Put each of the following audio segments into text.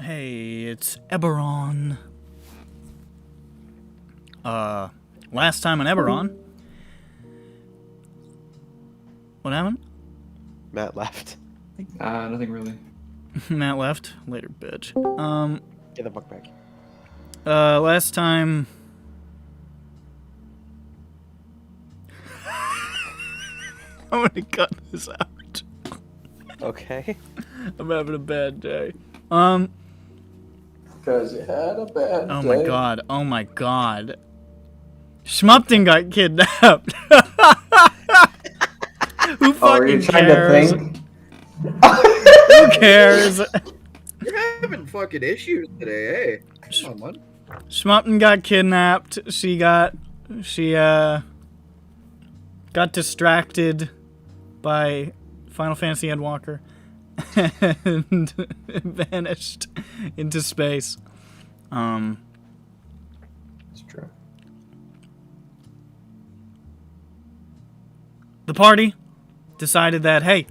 Hey, it's EBERRON. Last time on EBERRON. What happened? Matt left. Nothing really. Matt left. Later, bitch. Get the fuck back. Last time... I'm gonna cut this out. Okay. I'm having a bad day. Because you had a bad day. Oh my god, oh my god. Schmup'ten got kidnapped. Who fucking cares? Who cares? You're having fucking issues today, hey. Come on, man. Schmup'ten got kidnapped. She got distracted by Final Fantasy Endwalker and vanished into space. It's true. The party decided that, hey,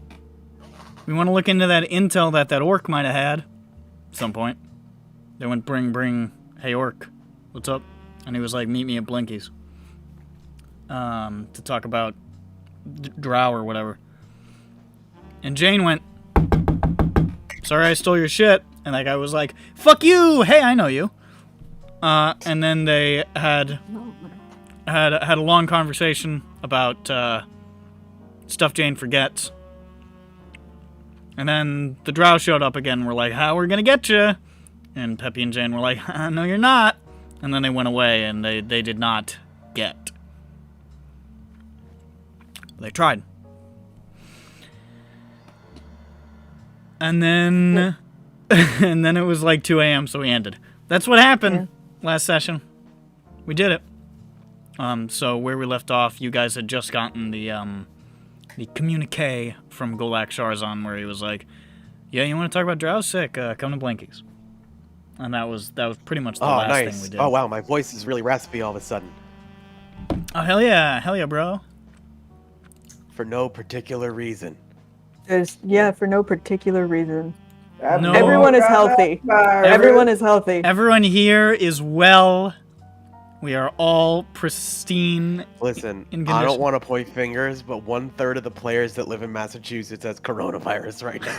we want to look into that intel that orc might have had at some point. They went, bring, hey orc, what's up? And he was like, meet me at Blinky's. To talk about drow or whatever. And Jain went, sorry I stole your shit. And that guy was like, fuck you, hey, I know you. And then they had a long conversation about stuff Jain forgets. And then the drow showed up again and were like, how we're gonna get you? And Peppy and Jain were like, no you're not. And then they went away and they did not get. They tried. And then and then it was like 2 a.m. so we ended. That's what happened last session. We did it. So where we left off, you guys had just gotten the communique from Golak Sharzan where he was like, yeah, you want to talk about drow? Sick, come to Blinky's. And that was pretty much the last thing we did. Oh wow, my voice is really raspy all of a sudden. Oh hell yeah, bro. For no particular reason. For no particular reason. No. Everyone is healthy. Everyone is healthy. Everyone here is well. We are all pristine. Listen, in I don't want to point fingers, but 1/3 of the players that live in Massachusetts has coronavirus right now.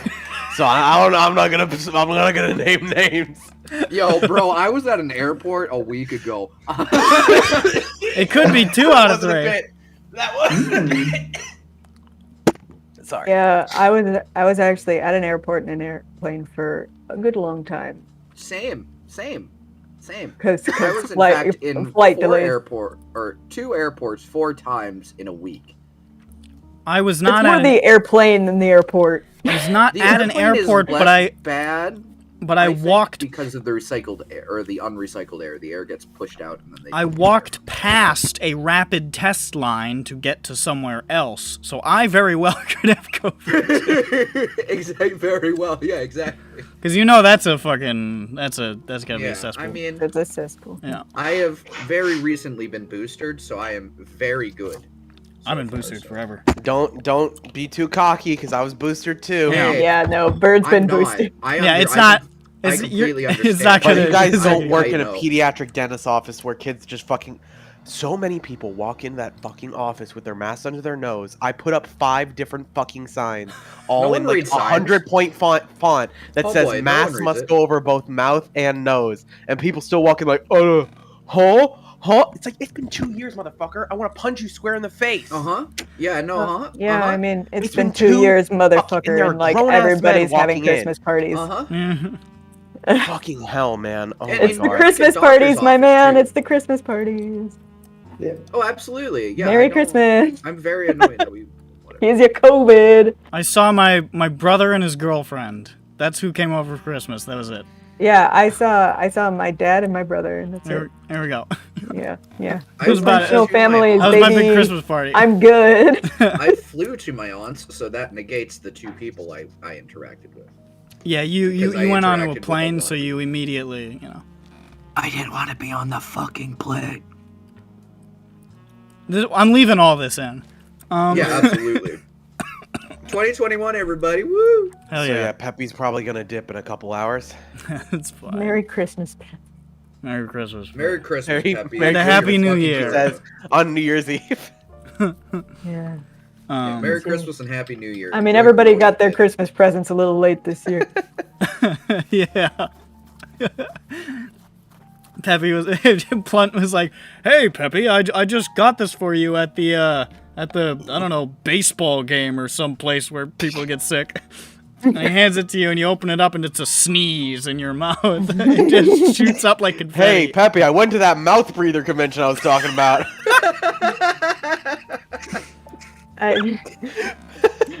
So I'm not gonna name names. Yo, bro, I was at an airport a week ago. It could be 2 out of 3. That wasn't a bit. Sorry. Yeah, I was actually at an airport in an airplane for a good long time. Same. Because I was in fact in flight 2 delays. airports 4 times in a week. I was It's not more at the airplane than the airport. I was not The at an airplane is airport, less bad. but I think, walked because of the recycled air or the unrecycled air. The air gets pushed out, and then I walked past a rapid test line to get to somewhere else, so I very well could have COVID. Exactly. Very well. Yeah. Exactly. Because you know that's gotta be a cesspool. I mean, It's a cesspool. Yeah, I have very recently been boosted, so I am very good. I've been boosted forever. Don't be too cocky, because I was boosted too. Hey, Yeah, no, Bird's been I'm not. boosted. It's not. I It's, completely you're, understand. it's not But gonna. you guys it's don't not- work I in a know. pediatric dentist office where kids just fucking... So many people walk in that fucking office with their masks under their nose. I put up 5 different fucking signs, all No in one like reads 100-point font that Oh says boy, no masks one reads must it. go over both mouth and nose. And people still walking like, huh? It's like, it's been 2 years, motherfucker. I want to punch you square in the face. Yeah. No. Yeah, I mean, It's been been 2 2 years, fucking- and motherfucker, there are and like grown-ass men everybody's having walking in. Christmas parties. Mhm. Fucking hell, man. Oh my It's the god. Christmas Doctor's parties, my office, man. too. It's the Christmas parties. Yeah. Oh, absolutely. Yeah. Merry I don't- Christmas. I'm very annoyed that we. Whatever. Here's your COVID. I saw my brother and his girlfriend. That's who came over for Christmas. That was it. Yeah, I saw my dad and my brother, and that's it. There we go. Yeah, yeah. I It was about- flew No to my families, That was aunt- my big baby. Christmas party. I'm good. I flew to my aunt's, so that negates the two people I interacted with. Yeah, you Because I went onto interacted a with plane, the so one. you immediately, you know. I didn't want to be on the fucking plane. I'm leaving all this in. Yeah, absolutely. 2021, everybody. Woo! Hell So yeah. yeah, Peppy's probably gonna dip in a couple hours. It's fine. Merry Christmas. Merry Christmas. Merry Christmas, Merry- Peppy. Merry And a Enjoy Happy your New fucking Year. tour. Says on New Year's Eve. Yeah. Yeah, Merry Christmas and Happy New Year. I mean, Enjoy everybody your got their day. Christmas presents a little late this year. Yeah. Peppy was Blunt was like, "Hey, Peppy, I just got this for you at the I don't know, baseball game or some place where people get sick." And he hands it to you, and you open it up, and it's a sneeze in your mouth. It just shoots up like confetti. Hey, Peppy, I went to that mouth breather convention I was talking about.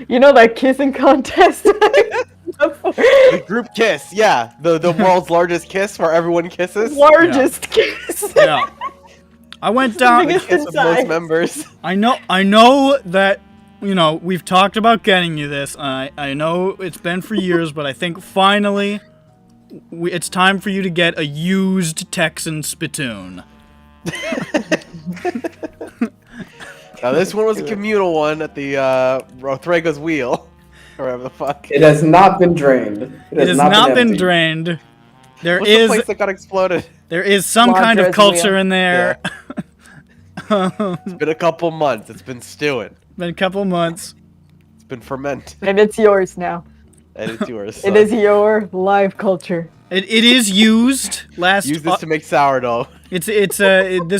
You know that kissing contest? The group kiss, yeah. The world's largest kiss where everyone kisses. Largest kiss. Yeah. I went down. Biggest Kiss with most inside. members. I know that, you know, we've talked about getting you this. I know it's been for years, but I think finally it's time for you to get a used Texan spittoon. Now this one was a communal one at the Rothrego's wheel. Or whatever the fuck. It has not been drained. It has not been emptied. drained. There What's the is place that got exploded? some kind of Ladra's culture wheel. in there. It's been a couple months. It's been stewing. Been a couple months. It's been fermented. And it's yours now. And it's yours. It son. is your live culture. It is used. Last Use this to make sourdough. this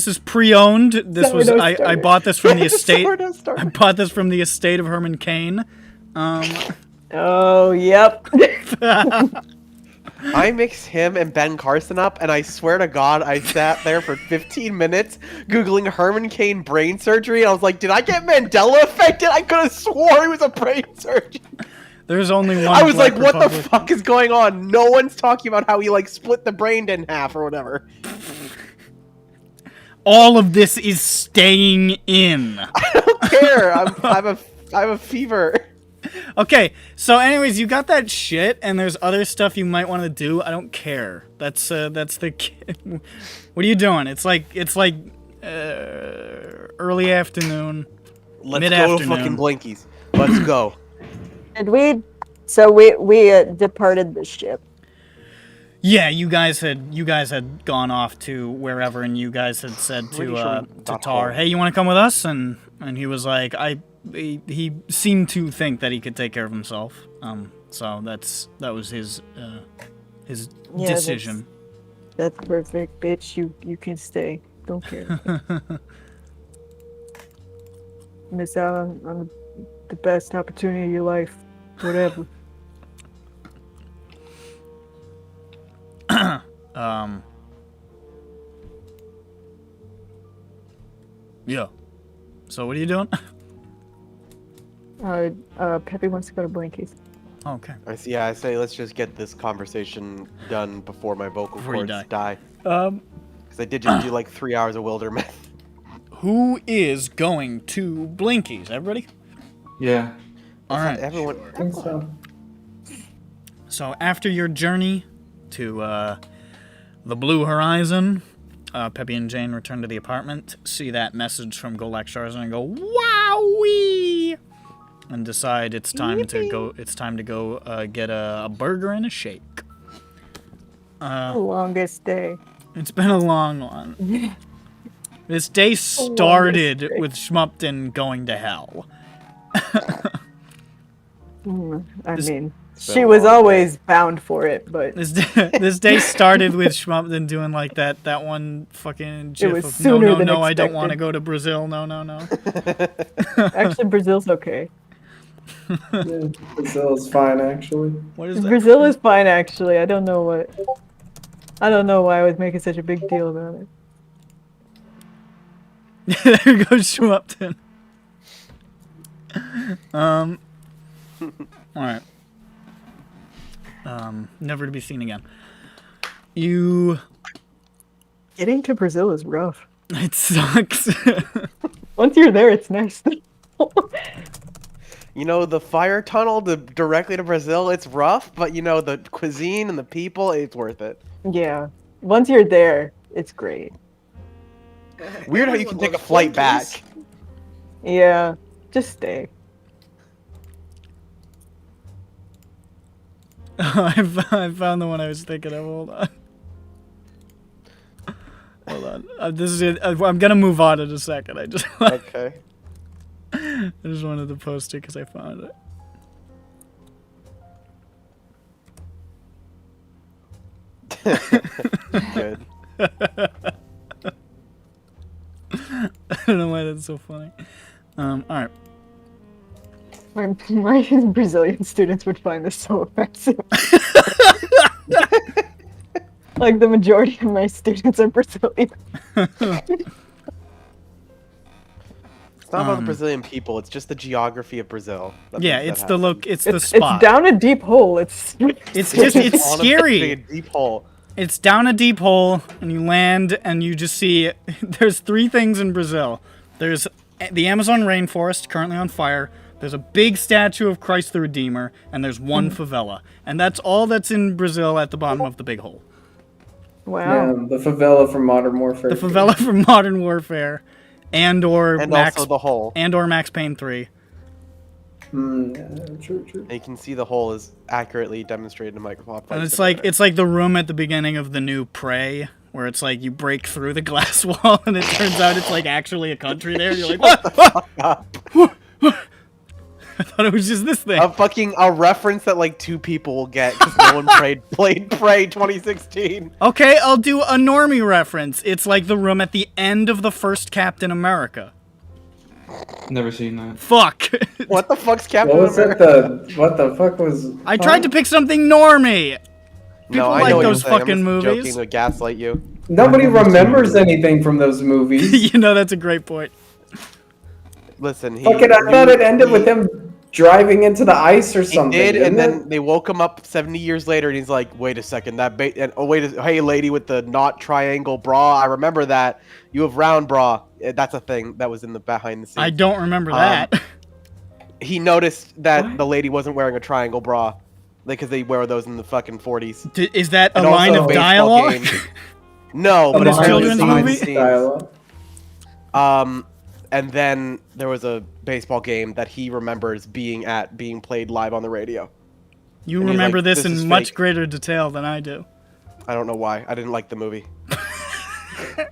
is pre-owned. This was Sourdough I starter. bought this from the estate. Sourdough I starter. bought this from the estate of Herman Cain. Oh, yep. I mixed him and Ben Carson up, and I swear to God, I sat there for 15 minutes Googling Herman Cain brain surgery, and I was like, did I get Mandela affected? I could have swore he was a brain surgeon. There's only one. I was Black like, what the Republic. fuck is going on? No one's talking about how he, like, split the brain in half or whatever. All of this is staying in. I don't care. I have a fever. Okay, so anyways, you got that shit, and there's other stuff you might want to do. I don't care. That's the. What are you doing? It's like early afternoon. Let's Mid-afternoon. go to fucking Blinkies. Let's go. Did we? So we departed the ship. Yeah, you guys had gone off to wherever, and you guys had said Pretty to sure we to got Tar, home. "Hey, you want to come with us?" And he was like, he seemed to think that he could take care of himself. So that was his Yeah, decision. That's perfect, bitch. You can stay. Don't care. Miss out on the best opportunity of your life. Whatever. Yeah. So what are you doing? Peppy wants to go to Blinky's. Okay. I say let's just get this conversation done before my vocal Before you cords die. Um, Because I did just do like 3 hours of wilderness. who is going to Blinky's? Everybody? Yeah. All right. Everyone. I think so. So after your journey to the Blue Horizon, Peppy and Jain return to the apartment, see that message from Golak Sharzan, and go wowee, and decide it's time to go. It's time to go get a burger and a shake. The longest day. It's been a long one. This day started day. with Schmup'ten going to hell. I This- mean, been she a was long always bound for it, but This day started with Schmup'ten doing like that one fucking gif was of sooner no, than I don't want to expected. go to Brazil. No. actually Brazil's okay. Yeah, Brazil is fine, actually. What is that? Brazil is fine, actually. I don't know why I was making such a big deal about it. There goes Schmup'ten. All right. Never to be seen again. Getting to Brazil is rough. It sucks. Once you're there, it's nice. You know, the fire tunnel directly to Brazil, it's rough, but you know, the cuisine and the people, it's worth it. Yeah. Once you're there, it's great. Weird how you can take a flight back. Yeah. Just stay. I found the one I was thinking of. Hold on. Hold on. This is it. I'm gonna move on in a second. I just Okay. I just wanted to post it because I found it. Good. I don't know why that's so funny. All right. My Brazilian students would find this so offensive. Like the majority of my students are Brazilian. It's not about the Brazilian people, it's just the geography of Brazil. Yeah, That it's the happens. it's the spot. It's down a deep hole. It's It's Honestly, scary. a deep hole. It's down a deep hole, and you land, and you just see. There's 3 things in Brazil. There's the Amazon rainforest, currently on fire. There's a big statue of Christ the Redeemer, and there's one favela. And that's all that's in Brazil at the bottom of the big hole. Wow. Yeah, the favela from Modern Warfare. The favela from Modern Warfare, and Also the hole. Max Payne 3. Yeah, true. And you can see the hole is accurately demonstrated in Microsoft Flight And it's Simulator. like the room at the beginning of the new Prey, where it's like you break through the glass wall, and it turns out it's like actually a country there. And you're like, what? I thought it was just this thing. A reference that like 2 people will get because no one played Prey 2016. Okay, I'll do a normie reference. It's like the room at the end of the first Captain America. Never seen that. Fuck. What the fuck's Captain What was America? it? What the fuck was? I tried to pick something normie. No, like I know what those you're saying. fucking I'm just movies. joking to gaslight you. Nobody remembers anything from those movies. You know, that's a great point. Listen, he. Fuck it! I thought it ended with him driving into the ice or He something. did, and didn't then it? they woke him up 70 years later, and he's like, "Wait a second, that bait." And hey, lady with the not triangle bra, I remember that. You have round bra. That's a thing that was in the behind the scenes. I don't remember that. He noticed that What? the lady wasn't wearing a triangle bra, because they wear those in the fucking 40s. Is that a And line also of baseball dialogue? game. No, but it's it's children's behind the movie? scenes. Dialogue. And then there was a baseball game that he remembers being played live on the radio. You And he's remember like, this "This is in much fake." greater detail than I do. I don't know why. I didn't like the movie.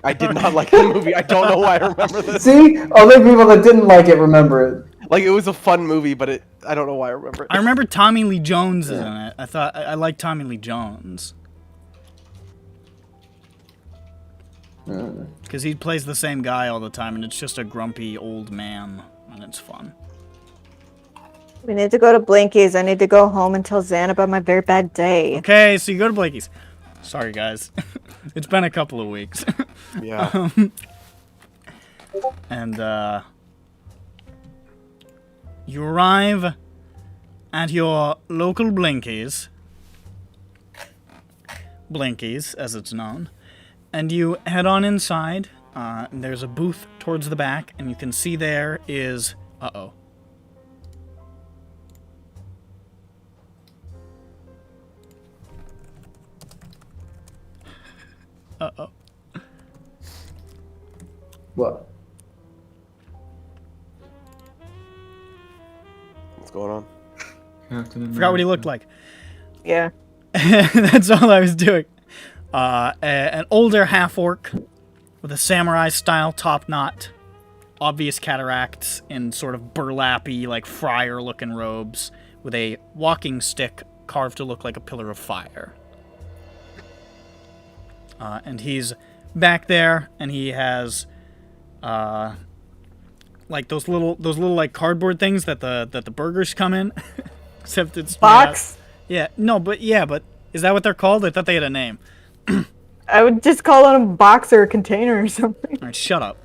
I did not like the movie. I don't know why I remember this. See, other people that didn't like it remember it. Like, it was a fun movie, but I don't know why I remember it. I remember Tommy Lee Jones is in it. I thought I liked Tommy Lee Jones because he plays the same guy all the time, and it's just a grumpy old man, and it's fun. We need to go to Blinky's. I need to go home and tell Zan about my very bad day. Okay, so you go to Blakey's. Sorry, guys. It's been a couple of weeks. Yeah. And, you arrive at your local Blinky's. Blinky's, as it's known. And you head on inside. There's a booth towards the back, and you can see there is... Uh-oh. Uh-oh. What? What's going on? Forgot what he looked like. Yeah. That's all I was doing. An older half-orc with a samurai-style top knot, obvious cataracts in sort of burlappy, like friar-looking robes, with a walking stick carved to look like a pillar of fire. And he's back there, and he has like those little like cardboard things that the burgers come in. Except it's Box? Yeah, no, but is that what they're called? I thought they had a name. I would just call it a box or a container or something. All right, shut up.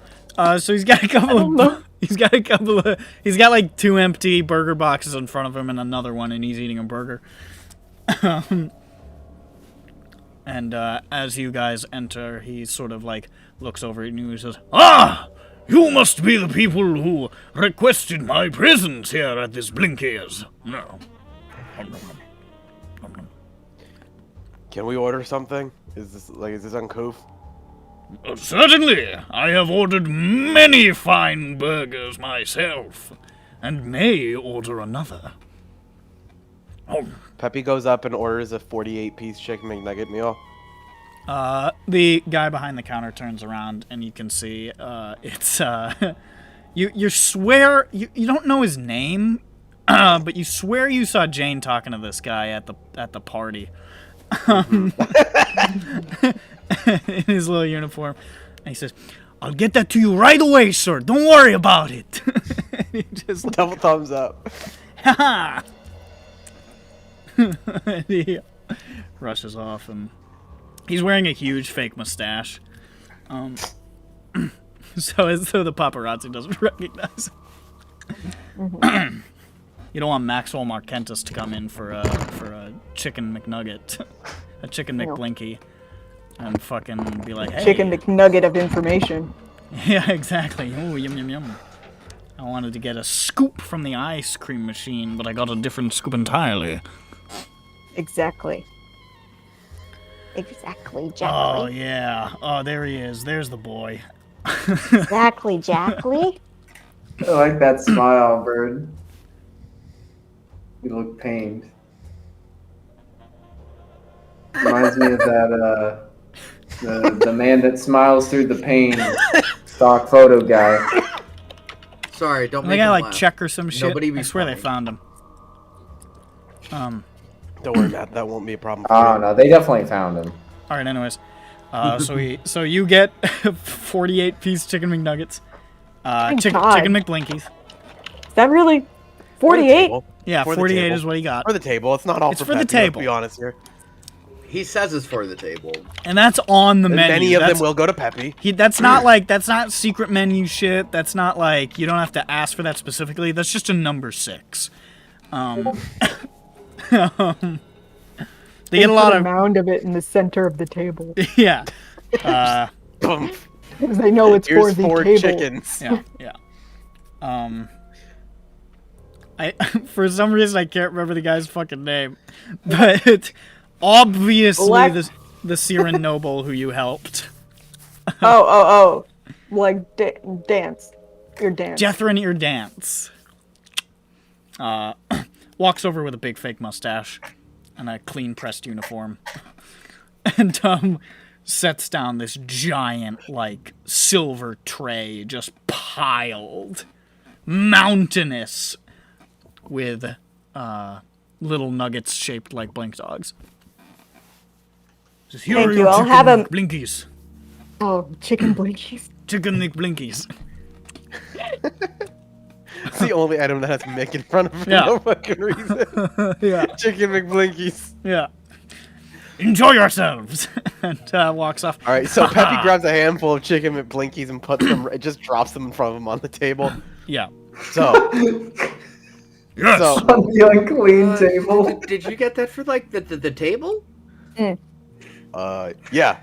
So he's got a couple of he's got like 2 empty burger boxes in front of him and another one, and he's eating a burger. And as you guys enter, he sort of like looks over at you and he says, "Ah, you must be the people who requested my presence here at this Blinky's. No. Can we order something? Is this uncouth? Certainly. I have ordered many fine burgers myself, and may order another." Peppy goes up and orders a 48-piece chicken McNugget meal. The guy behind the counter turns around, and you can see it's you swear you don't know his name, but you swear you saw Jain talking to this guy at the party. In his little uniform, and he says, "I'll get that to you right away, sir. Don't worry about it." He just Double thumbs up. ha. And he rushes off, and he's wearing a huge fake mustache, so as though the paparazzi doesn't recognize him. You don't want Maxwell Markentis to come in for a chicken McNugget, a chicken McBlinky, and fucking be like, "Hey." Chicken McNugget of information. Yeah, exactly. Oh, yum yum yum. I wanted to get a scoop from the ice cream machine, but I got a different scoop entirely. Exactly. Exactly, Jackly. Oh yeah. Oh, there he is. There's the boy. Exactly, Jackly. I like that smile, Bird. You look pained. Reminds me of that, the man that smiles through the pain stock photo guy. Sorry, don't They make got him like laugh. check or some shit. Nobody be I swear they funny. found him. Don't worry, Matt. That won't be a problem. Oh no, they definitely found him. All right. Anyways, so you get 48-piece chicken McNuggets, God. chicken McBlinkies. Is that really For the 48? table. Yeah, For the 48 table. is what he got, For the table. It's not all It's for for the Peppy, table. Let's be honest here. He says it's for the table. and that's on the And menu. many of That's- them will go to Peppy. That's not secret menu shit. That's not like you don't have to ask for that specifically. That's just a number 6. They get a lot Put of mound of it in the center of the table yeah, Boom. because they know it's Here's for the 4 table. chickens. yeah. I for some reason I can't remember the guy's fucking name, but obviously Black- the Siren noble who you helped, Oh. Like dance. Your dance. Jethrin Ear Dance, walks over with a big fake mustache and a clean pressed uniform, and sets down this giant like silver tray just piled, mountainous, with little nuggets shaped like blink dogs. Says, "Here Thank are you, your I'll chicken have 'em." Blinkies. Oh, chicken blinkies. Chicken McBlinkies. It's the only item that has Mick in front of it Yeah. for no fucking reason. Yeah, Chicken McBlinkies. yeah. Enjoy yourselves, and walks off. All right, so Peppy grabs a handful of chicken McBlinkies and puts them. It just drops them in front of him on the table. Yeah. So, Yes. so On the unclean table. Did you get that for like the table? yeah,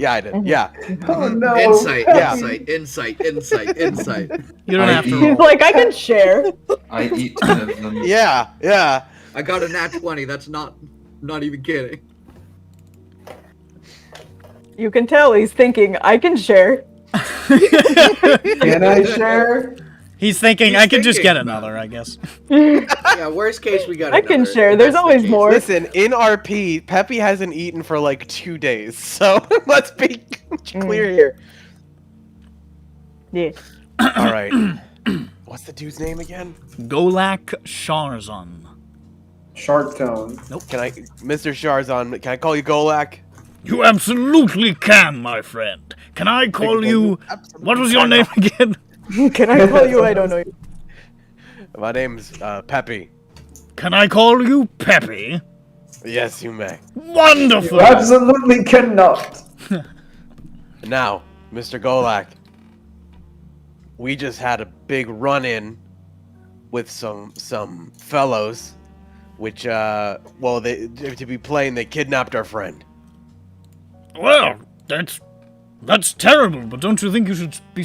I did. Yeah. Oh no. Insight, Yeah. insight. You don't have to I roll. He's like, I can share. I eat 10 of them. Yeah. I got a nat 20. That's not even kidding. You can tell he's thinking, I can share. Can I share? He's thinking, He's I could just thinking get about another, I guess. Yeah, worst case we got. I can another, share. if There's that's the always case. more. Listen, in RP, Peppy hasn't eaten for like 2 days, so let's be clear here. Yeah. All right. What's the dude's name again? Golak Sharzan. Shark tone. Can I, Mr. Sharzan? Can I call you Golak? You absolutely can, my friend. Can I call you... What was your name again? Can I call you? I don't know. My name's Peppy. Can I call you Peppy? Yes, you may. Wonderful! You absolutely cannot. Now, Mr. Golak, we just had a big run-in with some fellows, which, well, to be plain, they kidnapped our friend. Well, that's terrible, but don't you think you should be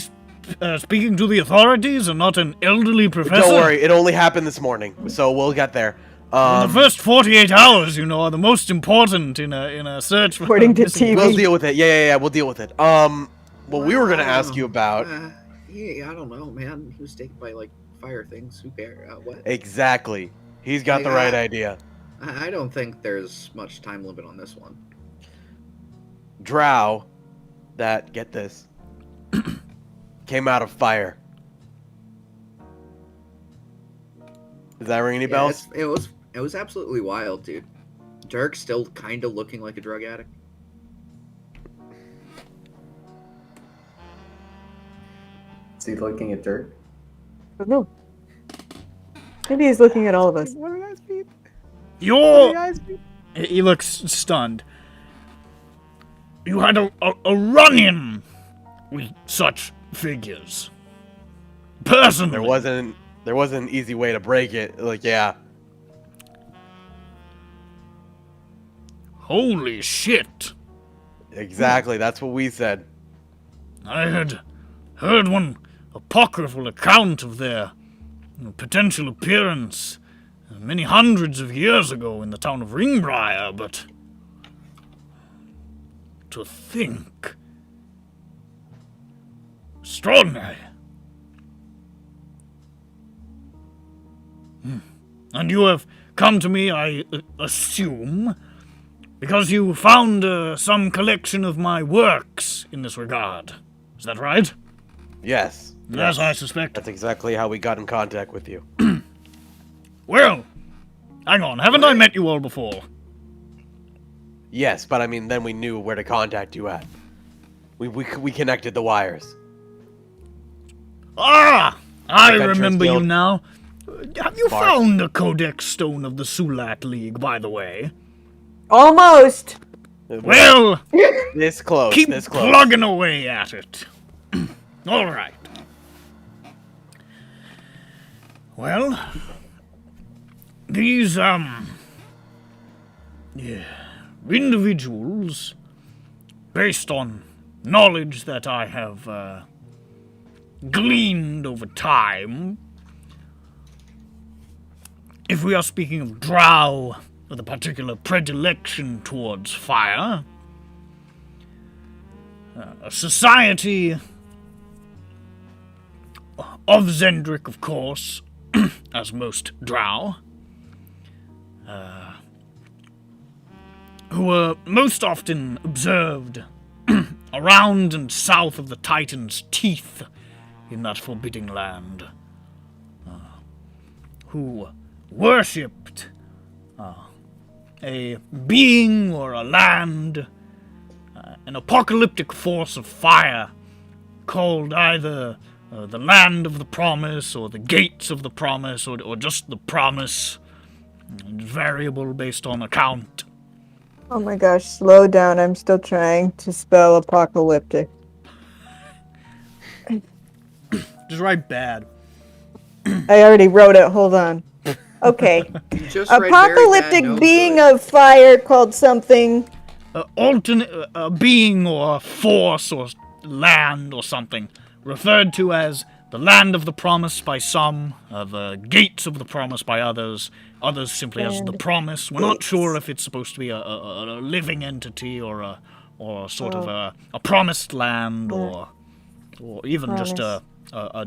speaking to the authorities and not an elderly professor? Don't worry, it only happened this morning, so we'll get there. The first 48 hours, you know, are the most important in a search for... According to missing- TV. We'll deal with it. Yeah, we'll deal with it. What we were gonna ask you about... Yeah, I don't know, man. He was taken by, like, fire things. Who cares? What? Exactly. He's got the right idea. I don't think there's much time limit on this one. Drow, that, get this, came out of fire. Does that ring any bells? It was absolutely wild, dude. Dirk's still kind of looking like a drug addict. Is he looking at dirt? I don't know. Maybe he's looking at all of us. What do you guys mean? You're... He looks stunned. You had a run-in with such figures. Personally. There wasn't an easy way to break it. Like, yeah. Holy shit. Exactly, that's what we said. I had heard one apocryphal account of their potential appearance many hundreds of years ago in the town of Ringbriar, but to think... extraordinary. And you have come to me, I assume, because you found some collection of my works in this regard. Is that right? Yes. Yes, I suspect. That's exactly how we got in contact with you. Well, hang on, haven't I met you all before? Yes, but I mean, then we knew where to contact you at. We connected the wires. Ah! I Adventurers remember you Guild. now. Have you Bart. found the Codex Stone of the Sulat League, by the way? Almost. Well, This close. keep this close. plugging away at it. All right. Well, these, individuals, based on knowledge that I have, gleaned over time, if we are speaking of drow with a particular predilection towards fire, a society of Zendrick, of course, as most drow, who were most often observed around and south of the Titan's teeth in that forbidding land, who worshipped a being or a land, an apocalyptic force of fire called either the Land of the Promise or the Gates of the Promise or just the Promise, variable based on account. Oh my gosh, slow down. I'm still trying to spell apocalyptic. Just write bad. I already wrote it. Hold on. Okay. Just write very bad, Apocalyptic no being good. of fire called something. Alternate being or force or land or something, referred to as the Land of the Promise by some, the Gates of the Promise by others, others simply as the And Promise. We're not gates. sure if it's supposed to be a living entity or sort of a promised land or even just a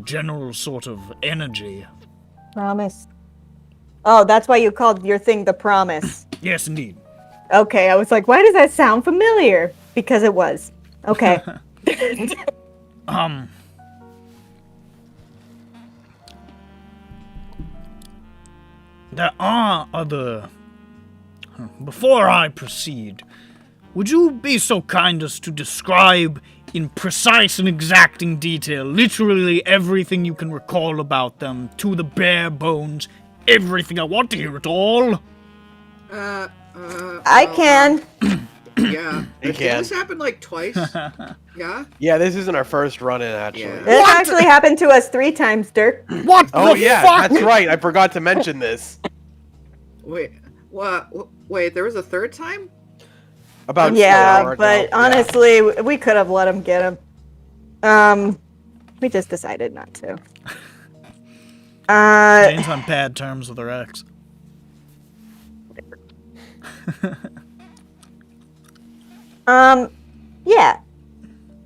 general sort of energy. Promise. Oh, that's why you called your thing the Promise. Yes, indeed. Okay, I was like, why does that sound familiar? Because it was. Okay. There are other... Before I proceed, would you be so kind as to describe in precise and exacting detail. Literally everything you can recall about them, to the bare bones. Everything. I want to hear it all. I can. Yeah. You Did can. this happen like twice? Yeah? Yeah, this isn't our first run-in, actually. Yeah. This actually happened to us 3 times, Dirk. What Oh, the yeah, fuck? that's right. I forgot to mention this. Wait, what? Wait, there was a third time? About an Yeah, hour ago. but Yeah. honestly, we could have let him get him. We just decided not to. Jane's on bad terms with her ex. Yeah,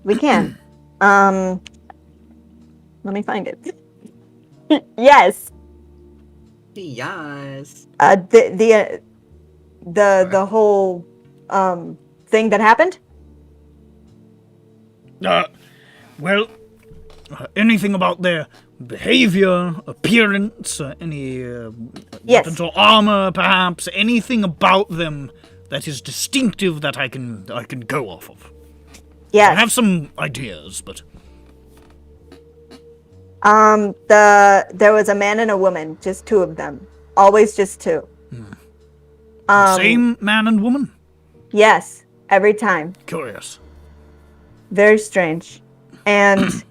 we can. Let me find it. Yes. Yes. The whole thing that happened. Well, anything about their behavior, appearance, any Yes. weapons or armor, perhaps, anything about them that is distinctive that I can go off of. Yes. I have some ideas, but There was a man and a woman, just 2 of them. Always just 2. same man and woman. Yes, every time. Curious. Very strange. And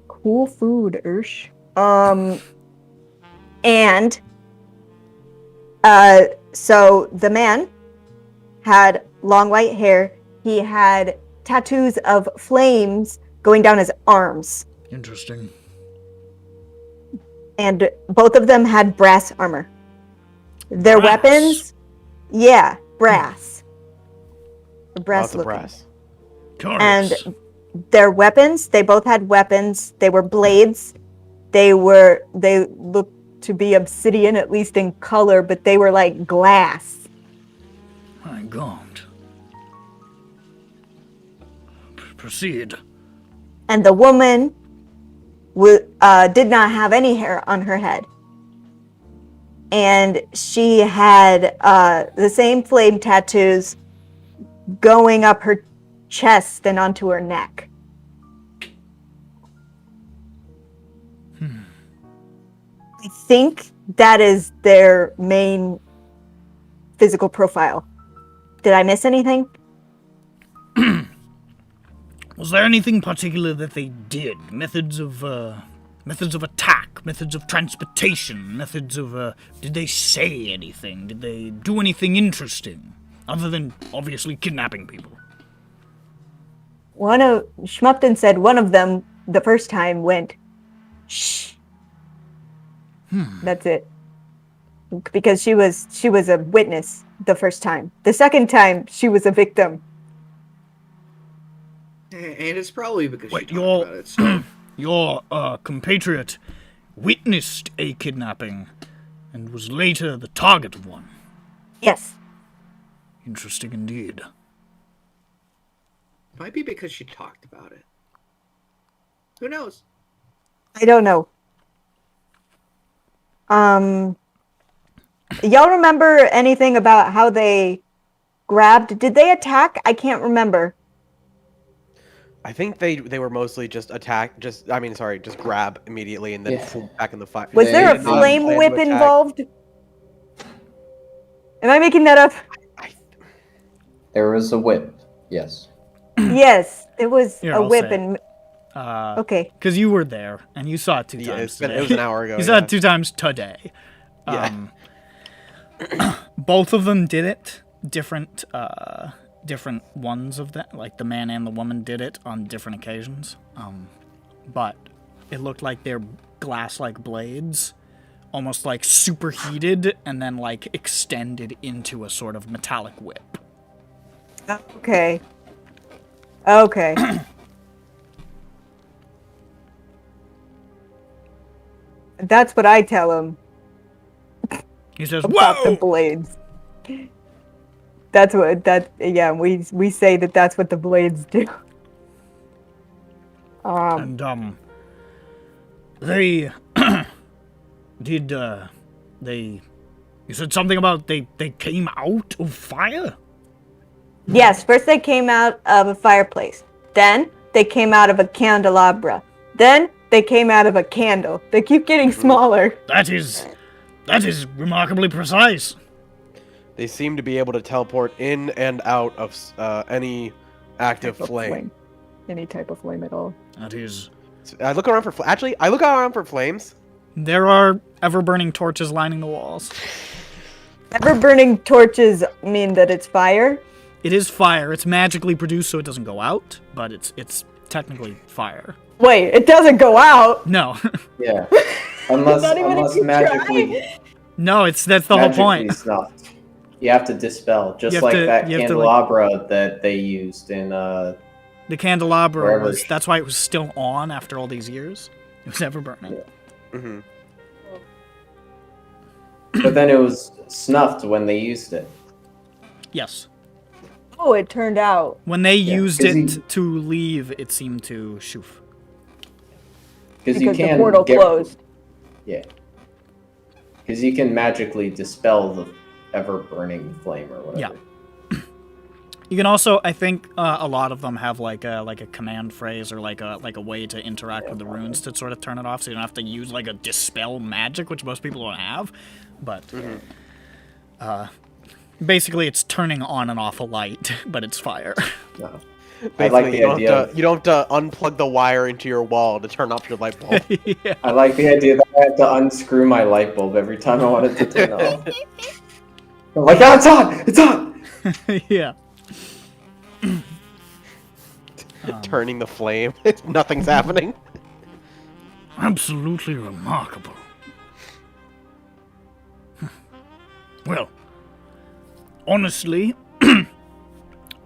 cool food, Ursh. So the man had long white hair. He had tattoos of flames going down his arms. Interesting. And both of them had brass armor. Their Brass. weapons, yeah, brass. Brass Lots of looking. brass. Curious. And their weapons, they both had weapons. They were blades. They looked to be obsidian, at least in color, but they were like glass. My God. Proceed. And the woman did not have any hair on her head. And she had the same flame tattoos going up her chest and onto her neck. I think that is their main physical profile. Did I miss anything? Was there anything particular that they did? Methods of attack, methods of transportation, methods of, did they say anything? Did they do anything interesting? Other than, obviously, kidnapping people. Schmup'ten said one of them, the first time, went, shh. That's it. Because she was a witness the first time. The second time, she was a victim. And it's probably because Wait, she talked about it, so... Your compatriot witnessed a kidnapping and was later the target of one. Yes. Interesting indeed. Might be because she talked about it. Who knows? I don't know. Y'all remember anything about how they grabbed? Did they attack? I can't remember. I think they were mostly just just grab immediately and then Yeah. pull back in the fight. Was They there a did not flame plan to whip attack. involved? Am I making that up? There was a whip. Yes. Yes, it was Here, a I'll whip say it. and Uh, okay. Because you were there, and you saw it 2 Yeah, times it today. was an hour ago. You saw yeah. it 2 times today. Yeah. Both of them did it. Different ones of them. Like, the man and the woman did it on different occasions. But it looked like they're glass-like blades. Almost, like, superheated, and then, like, extended into a sort of metallic whip. Okay. Okay. That's what I tell him He says, about the "Whoa!" blades. We say that's what the blades do. And, they did, you said something about they came out of fire? Yes, first they came out of a fireplace. Then they came out of a candelabra. Then they came out of a candle. They keep getting smaller. That is remarkably precise. They seem to be able to teleport in and out of any active Type of flame. Any type of flame at all. That is. I look around for I look around for flames. There are ever-burning torches lining the walls. Ever-burning torches mean that it's fire. It is fire. It's magically produced so it doesn't go out, but it's technically fire. Wait, it doesn't go out. No. Yeah. Not even Unless if you magically, No, that's the whole magically point. snuffed. You have to dispel, just You have like to- that you have to, candelabra that they used in The candelabra Wherever was. That's why it was still on after all these years. It was ever-burning. Mm-hmm. but then it was snuffed when they used it. Yes. Oh, it turned out. When they used 'cause it to leave, it seemed to shoof. Because you Because the can portal closed. Yeah. Because you can magically dispel the ever-burning flame or whatever. You can also, I think, a lot of them have like a command phrase or like a way to interact with the runes to sort of turn it off, so you don't have to use like a dispel magic, which most people don't have. But basically, it's turning on and off a light, but it's fire. No. Basically, like the idea you don't have to unplug the wire into your wall to turn off your light bulb. Yeah. I like the idea that I have to unscrew my light bulb every time I want it to turn off. I'm like, oh, it's on! It's on! Yeah. Turning the flame. Nothing's happening. Absolutely remarkable. Well, honestly,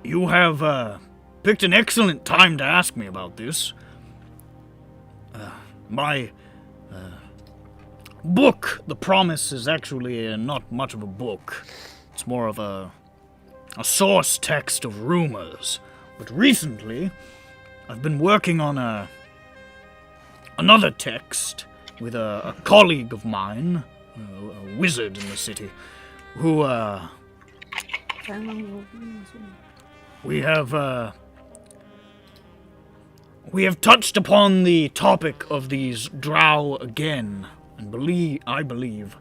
you have picked an excellent time to ask me about this. My book, The Promise, is actually not much of a book. It's more of a source text of rumors. But recently, I've been working on another text with a colleague of mine, a wizard in the city, who we have touched upon the topic of these drow again, and I believe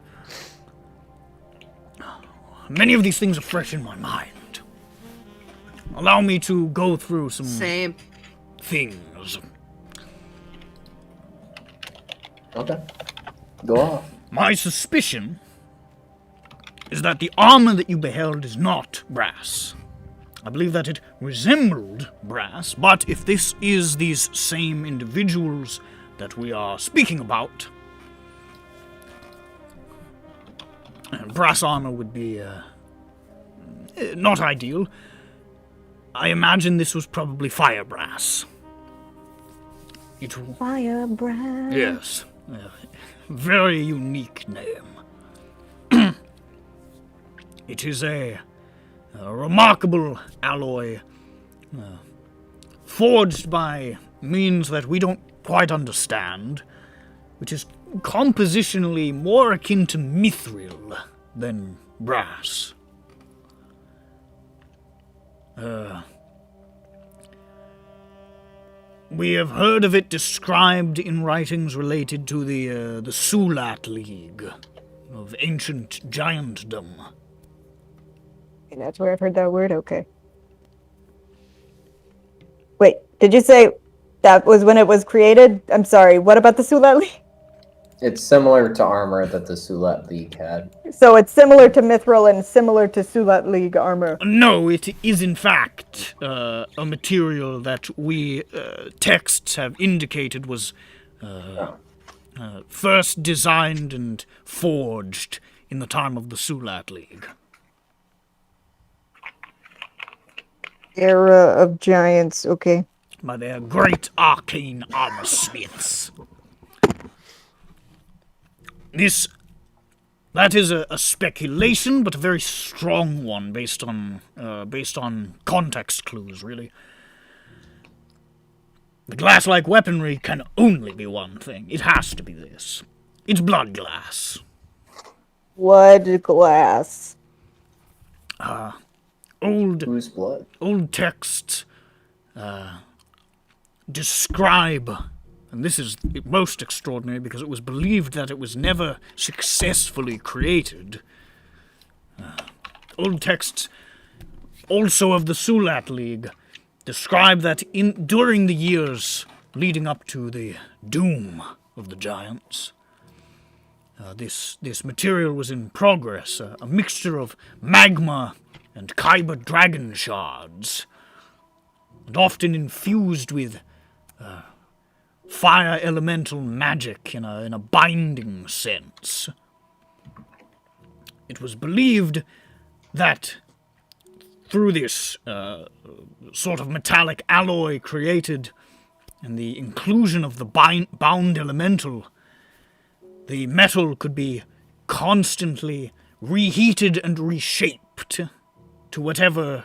many of these things are fresh in my mind. Allow me to go through some Same. things. Okay. Go off. My suspicion is that the armor that you beheld is not brass. I believe that it resembled brass, but if this is these same individuals that we are speaking about, brass armor would be not ideal. I imagine this was probably fire brass. Fire brand. Yes. Very unique name. It is a remarkable alloy forged by means that we don't quite understand, which is compositionally more akin to mithril than brass. We have heard of it described in writings related to the Sulat League of ancient giantdom. And that's where I've heard that word. Okay. Wait, did you say that was when it was created? I'm sorry. What about the Sulat League? It's similar to armor that the Sulat League had. So it's similar to Mithril and similar to Sulat League armor. No, it is in fact a material that we texts have indicated was first designed and forged in the time of the Sulat League. Era of giants. Okay. By their great arcane armor smiths. That is a speculation, but a very strong one based on context clues, really. The glass-like weaponry can only be one thing. It has to be this. It's blood glass. Blood glass. Old Whose blood? texts describe, and this is most extraordinary because it was believed that it was never successfully created. Old texts, also of the Sulat League, describe that during the years leading up to the doom of the giants, this material was in progress, a mixture of magma and kyber dragon shards, and often infused with fire elemental magic in a binding sense. It was believed that through this sort of metallic alloy created and the inclusion of the bound elemental, the metal could be constantly reheated and reshaped to whatever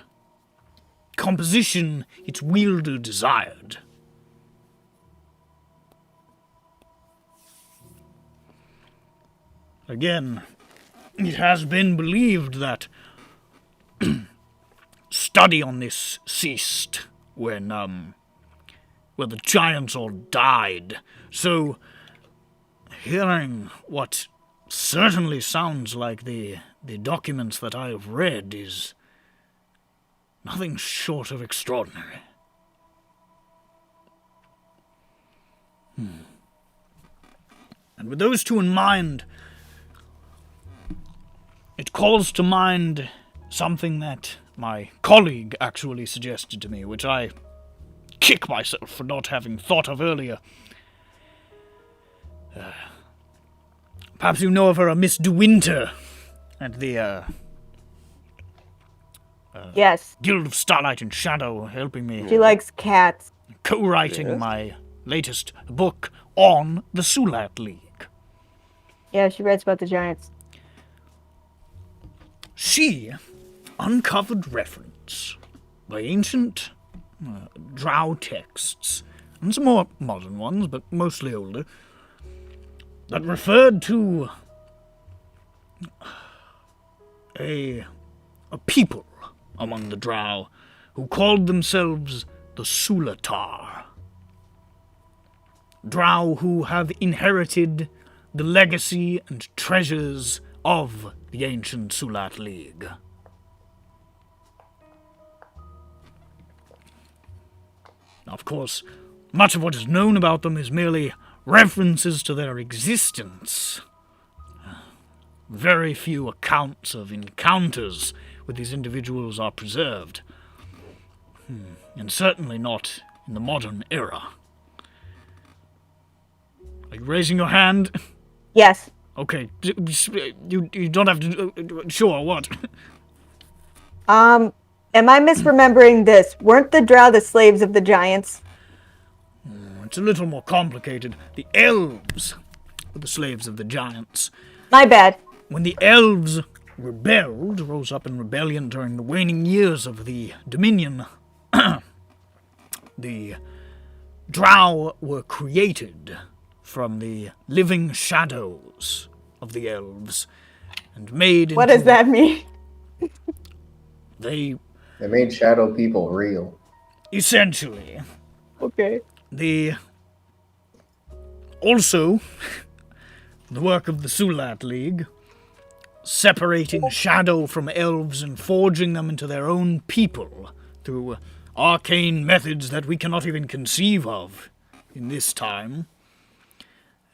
composition its wielder desired. Again, it has been believed that study on this ceased when the giants all died. So, hearing what certainly sounds like the documents that I have read is nothing short of extraordinary. And with those two in mind, it calls to mind something that my colleague actually suggested to me, which I kick myself for not having thought of earlier. Perhaps you know of her, a Miss De Winter, at the Yes. Guild of Starlight and Shadow, helping me She likes cats. co-writing my latest book on the Sulat League. Yeah, she writes about the giants. She uncovered reference by ancient drow texts, and some more modern ones, but mostly older, that referred to a people among the drow who called themselves the Sulatar. Drow who have inherited the legacy and treasures of the ancient Sulat League. Of course, much of what is known about them is merely references to their existence. Very few accounts of encounters with these individuals are preserved. And certainly not in the modern era. Are you raising your hand? Yes. Okay, you don't have to... Sure, what? Am I misremembering this? Weren't the drow the slaves of the giants? It's a little more complicated. The elves were the slaves of the giants. My bad. When the elves rebelled, rose up in rebellion during the waning years of the Dominion, the drow were created from the living shadows of the elves and made What does that mean? They made shadow people real. essentially... Okay. Also, the work of the Sulat League, separating shadow from elves and forging them into their own people through arcane methods that we cannot even conceive of in this time,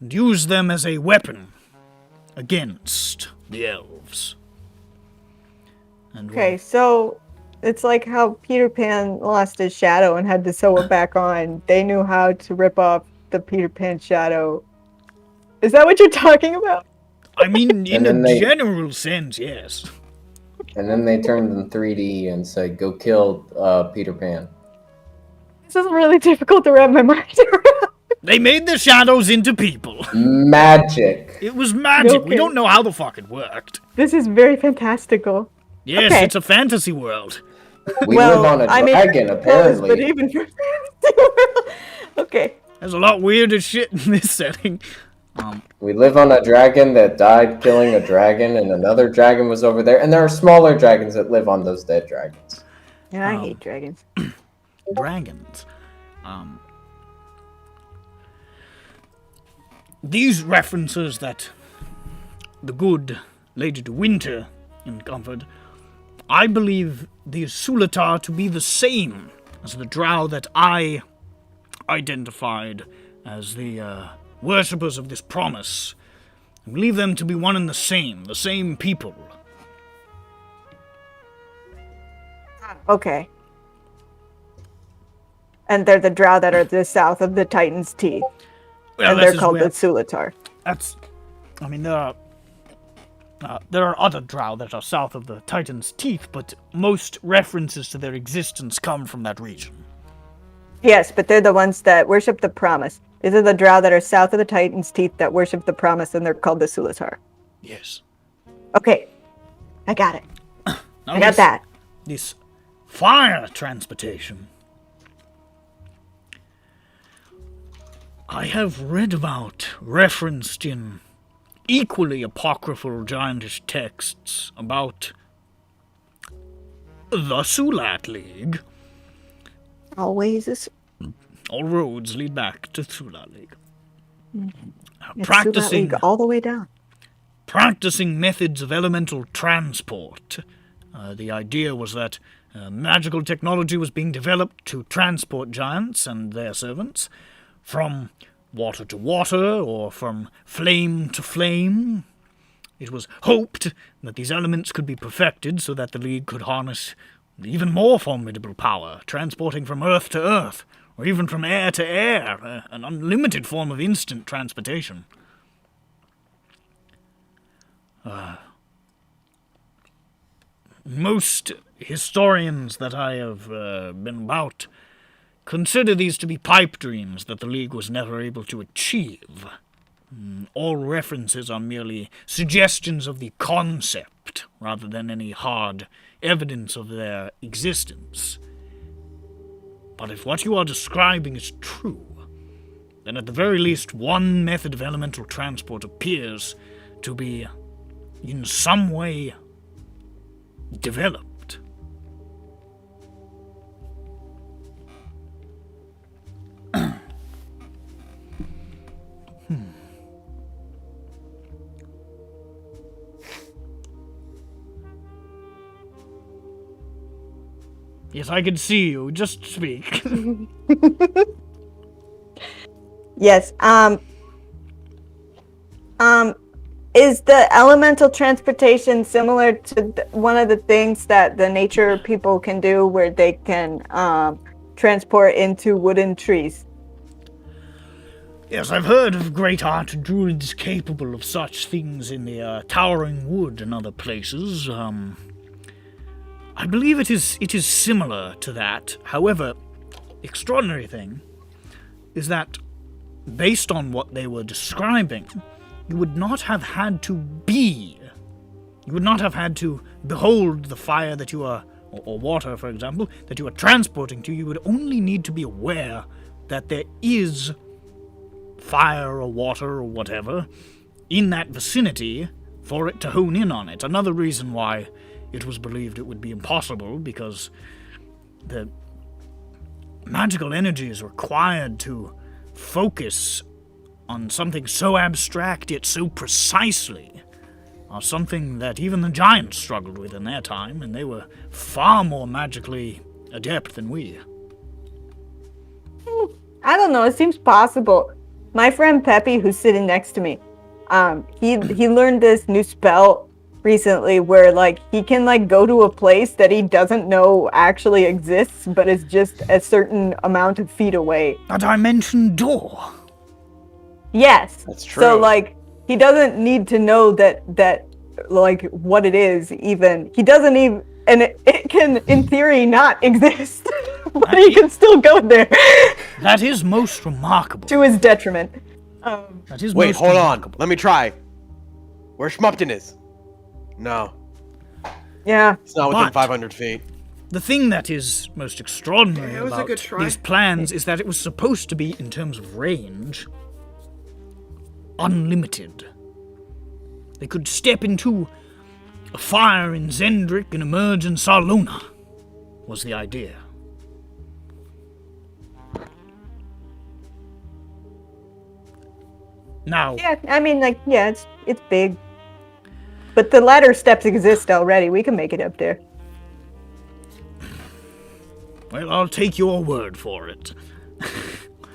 and use them as a weapon against the elves. And Okay, so it's like how Peter Pan lost his shadow and had to sew it back on. They knew how to rip off the Peter Pan shadow. Is that what you're talking about? I mean, in And then a general sense, yes. And then they turned them 3D and said, go kill Peter Pan. This is really difficult to wrap my mind around. They made the shadows into people. Magic. It was magic. Okay. We don't know how the fuck it worked. This is very fantastical. Yes, Okay. it's a fantasy world. We Well, live on a I mean, dragon, apparently. But even for okay. There's a lot weirder shit in this setting. We live on a dragon that died killing a dragon, and another dragon was over there. And there are smaller dragons that live on those dead dragons. And I hate dragons. Dragons. these references that the good Lady de Winter uncovered, I believe the Sulatar to be the same as the drow that I identified as the worshippers of this promise. I believe them to be one and the same people. Okay. And they're the drow that are the south of the Titan's Teeth. Well, And they're called the Sulatar. There are other drow that are south of the Titan's Teeth, but most references to their existence come from that region. Yes, but they're the ones that worship the promise. These are the drow that are south of the Titan's Teeth that worship the promise, and they're called the Sulatar. Yes. Okay. I got it. Now I got that. This fire transportation. I have read about, referenced in equally apocryphal giantish texts about the Sulat League. Always is. All roads lead back to Sulat League. It's Sulat League all the way down. Practicing methods of elemental transport. The idea was that magical technology was being developed to transport giants and their servants from water to water or from flame to flame. It was hoped that these elements could be perfected so that the League could harness even more formidable power, transporting from earth to earth, or even from air to air, an unlimited form of instant transportation. Most historians that I have been about consider these to be pipe dreams that the League was never able to achieve. All references are merely suggestions of the concept, rather than any hard evidence of their existence. But if what you are describing is true, then at the very least one method of elemental transport appears to be in some way developed. Yes, I can see you. Just speak. Yes. Is the elemental transportation similar to one of the things that the nature people can do, where they can transport into wooden trees? Yes, I've heard of great art druids capable of such things in the Towering Wood and other places. I believe it is similar to that. However, the extraordinary thing is that, based on what they were describing, you would not have had to behold the fire that you are, or water, for example, that you are transporting to. You would only need to be aware that there is fire or water or whatever in that vicinity for it to hone in on it. Another reason why it was believed it would be impossible, because the magical energy is required to focus on something so abstract yet so precisely, are something that even the giants struggled with in their time, and they were far more magically adept than we. I don't know, it seems possible. My friend Peppy, who's sitting next to me, he learned this new spell recently where, like, he can, like, go to a place that he doesn't know actually exists, but is just a certain amount of feet away. A dimension door. Yes. That's true. So, like, he doesn't need to know that like, what it is, even. He doesn't even, and it can, in theory, not exist, but he can still go there. That is most remarkable. To his detriment. That is Wait, most hold remarkable. on. Let me try. Where Schmup'ten is? No, Yeah. it's not within But- 500 feet. The thing that is most extraordinary Yeah, it was a about good try. these plans is that it was supposed to be, in terms of range, unlimited. They could step into a fire in Zendrick and emerge in Sarlona, was the idea. Now, Yeah, I mean, like, yeah, it's big. But the ladder steps exist already. We can make it up there. well, I'll take your word for it.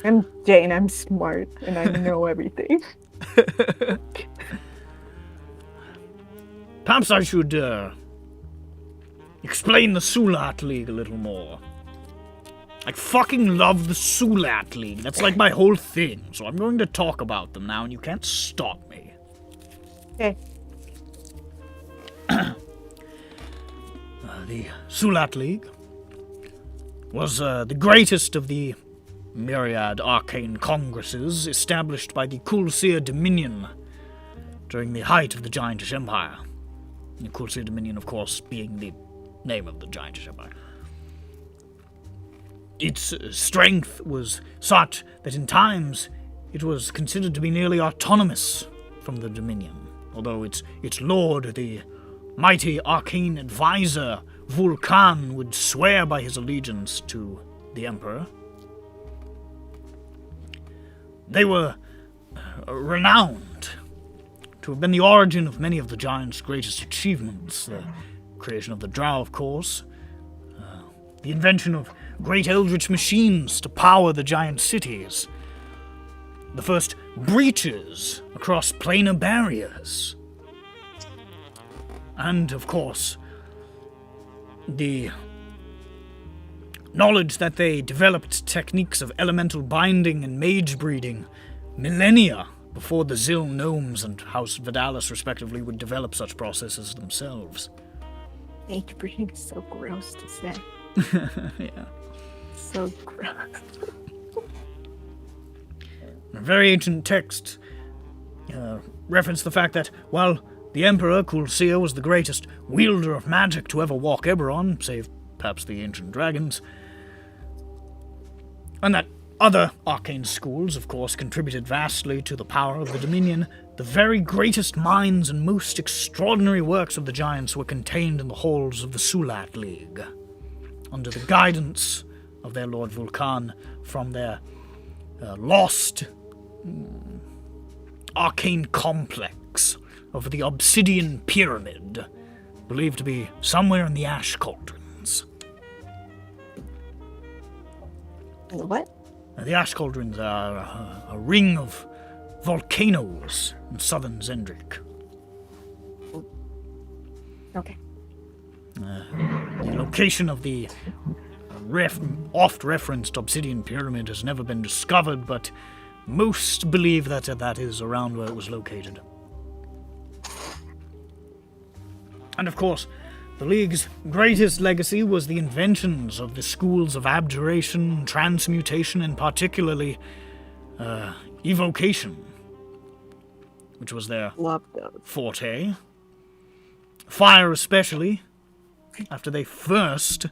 I'm Jane. I'm smart, and I know everything. Perhaps I should explain the Sulat League a little more. I fucking love the Sulat League. That's like my whole thing. So I'm going to talk about them now, and you can't stop me. Okay. The Sulat League was the greatest of the myriad arcane congresses established by the Kulsir Dominion during the height of the Giantish Empire. The Kulsir Dominion, of course, being the name of the Giantish Empire. Its strength was such that in times it was considered to be nearly autonomous from the Dominion, although its lord, the mighty arcane advisor Vulcan, would swear by his allegiance to the Emperor. They were renowned to have been the origin of many of the Giants' greatest achievements. The creation of the drow, of course. The invention of great eldritch machines to power the giant cities. The first breaches across planar barriers. And, of course, the knowledge that they developed techniques of elemental binding and mage breeding millennia before the Zil gnomes and House Vidalis, respectively, would develop such processes themselves. Mage breeding is so gross to say. Yeah. So gross. A very ancient text referenced the fact that while the Emperor Kulsir was the greatest wielder of magic to ever walk EBERRON, save perhaps the ancient dragons, and that other arcane schools, of course, contributed vastly to the power of the Dominion, the very greatest minds and most extraordinary works of the Giants were contained in the halls of the Sulat League, under the guidance of their Lord Vulcan from their lost arcane complex of the Obsidian Pyramid, believed to be somewhere in the Ash Cauldrons. What? The Ash Cauldrons are a ring of volcanoes in southern Zendrik. Okay. The location of the oft-referenced Obsidian Pyramid has never been discovered, but most believe that that is around where it was located. And of course, the League's greatest legacy was the inventions of the schools of abjuration, transmutation, and particularly evocation, which was their Love those. forte. Fire especially, after the first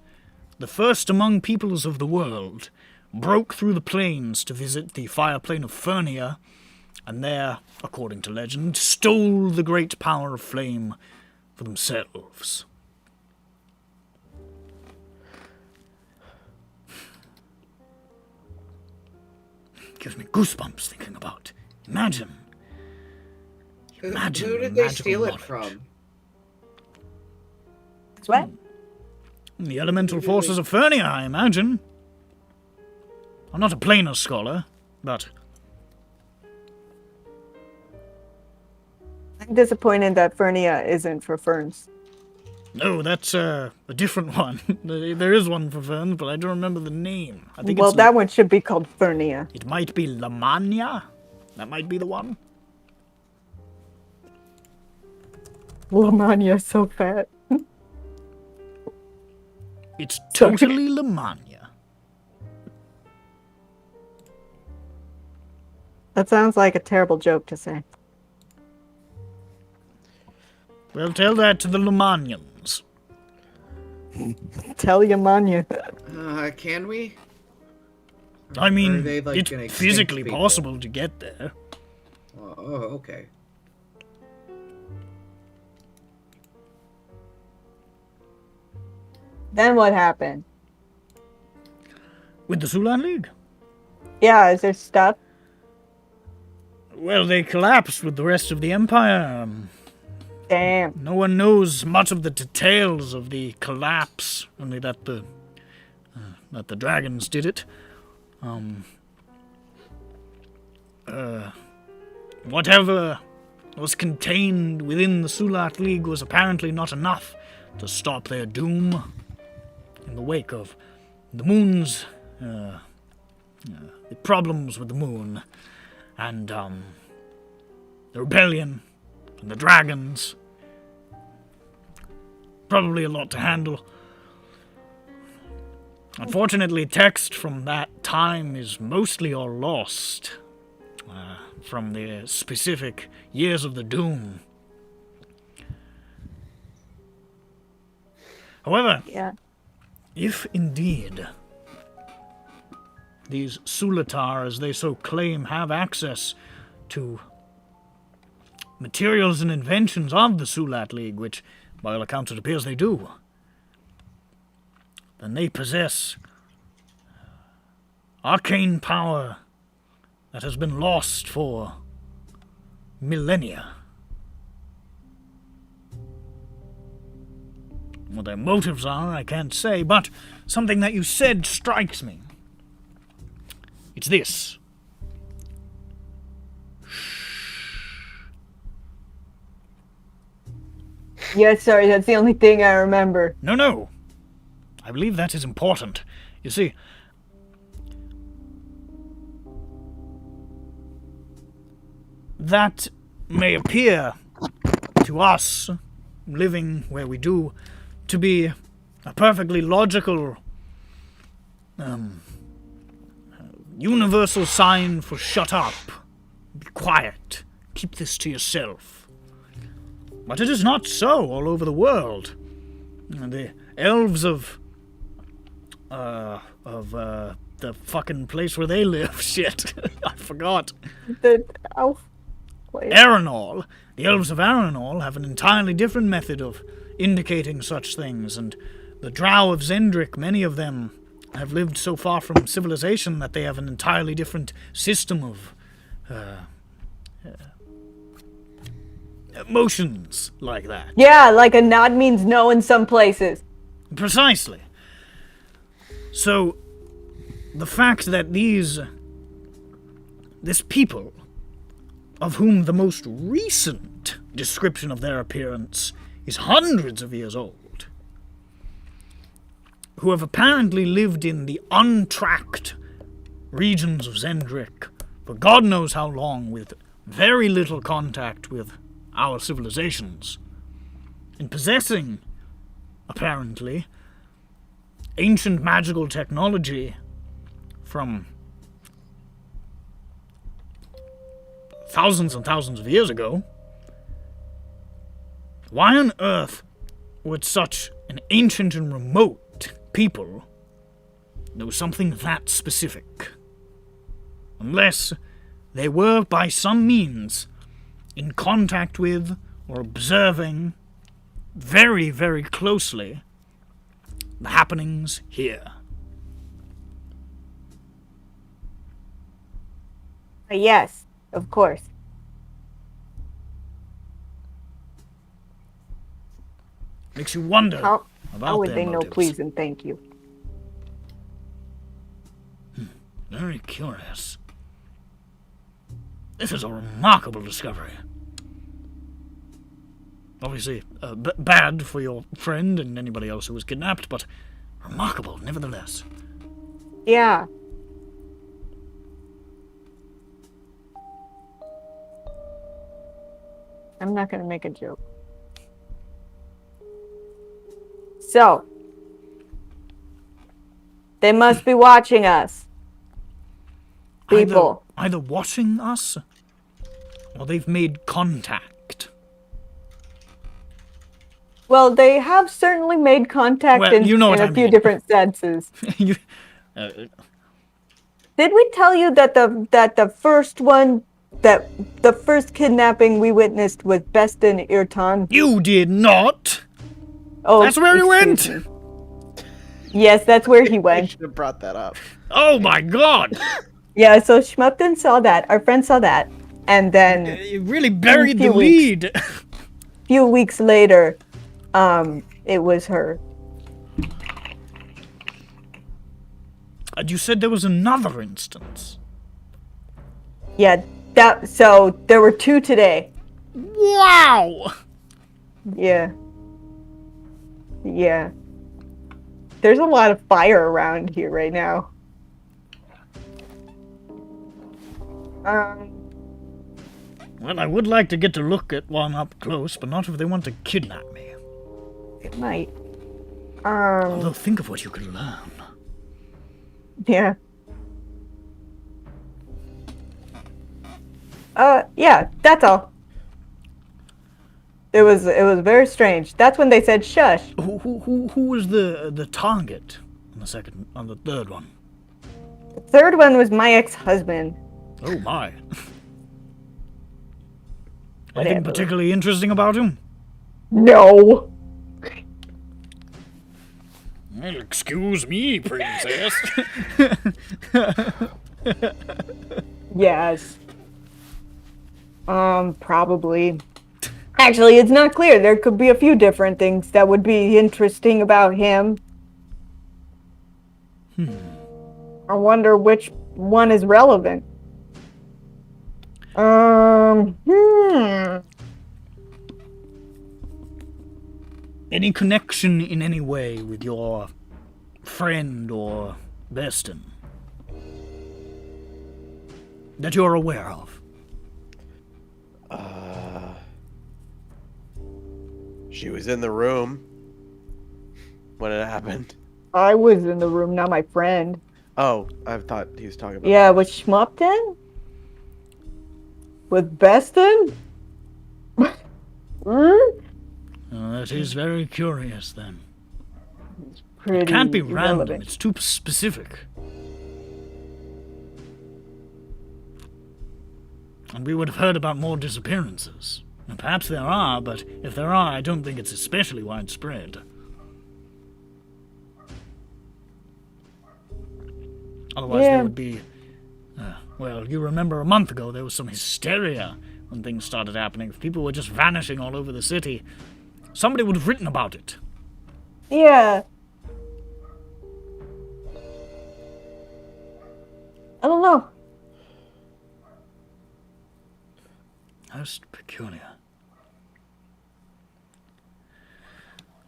among peoples of the world, broke through the plains to visit the fire plane of Fernia, and there, according to legend, stole the great power of flame for themselves. Gives me goosebumps thinking about. Imagine Who the did they magical steal it knowledge. from? What? The elemental forces of Fernia, I imagine. I'm not a planar scholar, but I'm disappointed that Fernia isn't for ferns. no, that's a different one. There is one for ferns, but I don't remember the name. I think Well, it's that one should be called Fernia. It might be Lamania. That might be the one. Lamania's so fat. It's totally Lamania. That sounds like a terrible joke to say. Well, tell that to the Lamanians. Tell your mania. Can we? I Or mean, are they, like, it's gonna extinct physically people? possible to get there. Oh, okay. Then what happened? With the Sulan League? Yeah, is there stuff? Well, they collapsed with the rest of the Empire. Damn. No one knows much of the details of the collapse, only that the dragons did it. Whatever was contained within the Sulat League was apparently not enough to stop their doom. In the wake of the moon's, the problems with the moon, and, the rebellion, and the dragons. Probably a lot to handle. Unfortunately, text from that time is mostly all lost. From the specific years of the doom. However, Yeah. if indeed these Sulatar, as they so claim, have access to materials and inventions of the Sulat League, which, by all accounts, it appears they do, then they possess arcane power that has been lost for millennia. What their motives are, I can't say, but something that you said strikes me. It's this. Yes, sorry, that's the only thing I remember. No. I believe that is important. You see, that may appear to us, living where we do, to be a perfectly logical, universal sign for shut up, be quiet, keep this to yourself. But it is not so all over the world. The elves of the fucking place where they live, shit, I forgot. The elf place. Aranol. The elves of Aranol have an entirely different method of indicating such things, and the drow of Zendrick, many of them, have lived so far from civilization that they have an entirely different system of emotions like that. Yeah, like a nod means no in some places. Precisely. So, the fact that this people, of whom the most recent description of their appearance is hundreds of years old, who have apparently lived in the untracked regions of Zendrick for God knows how long, with very little contact with our civilizations, and possessing, apparently, ancient magical technology from thousands and thousands of years ago. Why on earth would such an ancient and remote people know something that specific? Unless they were by some means in contact with or observing very, very closely the happenings here. Yes, of course. Makes you wonder How about would their they know motives. please and thank you? Very curious. This is a remarkable discovery. Obviously, bad for your friend and anybody else who was kidnapped, but remarkable nevertheless. Yeah. I'm not gonna make a joke. So, they must be watching us. People. Either watching us, or they've made contact. Well, they have certainly made contact Well, in, you know what in I a few mean. different senses. You- Did we tell you that the first kidnapping we witnessed was best in Irtan? You did not! Oh, That's where he went! excuse me. Yes, that's where he I went. should have brought that up. Oh my god! Yeah, so Schmup'ten saw that. Our friend saw that. And then You really buried the few weeks. lead. few weeks later, it was her. And you said there was another instance. Yeah, so there were 2 today. Wow! Yeah. Yeah. There's a lot of fire around here right now. Well, I would like to get to look at one up close, but not if they want to kidnap me. It might. Although, think of what you could learn. Yeah. Yeah, that's all. It was very strange. That's when they said shush. Who was the target on the third one? The third one was my ex-husband. Oh my. Whatever. Anything particularly interesting about him? No. Well, excuse me, princess. Yes. Probably. Actually, it's not clear. There could be a few different things that would be interesting about him. I wonder which one is relevant. Any connection in any way with your friend or Beston that you're aware of? She was in the room when it happened. I was in the room, not my friend. Oh, I thought he was talking about. Yeah, with Schmup'ten? With Beston? That is very curious, then. Pretty It can't be irrelevant. random. It's too specific. And we would have heard about more disappearances. And perhaps there are, but if there are, I don't think it's especially widespread. Otherwise, there would be... well, you remember a month ago there was some hysteria when things started happening. If people were just vanishing all over the city, somebody would have written about it. Yeah. I don't know. Most peculiar.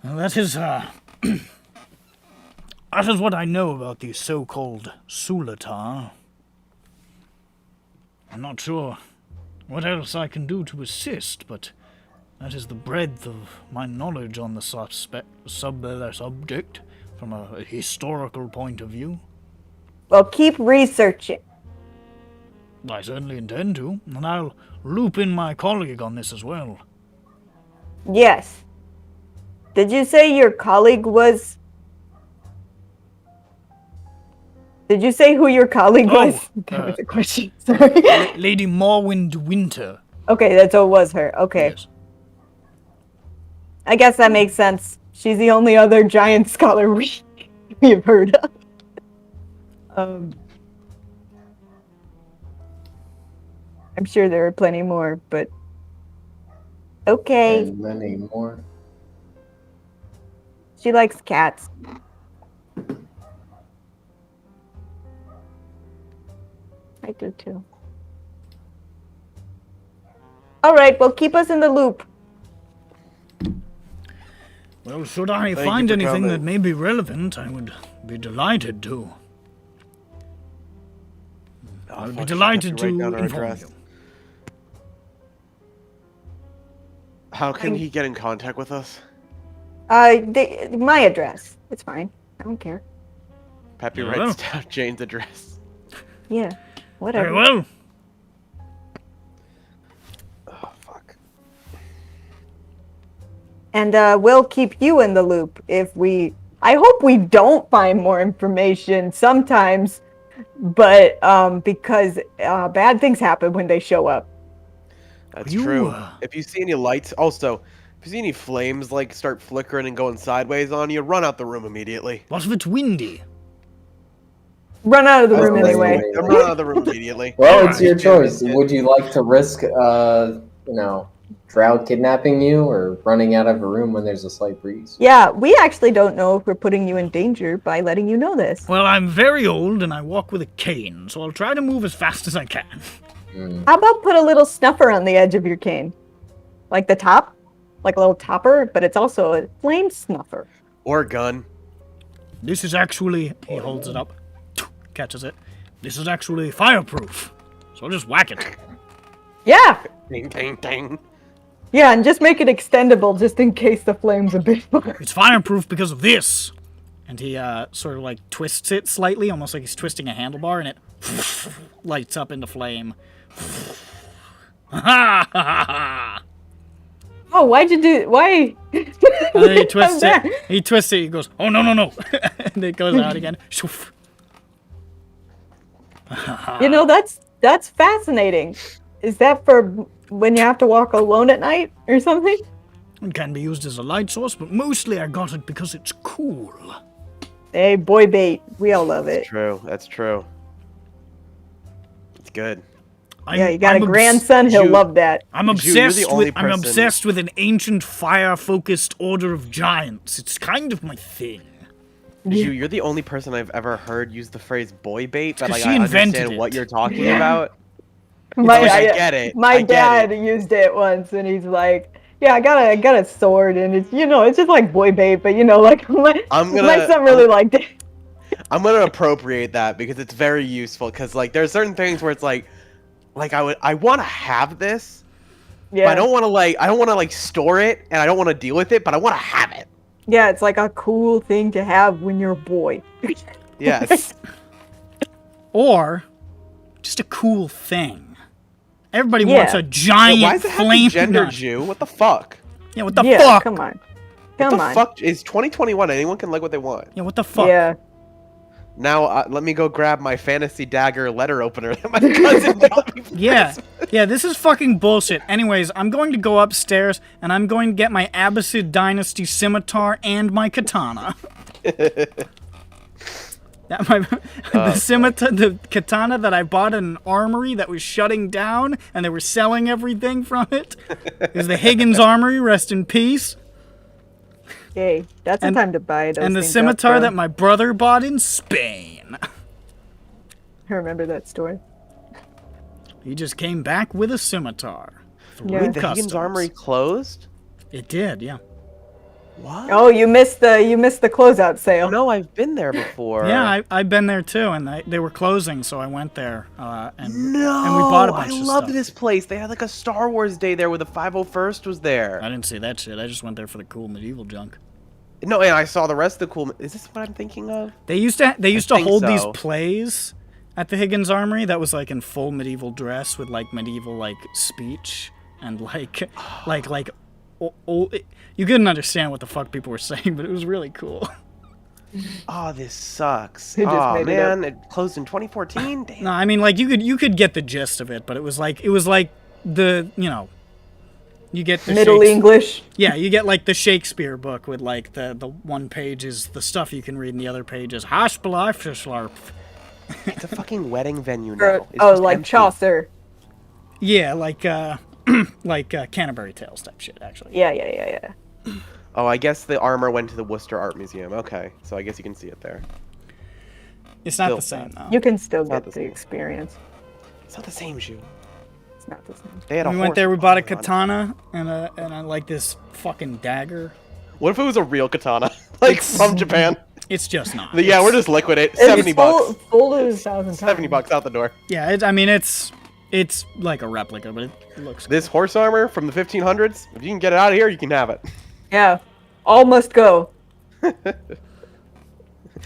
Well, that is, that is what I know about the so-called Sulatar. I'm not sure what else I can do to assist, but that is the breadth of my knowledge on the subject from a historical point of view. Well, keep researching. I certainly intend to, and I'll loop in my colleague on this as well. Yes. Did you say your colleague was... Did you say who your colleague was? That was a question. Sorry. Lady Morwind Winter. Okay, that's what it was her. Okay. Yes. I guess that makes sense. She's the only other giant scholar we've heard of. I'm sure there are plenty more, but okay. And many more. She likes cats. I do too. All right, well, keep us in the loop. Well, should I Thank find you for anything coming. that may be relevant, I would be delighted to. Oh, I'd be fuck, delighted she has to write down our inform address. you. How can he get in contact with us? My address. It's fine. I don't care. Peppy Very writes down Jane's address. Yeah, whatever. Very well. Oh, fuck. And we'll keep you in the loop if we... I hope we don't find more information sometimes, but because bad things happen when they show up. That's You, true. If you see any lights, also, if you see any flames like start flickering and going sideways on you, run out the room immediately. What if it's windy? Run out of the Oh, room anyway. I'm running out of the room immediately. Well, it's your choice. Would you like to risk, Drow kidnapping you or running out of a room when there's a slight breeze? Yeah, we actually don't know if we're putting you in danger by letting you know this. Well, I'm very old and I walk with a cane, so I'll try to move as fast as I can. How about put a little snuffer on the edge of your cane? Like the top? Like a little topper, but it's also a flame snuffer. Or gun. This is actually... He holds it up, catches it. This is actually fireproof, so I'll just whack it. Yeah! Ding, ding, ding. Yeah, and just make it extendable just in case the flame's a bit more. It's fireproof because of this. And he sort of like twists it slightly, almost like he's twisting a handlebar, and it lights up into flame. Ha ha ha! Oh, why'd you do... Why? And then he twists it. He twists it. He goes, "Oh no no no!" And it goes out again. Shoof. You know, that's fascinating. Is that for when you have to walk alone at night or something? It can be used as a light source, but mostly I got it because it's cool. Hey, boy bait. We all love it. True. That's true. It's good. Yeah, you got a grandson. He'll love that. I'm Ju, you're the obsessed only with. I'm person- obsessed with an ancient fire-focused order of giants. It's kind of my thing. You're the only person I've ever heard use the phrase "boy bait," but 'cause like she I invented understand it. what you're talking about. My, I get it. My I get dad it. used it once, and he's like, "Yeah, I got a sword, and it's it's just like boy bait, but like my son really liked it." I'm gonna appropriate that because it's very useful. Because like there's certain things where it's like I want to have this, Yeah, but I don't want to like store it, and I don't want to deal with it, but I want to have it. yeah, it's like a cool thing to have when you're a boy. Yes. Or just a cool thing. Everybody Yeah. wants a giant Why does it have to flame. gender No. Jew? What the fuck? Yeah, what the Yeah, fuck? come on, What come the on. fuck is 2021? Anyone can like what they want. Yeah, what the fuck? Yeah, Now let me go grab my fantasy dagger letter opener that my cousin got me for Yeah, yeah, this is fucking bullshit. Anyways, I'm going to go upstairs and I'm going to get my Abbasid Dynasty scimitar and my katana. The katana that I bought in an armory that was shutting down and they were selling everything from it is the Higgins Armory. Rest in peace. hey, that's the time to buy those. And the things scimitar up, bro. that my brother bought in Spain. I remember that story. He just came back with a scimitar. through Yeah. Wait, the customs. Higgins Armory closed? It did, yeah. What? Oh, you missed the closeout sale. No, I've been there before. Yeah, I've been there too, and they were closing, so I went there, and No, and we bought a bunch I of loved stuff. this place. They had like a Star Wars day there where the 501st was there. I didn't see that shit. I just went there for the cool medieval junk. No, and I saw the rest of the cool. Is this what I'm thinking of? They used to think hold these so. plays at the Higgins Armory that was like in full medieval dress with like medieval like speech and like you couldn't understand what the fuck people were saying, but it was really cool. Oh, this sucks. They just Oh made it up. man, it closed in 2014. Damn. No, I mean like you could get the gist of it, but it was like the you get the Middle English. Yeah, you get like the Shakespeare book with like the one page is the stuff you can read and the other page is Haspelifschlarp. It's a fucking wedding venue now. Or, It's oh, just like empty. Chaucer. Yeah, like like Canterbury Tales type shit actually. Yeah. Oh, I guess the armor went to the Worcester Art Museum. Okay, so I guess you can see it there. It's not Still the same though. You can still not get the the same. experience. It's not the same shoe. It's not the same. They had a We went horse there, we bought a on it. katana and a like this fucking dagger. What if it was a real katana, like from Japan? It's just not. But yeah, we're just liquidate. It's 70 bucks. Folded 1,000 times. 70 bucks out the door. Yeah, it's like a replica, but it looks This horse armor from the 1500s. If you can get it out of here, you can have it. Yeah. All must go. I Do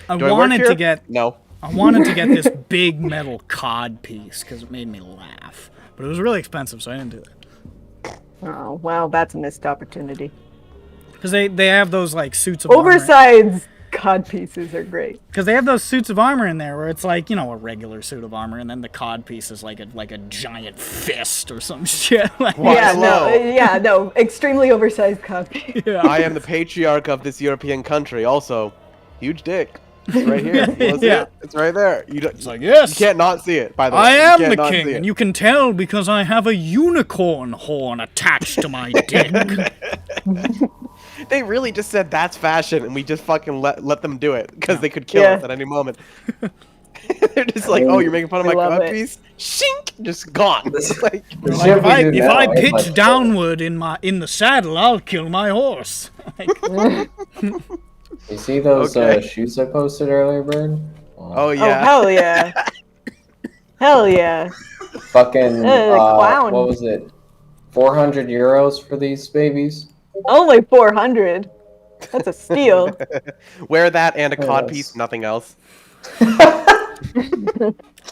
I work wanted here? to get No. I wanted to get this big metal cod piece because it made me laugh, but it was really expensive, so I didn't do that. Oh, wow, that's a missed opportunity. Because they have those like suits of armor. Oversized cod pieces are great. Because they have those suits of armor in there where it's like, a regular suit of armor, and then the cod piece is like a giant fist or some shit. Like, Why Yeah, hello? no, extremely oversized cod piece. yeah. I am the patriarch of this European country. Also, huge dick. It's right here. You wanna see Yeah. it? It's right there. You don't. It's like, yes, You can't not see it. By the way, I You am can't the not king, see it. and you can tell because I have a unicorn horn attached to my dick. They really just said that's fashion, and we just fucking let them do it because they could kill Yeah. us at any moment. They're just like, oh, you're making fun of We my love cod it. piece? Shink, just gone. Like, The Like, shit if we I, do if now I is pitch like- downward in the saddle, I'll kill my horse. Like, You see those Okay. shoes I posted earlier, Bird? oh Oh yeah. hell yeah. Hell yeah. Fucking, clown. what was it? 400 euros for these babies? Only 400. That's a steal. Wear that and a cod Yes. piece, nothing else.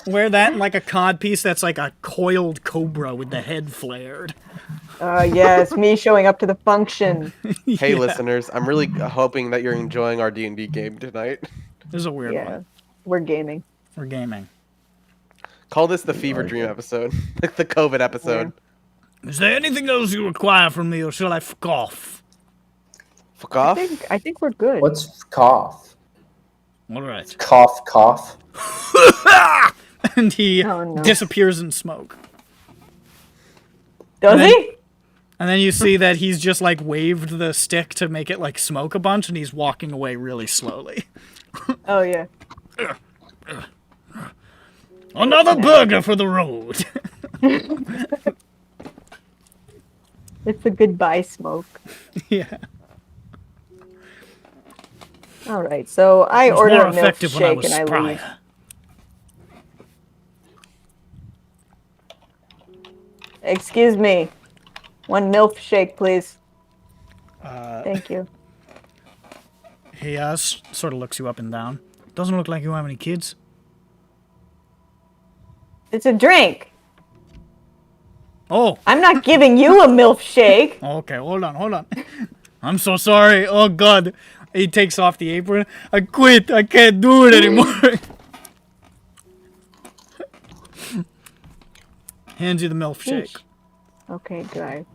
wear that and like a cod piece that's like a coiled cobra with the head flared. Yes, me showing up to the function. Hey, Yeah. listeners, I'm really hoping that you're enjoying our D&D game tonight. This is a weird Yeah, one. we're gaming. We're gaming. Call this the fever dream episode, like the COVID episode. Is there anything else you require from me, or shall I fuck off? Fuck off. I think we're good. What's cough? All right. Cough, cough. And he Oh, no. disappears in smoke. Does and then- he? And then you see that he's just like waved the stick to make it like smoke a bunch, and he's walking away really slowly. Oh yeah. Another burger for the road. It's a goodbye smoke. Yeah. All right, so I It was order more a effective when I milkshake was and I spry. leave. Excuse me. One milk shake, please. Thank you. He sort of looks you up and down. Doesn't look like you have any kids. It's a drink. Oh, I'm not giving you a milkshake. okay, hold on. I'm so sorry. Oh, God. He takes off the apron. I quit. I can't do it anymore. Hands you the milkshake. Okay, dry.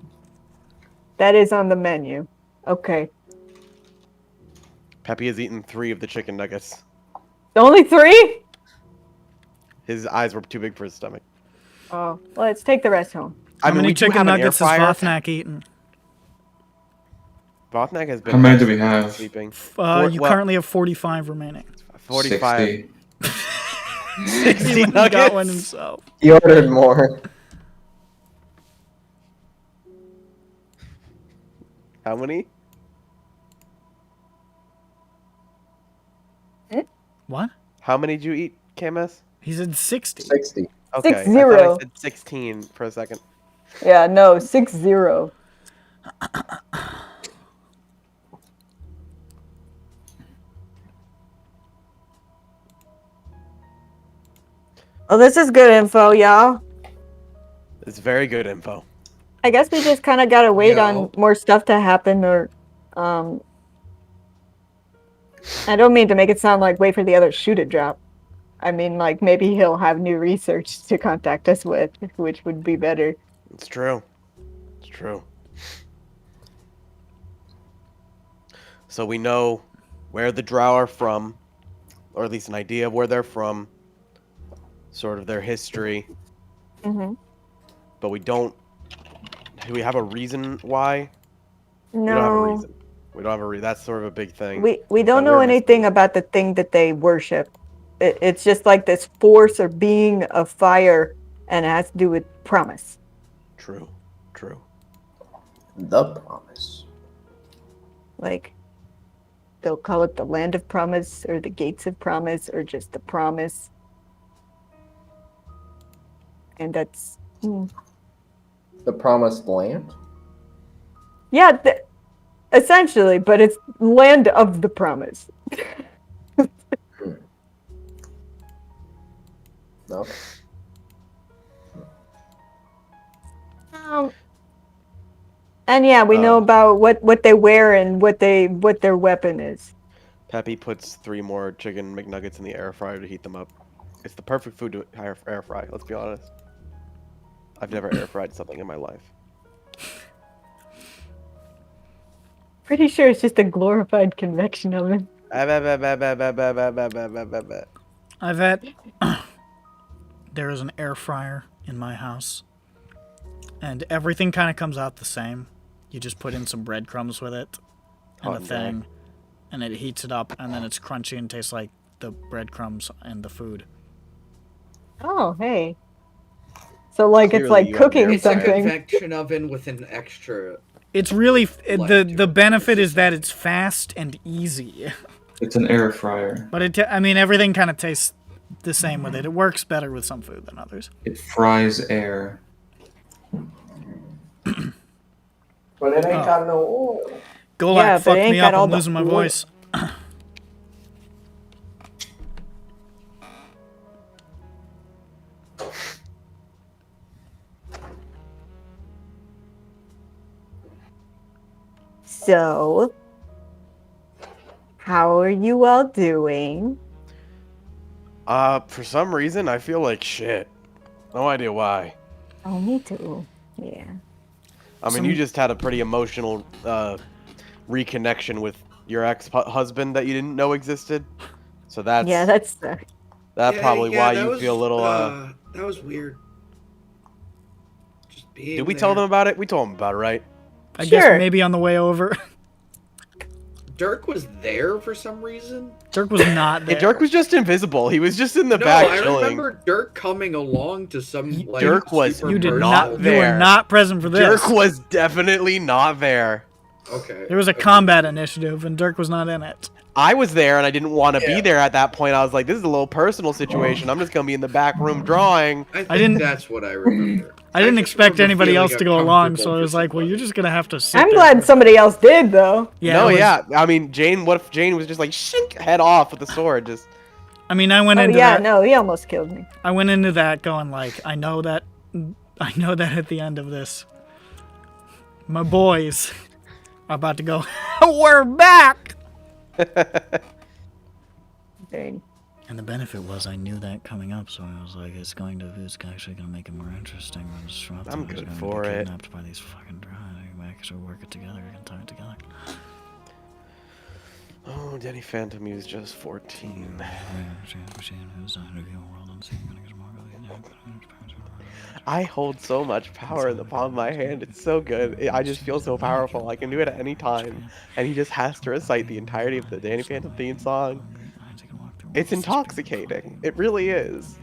That is on the menu. Okay. Peppy has eaten 3 of the chicken nuggets. Only 3? His eyes were too big for his stomach. Oh, let's take the rest home. How many we do chicken have an air nuggets has fryer. Vothnak eaten? Vothnak has been How many do we have? sleeping. You currently have 45 remaining. 45. 60. 60 He nuggets. got one himself. He ordered more. How many? What? How many did you eat, KMS? He said 60. 60. Okay, 60. I thought I said 16 for a second. Yeah, no, 60. Well, this is good info, y'all. It's very good info. I guess we just kind of gotta wait Yo. on more stuff to happen, or, I don't mean to make it sound like wait for the other shoe to drop. I mean, like, maybe he'll have new research to contact us with, which would be better. It's true. It's true. So we know where the drow are from, or at least an idea of where they're from, sort of their history, Mm-hmm. but we don't. Do we have a reason why? We don't have a No, reason. We don't have a reason. That's sort of a big thing. we don't that know we're anything missing. about the thing that they worship. It's just like this force or being of fire, and it has to do with promise. True. True. The promise. Like, they'll call it the land of promise, or the gates of promise, or just the promise. And that's, The promised land? yeah, essentially, but it's land of the promise. No. And yeah, we know Um, about what they wear and what their weapon is. Peppy puts 3 more chicken McNuggets in the air fryer to heat them up. It's the perfect food to air fry, let's be honest. I've never air fried something in my life. Pretty sure it's just a glorified convection oven. I've had. There is an air fryer in my house, and everything kind of comes out the same. You just put in some breadcrumbs with it, and a thing, and it heats it up, and then it's crunchy and tastes like the breadcrumbs and the food. Oh, hey. So like it's Clearly like you have cooking air It's a fryer. something. convection oven with an extra. It's really Like, the benefit is that it's fast and easy. It's an air fryer. But I mean, everything kind of tastes the same with it. It works better with some food than others. It fries air. But it ain't got no oil. Golak Yeah, but it fucked ain't me got up. all I'm the losing my oil. voice. So, how are you all doing? For some reason, I feel like shit. No idea why. Oh, me too. Yeah. I mean, you just had a pretty emotional reconnection with your ex-husband that you didn't know existed. So that's Yeah, that's probably why that you was, feel a little. That was weird. Just being Did we there. tell them about it? We told them about it, right? I Sure. guess maybe on the way over. Dirk was there for some reason. Dirk was not there. Yeah, Dirk was just invisible. He was just in the No, back I chilling. remember Dirk coming along to some like. Dirk was- super You did Not not. personal- You were there. not present for this. Dirk was definitely not there. Okay. There was a combat initiative, and Dirk was not in it. I was there, and I didn't want to Yeah. be there at that point. I was like, "This is a little personal situation. I'm just gonna be in the back room drawing." I think didn't- that's what I remember. I didn't just expect remember anybody feeling else to go along, uncomfortable so I was for like, "Well, you're somebody. just gonna have to sit." I'm there glad for- somebody else did though. Yeah, No, it was- yeah. I mean, Jane. What if Jane was just like, shink, head off with the sword? Just I mean, I went Oh into yeah, that. no, he almost killed me. I went into that going like, I know that at the end of this, my boys are about to go. We're back. Dang. And the benefit was I knew that coming up, so I was like, it's actually gonna make it more interesting. When Schmup'ten I'm is good gonna for be it. kidnapped by these fucking drow. We actually work it together. We can tie it together. oh, Denny Phantom is just 14. I hold so much power in the palm of my hand. It's so good. I just feel so powerful. I can do it at any time. And he just has to recite the entirety of the Danny Phantom theme song. It's intoxicating. It really is.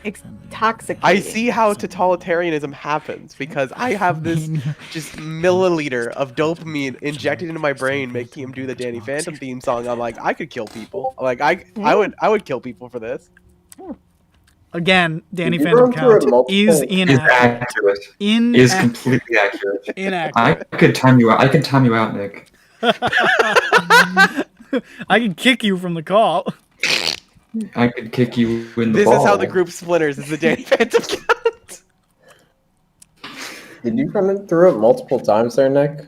Intoxicating. I see how totalitarianism happens because I have this just milliliter of dopamine injected into my brain, making him do the Danny Phantom theme song. I'm like, I could kill people. Like I would kill people for this. Again, Danny Did you Phantom run through it count multiple- is Is inaccurate. accurate. Is completely accurate. Inaccurate. I could time you out. I can time you out, Nick. I can kick you from the call. I could kick you in the This ball. is how the group splinters. Is the Danny Phantom count? Did you run through it multiple times there, Nick?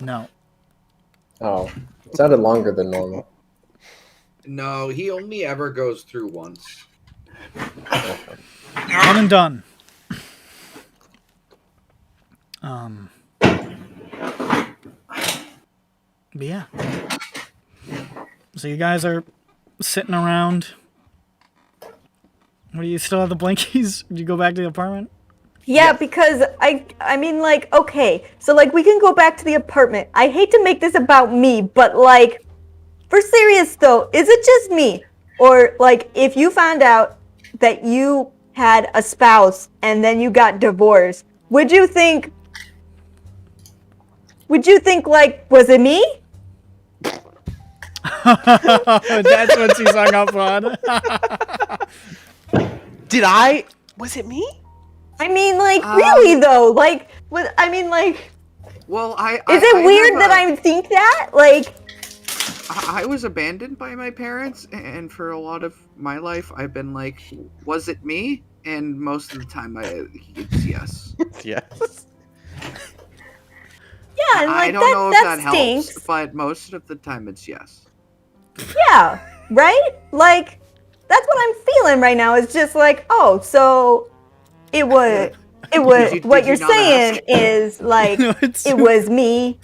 No. Oh, it sounded longer than normal. No, he only ever goes through once. One and done. But yeah. So you guys are sitting around. What do you still have the blinkies? Did you go back to the apartment? Yeah, because I mean, like, okay, so like we can go back to the apartment. I hate to make this about me, but like, for serious though, is it just me, or like, if you found out that you had a spouse and then you got divorced, would you think like, was it me? That's what she's hung up on. Did I? Was it me? I mean, like, really though, like, I mean, like, Well, is it weird that I think that? Like, I was abandoned by my parents, and for a lot of my life, I've been like, was it me? And most of the time, it's yes. Yes. yeah, and like I don't know if that stinks. helps, but most of the time, it's yes. Yeah, right? Like, that's what I'm feeling right now. It's just like, oh, so it was Did what you you're not saying ask? is like You know, it's it was me.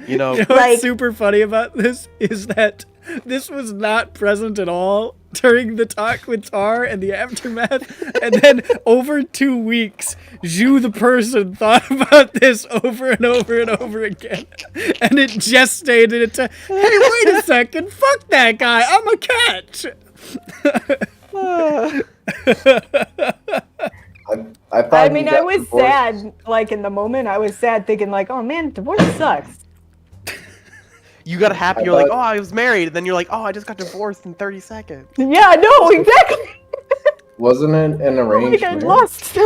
You know, You know Like- what's super funny about this is that This was not present at all during the talk with Tar and the aftermath. And then over 2 weeks, Zhu the person thought about this over and over and over again. And it gestated into, hey, wait a second, fuck that guy, I'm a cat. I thought I you mean, got I was divorced. sad. Like in the moment, I was sad, thinking like, "Oh man, divorce sucks." You got happy. I You're like, thought- oh, I was married. And then you're like, oh, I just got divorced in 30 seconds. Yeah, no, exactly. Wasn't it an arranged Like I marriage? lost.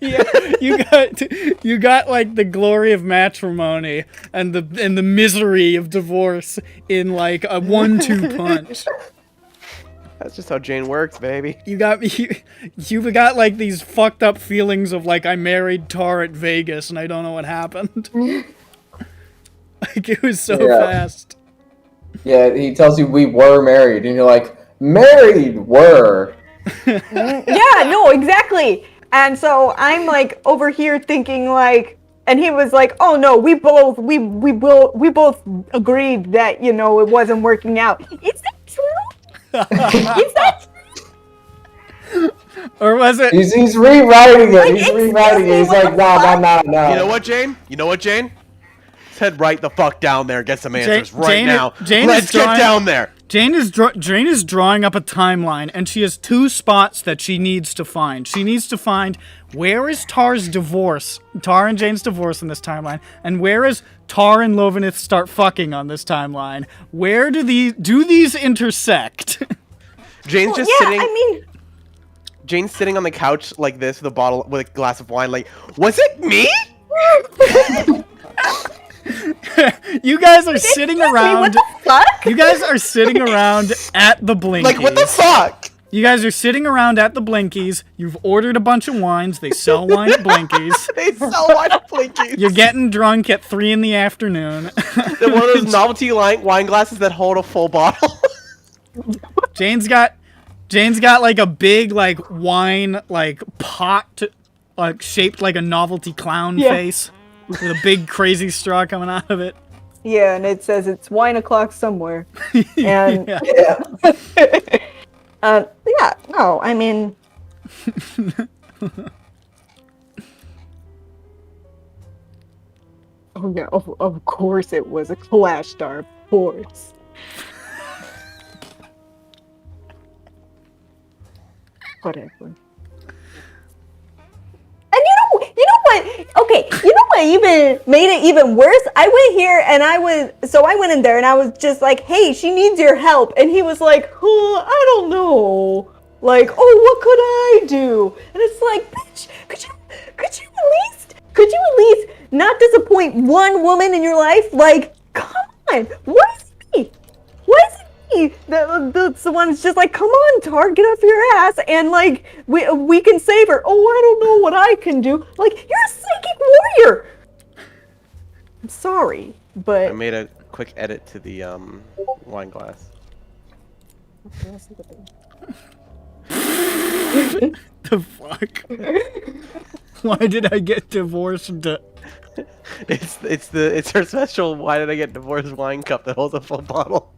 Yeah, you got like the glory of matrimony and the misery of divorce in like a 1-2 punch. That's just how Jane works, baby. You got like these fucked up feelings of like I married Tar at Vegas and I don't know what happened. Like it was so Yeah. fast. Yeah, he tells you we were married, and you're like, married were. Yeah, no, exactly. And so I'm like over here thinking like, and he was like, "Oh no, we both agreed that it wasn't working out." Is that true? Is that true? Or was it? He's rewriting it. Like, He's excuse rewriting me, it. He's what like, the fuck? no. You know what, Jane? Head right the fuck down there and get some answers Jane- right Jane- now. Jane Let's is get drawing- down there. Jane is drawing up a timeline, and she has 2 spots that she needs to find. She needs to find where is Tar and Jane's divorce in this timeline, and where is Tar and Lovenith start fucking on this timeline. Where do these intersect? Jane's just Yeah, sitting. I mean, Jane's sitting on the couch like this with a glass of wine. Like, was it me? You guys are sitting excuse me, what around. the fuck? You guys are sitting around at the Blinkies. Like, what the fuck? You guys are sitting around at the Blinkies. You've ordered a bunch of wines. They sell wine at Blinkies. They sell wine at Blinky. You're getting drunk at 3 in the afternoon. They're one of those novelty wine glasses that hold a full bottle. Jane's got like a big like wine like pot like shaped like a novelty clown Yeah. face with a big crazy straw coming out of it. Yeah, and it says it's wine o'clock somewhere. And Yeah. yeah, no, I mean, oh yeah, of course it was a Clash Star, of course. Whatever. And you know what? Okay, you know what even made it even worse? I went here and I went in there and I was just like, "Hey, she needs your help." And he was like, "Oh, I don't know. Like, oh, what could I do?" And it's like, "Bitch, could you at least not disappoint one woman in your life? Like, come on. What is it me? What is it me? The one's just like, come on, Tar, get off your ass, and like we can save her. Oh, I don't know what I can do. Like, you're a psychic warrior. I'm sorry, but I made a quick edit to the wine glass. The fuck? Why did I get divorced? It's her special "Why did I get divorced" wine cup that holds a full bottle.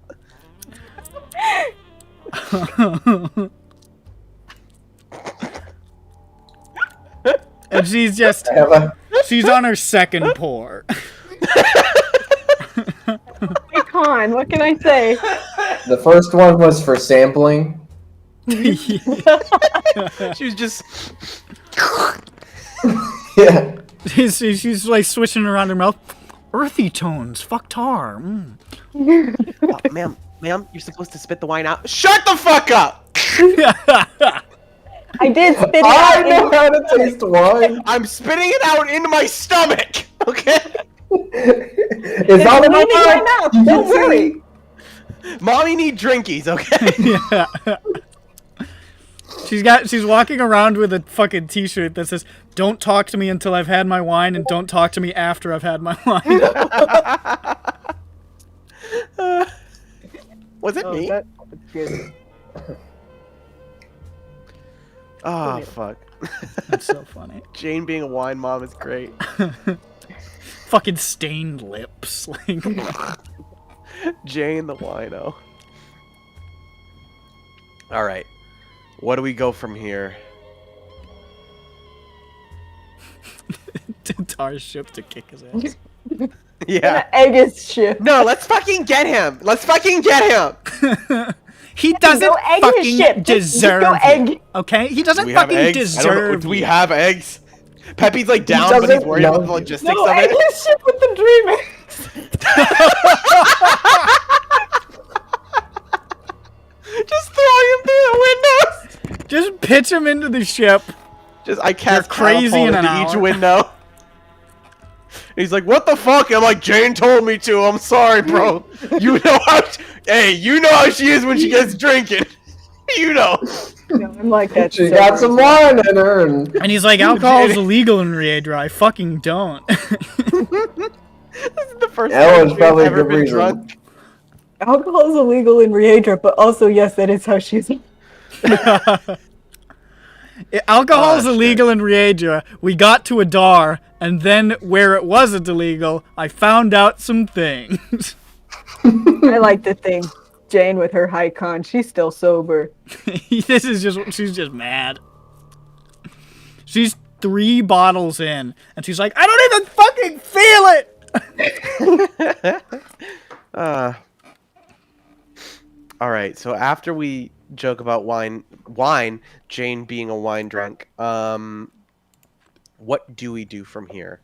And she's on her second pour. Con, what can I say? The first one was for sampling. She was just. Yeah. She's like switching around her mouth. Earthy tones. Fuck Tar. Mm. Oh, ma'am, you're supposed to spit the wine out. Shut the fuck up! I did spit it I out. know how to taste wine. I'm spitting it out into my stomach. Okay. It's all in my leaving my mouth. mouth. Don't worry. Mommy need drinkies. Okay. Yeah. She's walking around with a fucking t-shirt that says, "Don't talk to me until I've had my wine, and don't talk to me after I've had my wine." Was it me? That's good. Oh fuck. That's so funny. Jane being a wine mom is great. Fucking stained lips. Like, Jain the wino. All right. What do we go from here? To Tar's ship to kick his ass. Yeah. Egg his ship. No, let's fucking get him. Let's fucking get him. He doesn't Go egg his fucking ship. Just deserve go you, egg. okay? He doesn't Do we have fucking eggs? I don't know. deserve Do we you. have eggs? Peppy's like down, but he's doesn't worried about love the you. logistics No, of egg it. his ship with the dream eggs. Just throw him through the windows. Just pitch him into the ship. Just I cast crazy catapult in an into each hour. window. He's like, "What the fuck?" I'm like, "Jain told me to. I'm sorry, bro. You know how? Hey, you know how she is when she gets drinking. You know." No, I'm like that. She so got some wine in her, and And he's like, alcohol is illegal in Riedra. I fucking don't. This is the first That time was Jain's probably a ever good been reason. drunk. Alcohol is illegal in Riedra, but also yes, that is how she's. Alcohol is Oh, illegal in Riedra. We got to Adar, and then where it wasn't illegal, I found out some things. I like to think Jain with her high con, she's still sober. This is just, she's just mad. She's 3 bottles in, and she's like, I don't even fucking feel it! All right. So after we joke about wine, Jain being a wine drunk. What do we do from here?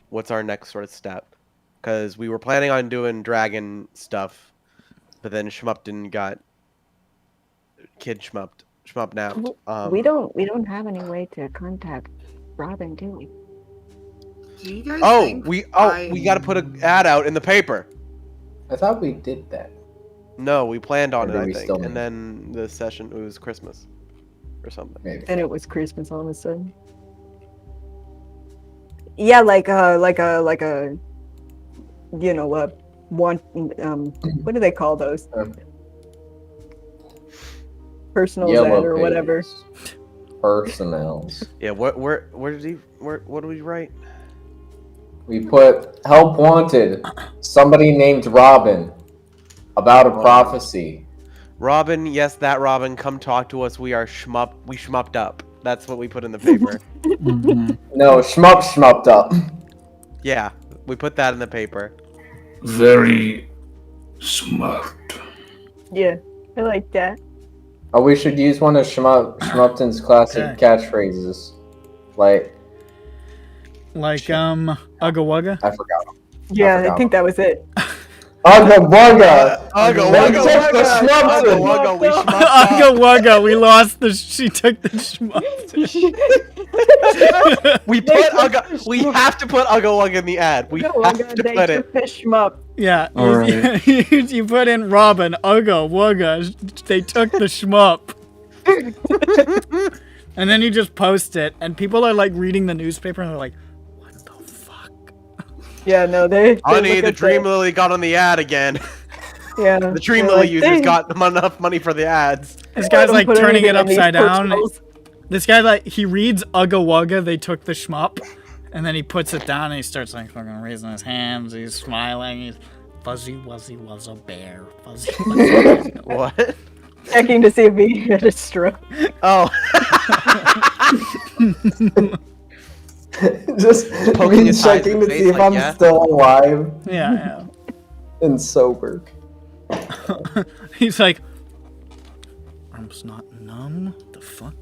What's our next sort of step? Because we were planning on doing dragon stuff, but then Schmup'ten got schmupnapped. We don't have any way to contact Robin, do we? Do you guys Oh, think we got to put an ad out in the paper. I thought we did that. No, we planned on Or it, do I we think, still and need- then the session it was Christmas or something. Maybe. Then it was Christmas all of a sudden. Yeah, like a, you know, one what do they call those? Personal Yellow ad or whatever. pages. Personnels. Yeah, what did he what did we write? We put help wanted. Somebody named Robin. About a prophecy. Robin, yes, that Robin, come talk to us. We shmupped up. That's what we put in the paper. No, shmupped up. Yeah, we put that in the paper. Very smart. Yeah, I like that. Oh, we should use one of Schmup'ten's classic catchphrases. Like, Ugga Wugga? I forgot. Yeah, I forgot. think that was it. Ugga Bugga! Ugga They Wugga took the Wugga, Schmup'ten. Wugga, we shmupped Ugga Wugga, we lost she took the schmuck. up. We put Ugga. We have to put Ugga Wugga in the ad. We have to They put took it. the shmup. Yeah, Alright. you put in Robin, Ugga Wugga, they took the shmup. And then you just post it, and people are like reading the newspaper and they're like, what the fuck? Yeah, no, they Honey, look the at Dream Lily got on the ad again. Yeah, The Dream they're Lily like, users they- got enough money for the ads. This guy's don't like put turning it anything in these upside down. portals. This guy like he reads Ugga Wugga, they took the shmup, and then he puts it down and he starts like fucking raising his hands. He's smiling. He's fuzzy wuzzy was a bear. Fuzzy wuzzy. What? Checking to see if he had a stroke. Oh. Just Poking me his eyes checking in to the see face, if like, I'm yeah. still alive Yeah, and sober. yeah. He's like, arms not numb. The fuck?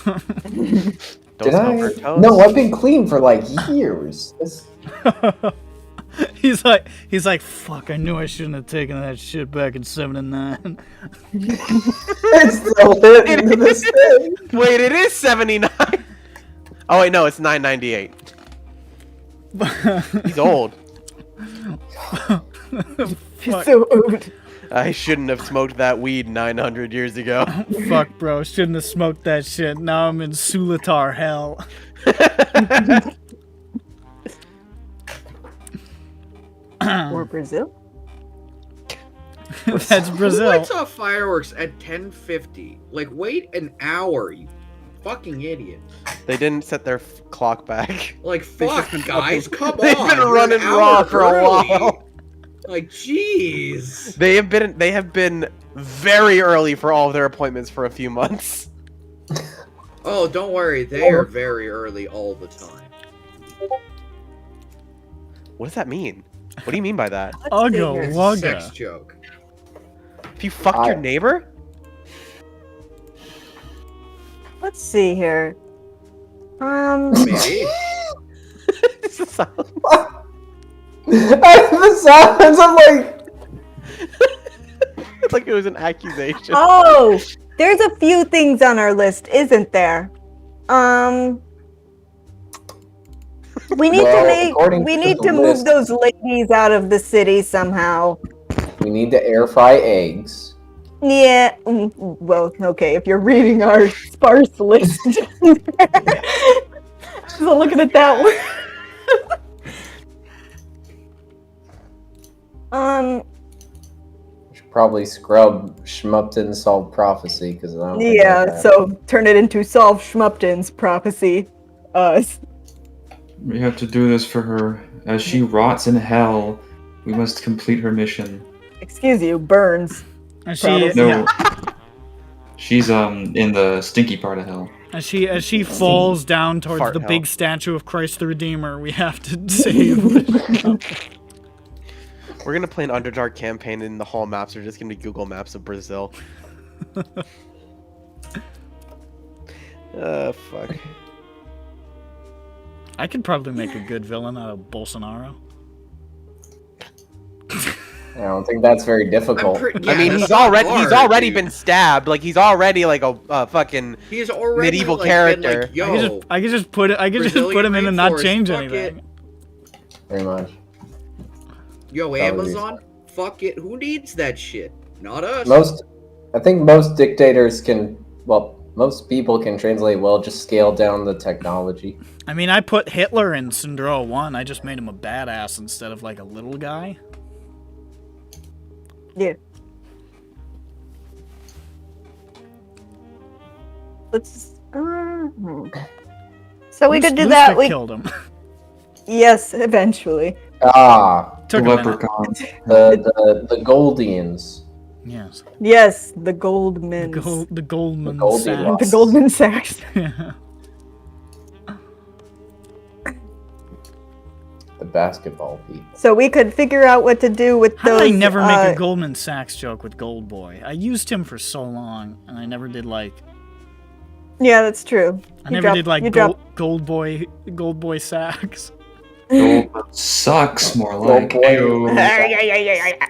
Don't Did I? smoke her toes. No, I've been clean for like years. He's like, fuck! I knew I shouldn't have taken that shit back in '79. It's still hitting to this day. Wait, it is 79. Oh wait, no, it's 998. He's old. Fuck, So old. I shouldn't have smoked that weed 900 years ago. fuck, bro! Shouldn't have smoked that shit. Now I'm in Sulatar hell. Or Brazil? That's Who Brazil. lights off fireworks at 10:50? Like, wait an hour, you fucking idiot. They didn't set their clock back. Like, fuck, been guys, come on. They've been you're running an hour raw for a early. while. Like, jeez. They have been very early for all of their appointments for a few months. Oh, don't worry. They are very early all the time. What does that mean? What do you mean by that? Ugga It's a wugga. sex joke. If you fucked your neighbor? Let's see here. Maybe. This is so- The sounds of like. It's like it was an accusation. Oh, there's a few things on our list, isn't there? We need Well, to make. according We to need the to move list- those ladies out of the city somehow. We need to air fry eggs. Yeah. Well, okay. If you're reading our sparse list, so looking at that one. Should probably scrub Schmup'ten solve prophecy because I don't. think Yeah. that So turn it into solve Schmup'ten's prophecy. We have to do this for her. As she rots in hell, we must complete her mission. Excuse you, Burns. As she, No. yeah, She's in the stinky part of hell. as she falls down towards Fart the hell. big statue of Christ the Redeemer, we have to save. We're gonna play an Underdark campaign and the whole maps are just gonna be Google Maps of Brazil. Fuck. I could probably make a good villain out of Bolsonaro. I don't think that's very difficult. Yeah, I mean, that's he's not already hard, dude. been stabbed. Like he's already like a fucking. He's already medieval like, character. Been, like, Yo, I could just put him in and not Brazilian change rainforest, anything. Very much. Yo, That would be Amazon, fuck it. Who needs that shit? Not us. I think most dictators can. Well, most people can translate well. Just scale down the technology. I mean, I put Hitler in Syndro 1. I just made him a badass instead of like a little guy. Yeah. Let's. So we could do that. Lustig We killed him. yes, eventually. Ah, Took a minute. Leprechaun. the Goldians. Yes. Yes, the Goldmans. The Goldman The Goldilocks. Sachs. The Goldman Sachs. Yeah. The basketball people. So we could figure out what to do with How those. did I never make a Goldman Sachs joke with Gold Boy? I used him for so long, and I never did like. Yeah, that's true. I never did like Gold Boy Sachs. Gold sucks more like. boy. Ayo.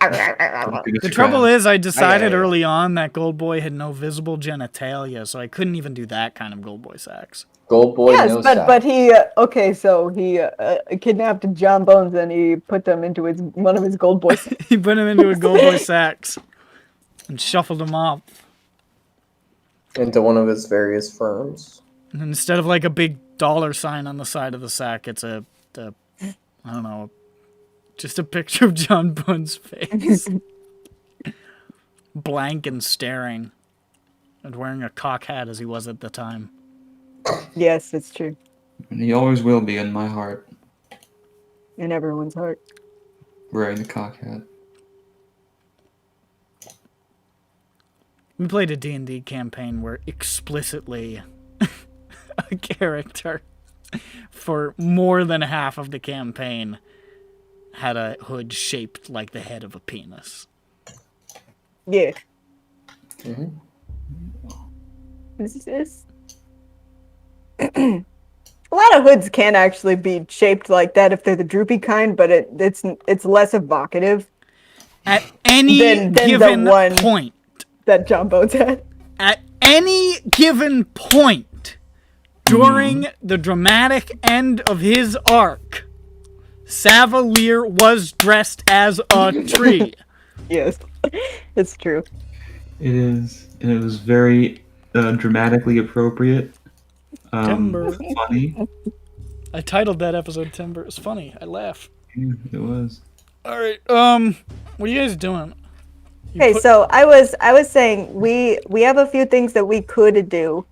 The trouble is, I decided Aye, aye, aye. early on that Gold Boy had no visible genitalia, so I couldn't even do that kind of Gold Boy Sachs. Gold boy. Yes, no but sack. he okay. So he kidnapped John Bones and he put them into one of his gold boys. He put him into a Gold Boy Sachs and shuffled him off. Into one of his various firms. And instead of like a big dollar sign on the side of the sack, it's I don't know, just a picture of John Bunn's face. Blank and staring. And wearing a cock hat as he was at the time. Yes, it's true. And he always will be in my heart, In everyone's heart. wearing the cock hat. We played a D&D campaign where explicitly a character for more than half of the campaign had a hood shaped like the head of a penis. Yeah. Mhm. This is. A lot of hoods can actually be shaped like that if they're the droopy kind, but it's less evocative At any Than the given one- point, that John Bones had. at any given point during the dramatic end of his arc, Savalier was dressed as a tree. Yes, it's true. It is, and it was very dramatically appropriate. Timber. Funny. I titled that episode Timber. It's funny. I laugh. Yeah, it was. All right. What are you guys doing? Okay, so I was saying we have a few things that we could do,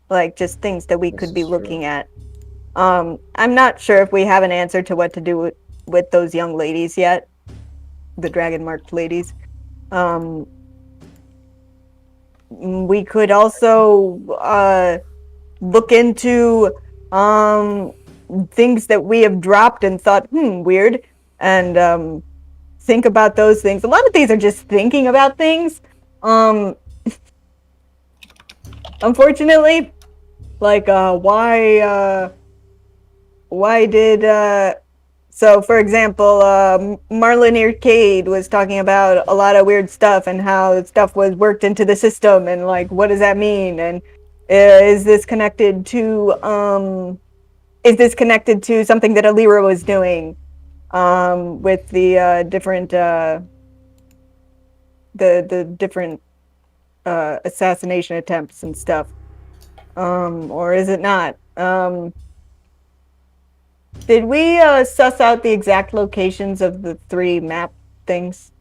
like just things that we could be looking at. I'm not sure if we have an answer to what to do with those young ladies yet. the dragon marked ladies. We could also look into things that we have dropped and thought, weird, and think about those things. A lot of these are just thinking about things. Unfortunately, like why did so for example, Marlon Arcade was talking about a lot of weird stuff and how stuff was worked into the system and like what does that mean, and is this connected to something that Alira was doing with the different assassination attempts and stuff, or is it not? Did we suss out the exact locations of the 3 map things?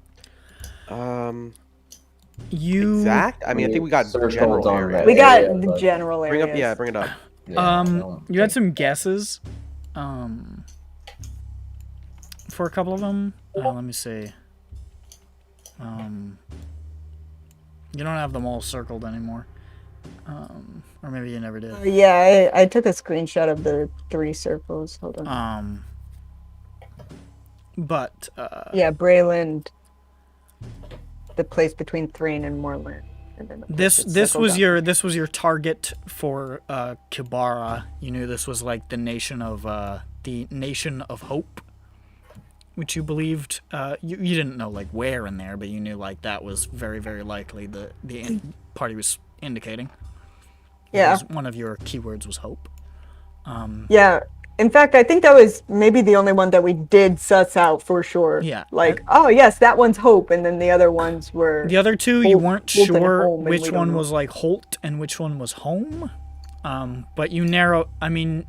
Exact? I mean, I think we got Circled general on area. that. We got area, the but- general Bring areas. up, bring it up. You had some guesses for a couple of them. Let me see. You don't have them all circled anymore. Or maybe you never did. Yeah, I took a screenshot of the 3 circles. Hold on. But Yeah, Brayland, the place between Thrain and Moorland. And then the place that's this circled was up. your target for Kibara. You knew this was like the nation of hope, which you believed. You didn't know like where in there, but you knew like that was very, very likely the party was indicating. Yeah. One of your keywords was hope. Yeah. In fact, I think that was maybe the only one that we did suss out for sure. Yeah. Like, oh yes, that one's hope, and then the other ones were. The other two, you weren't Holt and sure home, and which we don't one know. was like Holt and which one was home. But you narrow. I mean,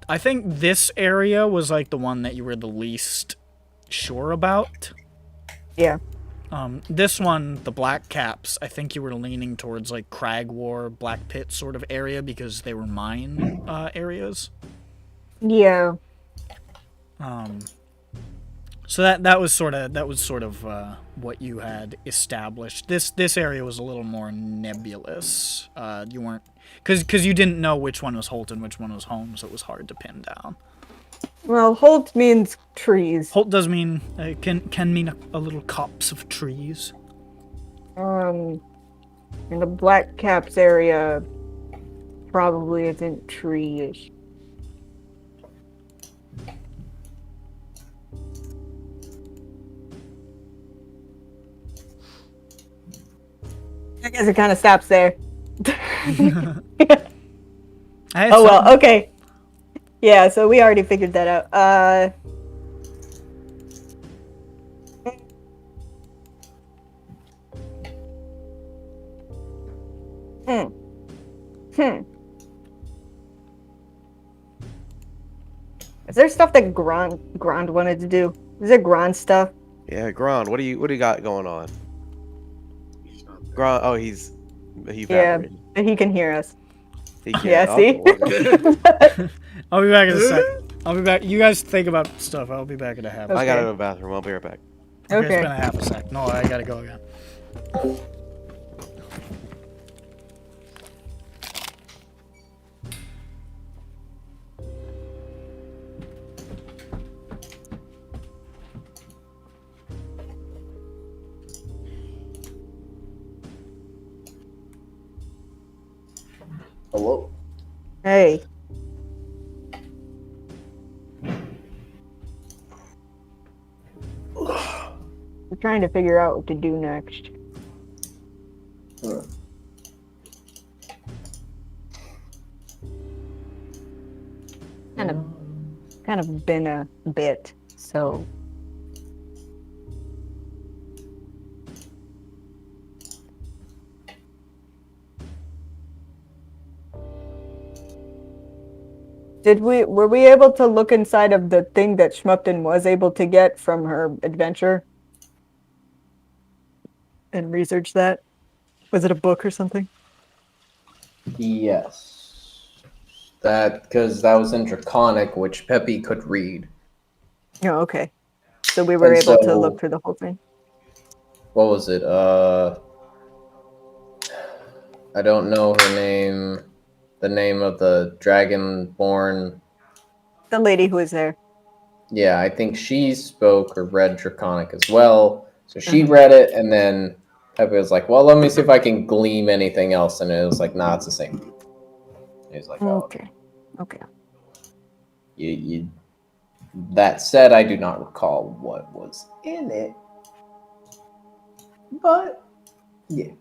I think this area was like the one that you were the least sure about. Yeah. This one, the Black Caps, I think you were leaning towards like Crag War, Black Pit sort of area because they were mine areas. Yeah. So that was sort of what you had established. This area was a little more nebulous. You weren't because you didn't know which one was Holt and which one was home, so it was hard to pin down. Well, Holt means trees. Holt does mean can mean a little copse of trees. In the Black Caps area, probably isn't tree-ish. I guess it kind of stops there. Oh well, okay. Yeah, so we already figured that out. Is there stuff that Grand wanted to do? Is there Grand stuff? Yeah, Grand, what do you got going on? Grand, he Yeah, evaporated. but he can hear us. He can't. Yeah, Oh, see? Lord. I'll be back in a sec. I'll be back. You guys think about stuff. I'll be back in a half. I Okay. gotta go to the bathroom. I'll be right back. It's Okay. been a half a sec. No, I gotta go again. Hello. Hey. We're trying to figure out what to do next. Huh. Kind of been a bit, so. Were we able to look inside of the thing that Schmup'ten was able to get from her adventure? And research that? Was it a book or something? Yes. Because that was in Draconic, which Peppy could read. Oh, okay. So we were And able to so- look through the whole thing. what was it? I don't know her name. The name of the dragonborn. The lady who was there. Yeah, I think she spoke or read Draconic as well. So she read it, and then Pepe was like, "Well, let me see if I can glean anything else." And it was like, "Nah, it's the same." He was like, "Oh, Okay. Okay. you." That said, I do not recall what was in it, but yeah,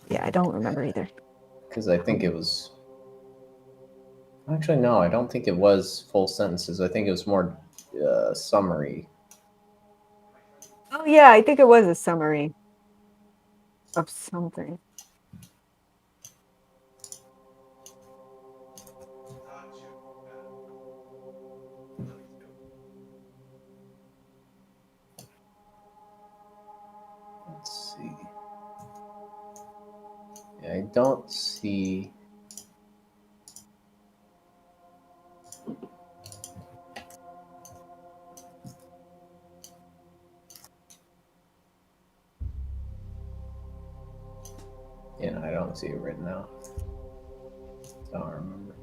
Yeah, I don't remember either. because I think it was. Actually, no, I don't think it was full sentences. I think it was more summary. Oh yeah, I think it was a summary of something. Let's see. Yeah, I don't see. You know, I don't see it written out. Don't remember.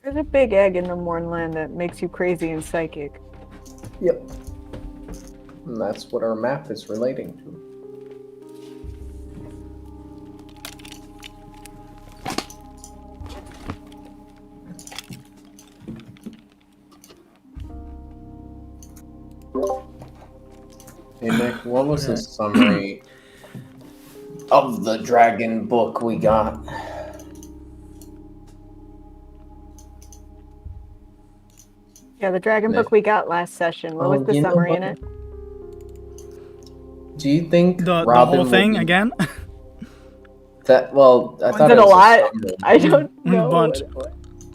There's a big egg in the Mornland that makes you crazy and psychic. Yep. And that's what our map is relating to. Hey Nick, what was the summary of the dragon book we got? Yeah, the dragon book we got last session. What was the summary in it? Do you think The Robin whole thing will be, again? That well, I thought Was it a was lot? summary. I don't know. Bunch.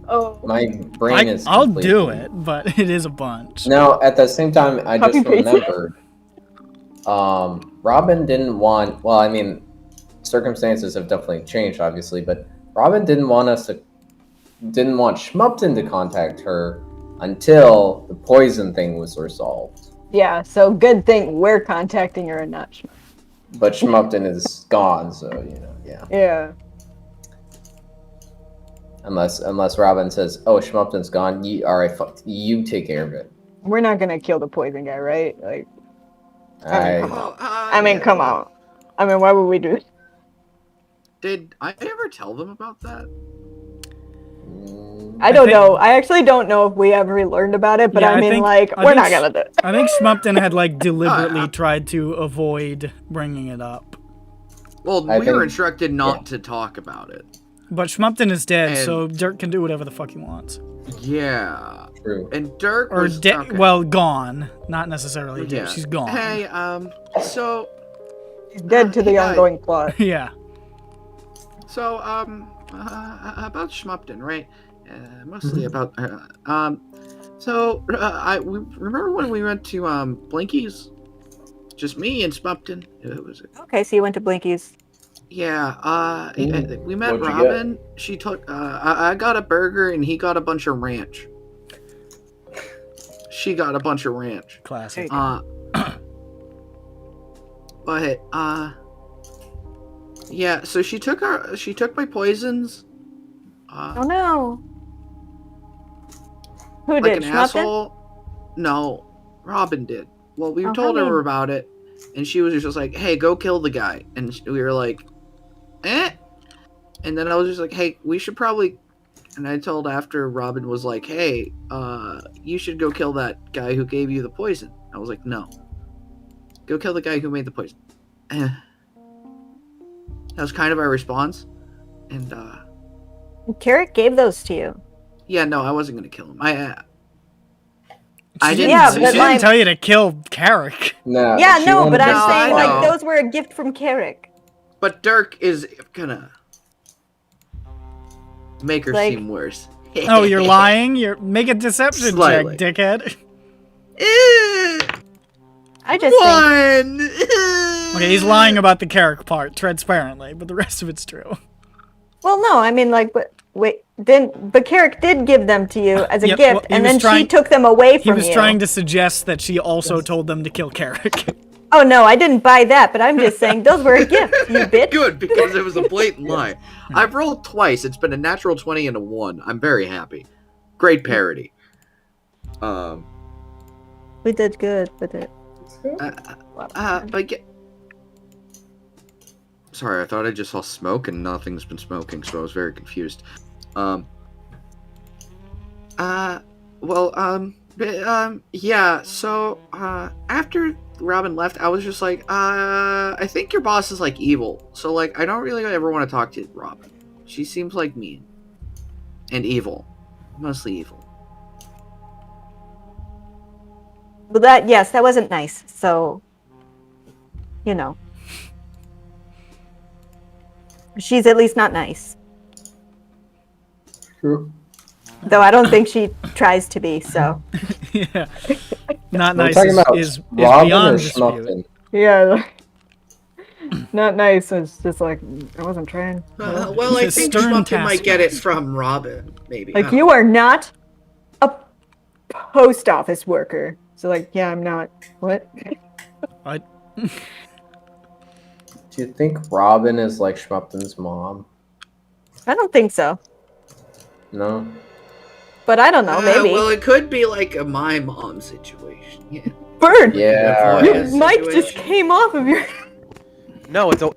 Oh. My brain is. I'll do completely- it, but it is a bunch. Now, at the same time, I Copy just paste it. remembered. Robin didn't want. Well, I mean, circumstances have definitely changed, obviously, but Robin didn't want Schmup'ten to contact her until the poison thing was resolved. Yeah, so good thing we're contacting her and not Schmup. But Schmup'ten is gone, so yeah. Yeah. Unless Robin says, "Oh, Schmup'ten's gone. All right, fuck, you take care of it." We're not gonna kill the poison guy, right? Like, come I on. I mean, come on. I mean, why would we do this? Did I ever tell them about that? I don't think- know. I actually don't know if we ever learned about it, but Yeah, I I mean, think- like, I we're think not gonna do it. I think Schmup'ten had like deliberately I- tried to avoid bringing it up. Well, I we were think- instructed not to talk about it. But Schmup'ten is dead, And- so Dirk can do whatever the fuck he wants. Yeah. true. And Dirk Or was okay. well, gone. Not necessarily dead. Yeah. She's gone. Hey, so He's dead to the Hey, guys. ongoing plot. Yeah. So, about Schmup'ten, right? Mostly about we remember when we went to Blinky's, just me and Schmup'ten. It was Okay, so you went to Blinky's. yeah. We met What'd you Robin. She took. I got a burger and he got a bunch of ranch. She got a bunch of ranch. Classic. But yeah. So she took my poisons. Oh no. Who Like did? an Schmup'ten? asshole. No, Robin did. Well, we Oh, told honey. her about it, and she was just like, "Hey, go kill the guy." And we were like, "Eh." And then I was just like, "Hey, we should probably." And I told after Robin was like, "Hey, you should go kill that guy who gave you the poison." I was like, "No, go kill the guy who made the poison." Eh. That was kind of our response, and Carrot gave those to you. yeah, no, I wasn't gonna kill him. I She didn't. Yeah, she but didn't like- tell you to kill Carrick. No. Yeah, she no, wanted but to I'm No, saying, I like, know. those were a gift from Carrick. But Dirk is gonna make her Like- seem worse. Oh, you're lying? Make a deception Slightly. check, dickhead. I just think. One. Okay, he's lying about the Carrick part transparently, but the rest of it's true. Well, no, I mean, like, but wait, but Carrick did give them to you as a Yep, gift, well, he and was then trying- she took them away He from was you. trying to suggest that she also told them to kill Carrick. Oh no, I didn't buy that, but I'm just saying those were a gift, you bitch. Good, because it was a blatant lie. I've rolled twice. It's been a natural 20 and a 1. I'm very happy. Great parody. We did good with it. But sorry, I thought I just saw smoke and nothing's been smoking, so I was very confused. Yeah, so, after Robin left, I was just like, I think your boss is, like, evil. So, like, I don't really ever want to talk to Robin. She seems, like, mean. And evil. Mostly evil. Well, yes, that wasn't nice, so, you know. She's at least not nice. True. Though I don't think she tries to be, so. Yeah. Not We're nice talking is, about is Robin beyond or dispute. Schmup'ten? Yeah. Not nice. It's just like, I wasn't trying. Well, I It's a think stern Schmup'ten might get it taskmaster. from Robin, maybe. Like, you are not a post office worker. So, like, yeah, I'm not. What? I, Do you think Robin is like Schmup'ten's mom? I don't think so. No. But I don't know, maybe. Well, it could be like a my mom situation. Yeah. Bird! Yeah. Your Your mic just situation. came off of your... No, it's a.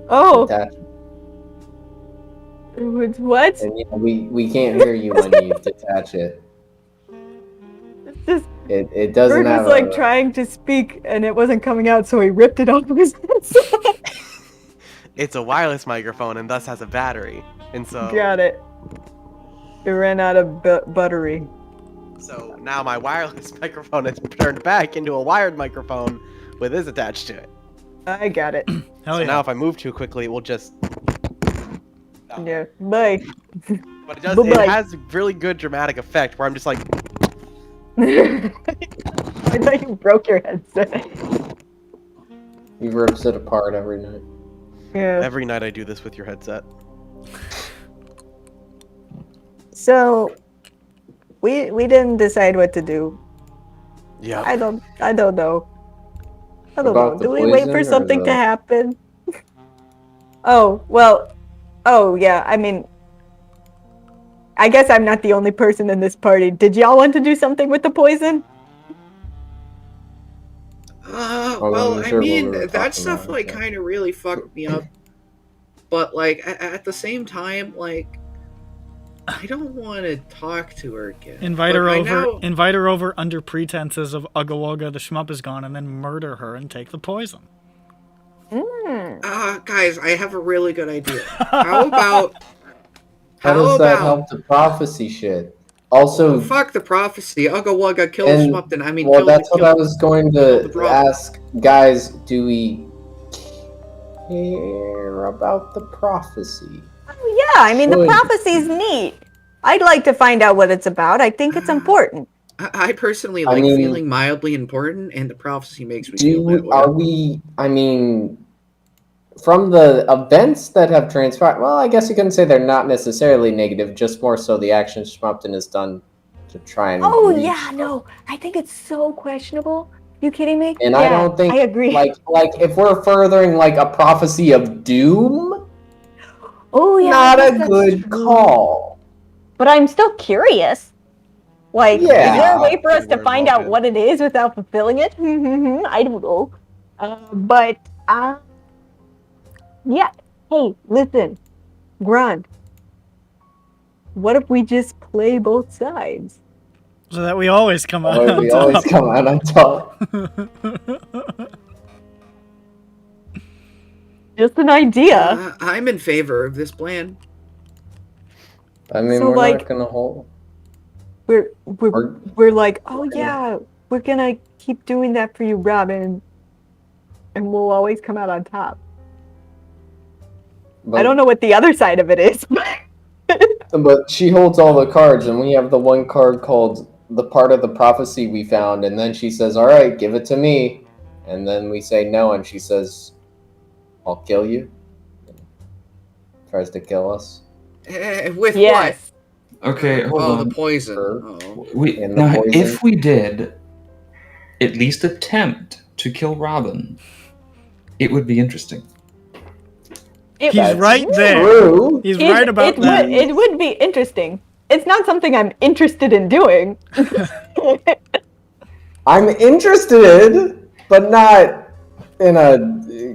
Oh, That, what? and you know, we can't hear you when you detach it. It's just, It doesn't Bird have was like a, trying to speak and it wasn't coming out, so he ripped it off of his headset. It's a wireless microphone and thus has a battery, and so. Got it. It ran out of battery. So now my wireless microphone is turned back into a wired microphone with this attached to it. I got it. hell So yeah. now if I move too quickly, it will just. Yeah. Bye. But it does. Bye-bye. It has a really good dramatic effect where I'm just like. I thought you broke your headset. he rips it apart every night. Yeah. Every night I do this with your headset. So, we didn't decide what to do. Yeah. I don't know. I don't know. About the Do we wait for poison or something to the- happen? Oh, well, oh yeah, I mean, I guess I'm not the only person in this party. Did y'all want to do something with the poison? Well, I'm I sure what mean, we were that talking stuff, about, like, yeah. kind of really fucked me up. But, like, at the same time, like, I don't want to talk to her again. Invite her But I over. know- Invite her over under pretenses of Ugga Wugga, the Schmup is gone, and then murder her and take the poison. Guys, I have a really good idea. How about... How does that help the prophecy shit? Also, Fuck the prophecy. Ugga Wugga killed And- Schmup'ten. I mean, well, killed that's what killed- I was going killed the to brother. ask, guys. Do we care about the prophecy? Yeah, I mean, the Should. prophecy's neat. I'd like to find out what it's about. I think it's important. I personally I like mean- feeling mildly important, and the prophecy makes me feel that way. Are we? I mean, from the events that have transpired, well, I guess you can say they're not necessarily negative, just more so the action Schmup'ten has done to try and. Oh, reach yeah, no. I think it's so questionable. You kidding me? And yeah, I don't think, I agree. like if we're furthering like a prophecy of doom, oh, yeah. I not guess a that's good true. call. But I'm still curious. Like, is Yeah. there a way for us to We're find out involved in- what it is without fulfilling it? I don't know. Yeah. Hey, listen, Grunt. What if we just play both sides? So that we always come out Or on we top. always come out on top. Just an idea. I'm in favor of this plan. I mean, So, we're like- not gonna hold. We're like, oh yeah, we're gonna keep doing that for you, Robin, and we'll always come out on top. But, I don't know what the other side of it is. But she holds all the cards, and we have the one card called the part of the prophecy we found, and then she says, "All right, give it to me," and then we say no, and she says, "I'll kill you." Tries to kill us. With Yes. Okay, hold what? Oh, on. the poison. Her. Oh. And the Now, poison. if we did at least attempt to kill Robin, it would be interesting. It, He's That's right there. True. He's right about that. It would be interesting. It's not something I'm interested in doing. I'm interested, but not in a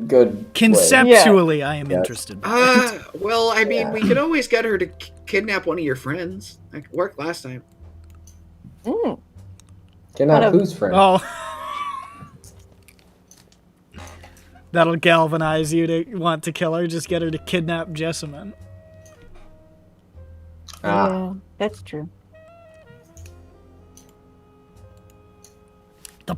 good way. Conceptually, I am Yes. interested. Well, I mean, Yeah. we could always get her to kidnap one of your friends. That worked last time. Mm. Kidnap What a- whose friend? Oh. That'll galvanize you to want to kill her. Just get her to kidnap Jessamine. Yeah, that's true. The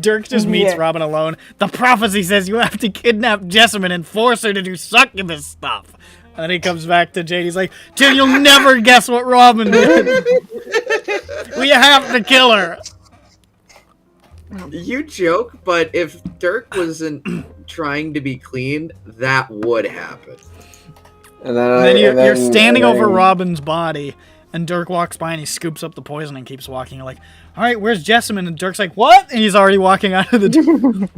Dirk just meets Yeah. Robin alone. The prophecy says you have to kidnap Jessamine and force her to do succubus stuff. And then he comes back to Jade. He's like, Jade, you'll never guess what Robin did. We have to kill her. You joke, but if Dirk wasn't trying to be clean, that would happen. And And then you're standing over Rob. Robin's body, and Dirk walks by and he scoops up the poison and keeps walking. You're like, all right, where's Jessamine? And Dirk's like, what? And he's already walking out of the door.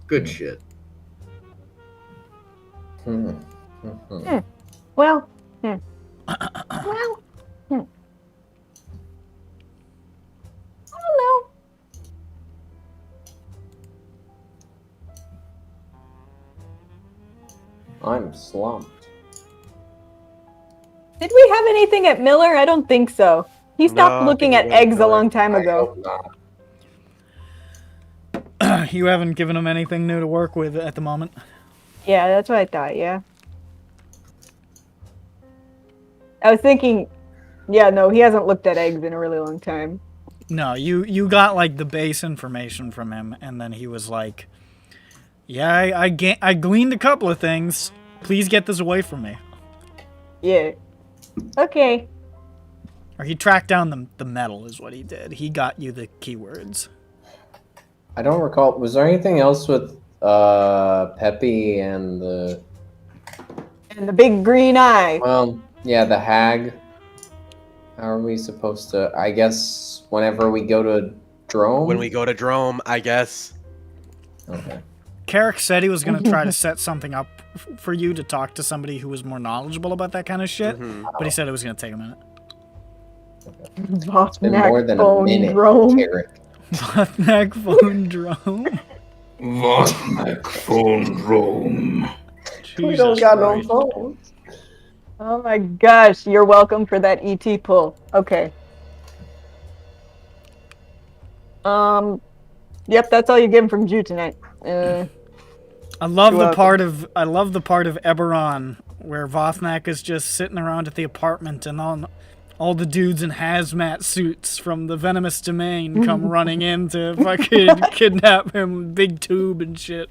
Good shit. Mhm. Mhm. Well, well, I don't know. I'm slumped. Did we have anything at Miller? I don't think so. He stopped No, I looking think at it was eggs a Miller. long time I ago. hope not. You haven't given him anything new to work with at the moment. Yeah, that's what I thought, yeah. I was thinking, yeah, no, he hasn't looked at eggs in a really long time. No, you got like the base information from him, and then he was like, "Yeah, I gleaned a couple of things. Please get this away from me." Yeah. Okay. Or he tracked down the metal, is what he did. He got you the keywords. I don't recall. Was there anything else with Peppy and the? And the big green eye. Well, yeah, the hag. How are we supposed to? I guess whenever we go to Drome. When we go to Drome, I guess. Okay. Carrick said he was going to try to set something up for you to talk to somebody who was more knowledgeable about that kind of shit, Mhm. but he said it was going to take a minute. It's been more than a Phone minute, drone. Tarek. Botnak phone drone. Votnak phone room. Jesus Christ. phones. Oh my gosh, you're welcome for that ET pull. Okay. Yep, that's all you're getting from Jew tonight. I love You're the welcome. part of EBERRON where Vothnak is just sitting around at the apartment and all the dudes in hazmat suits from the venomous domain come running in to fucking kidnap him with big tube and shit.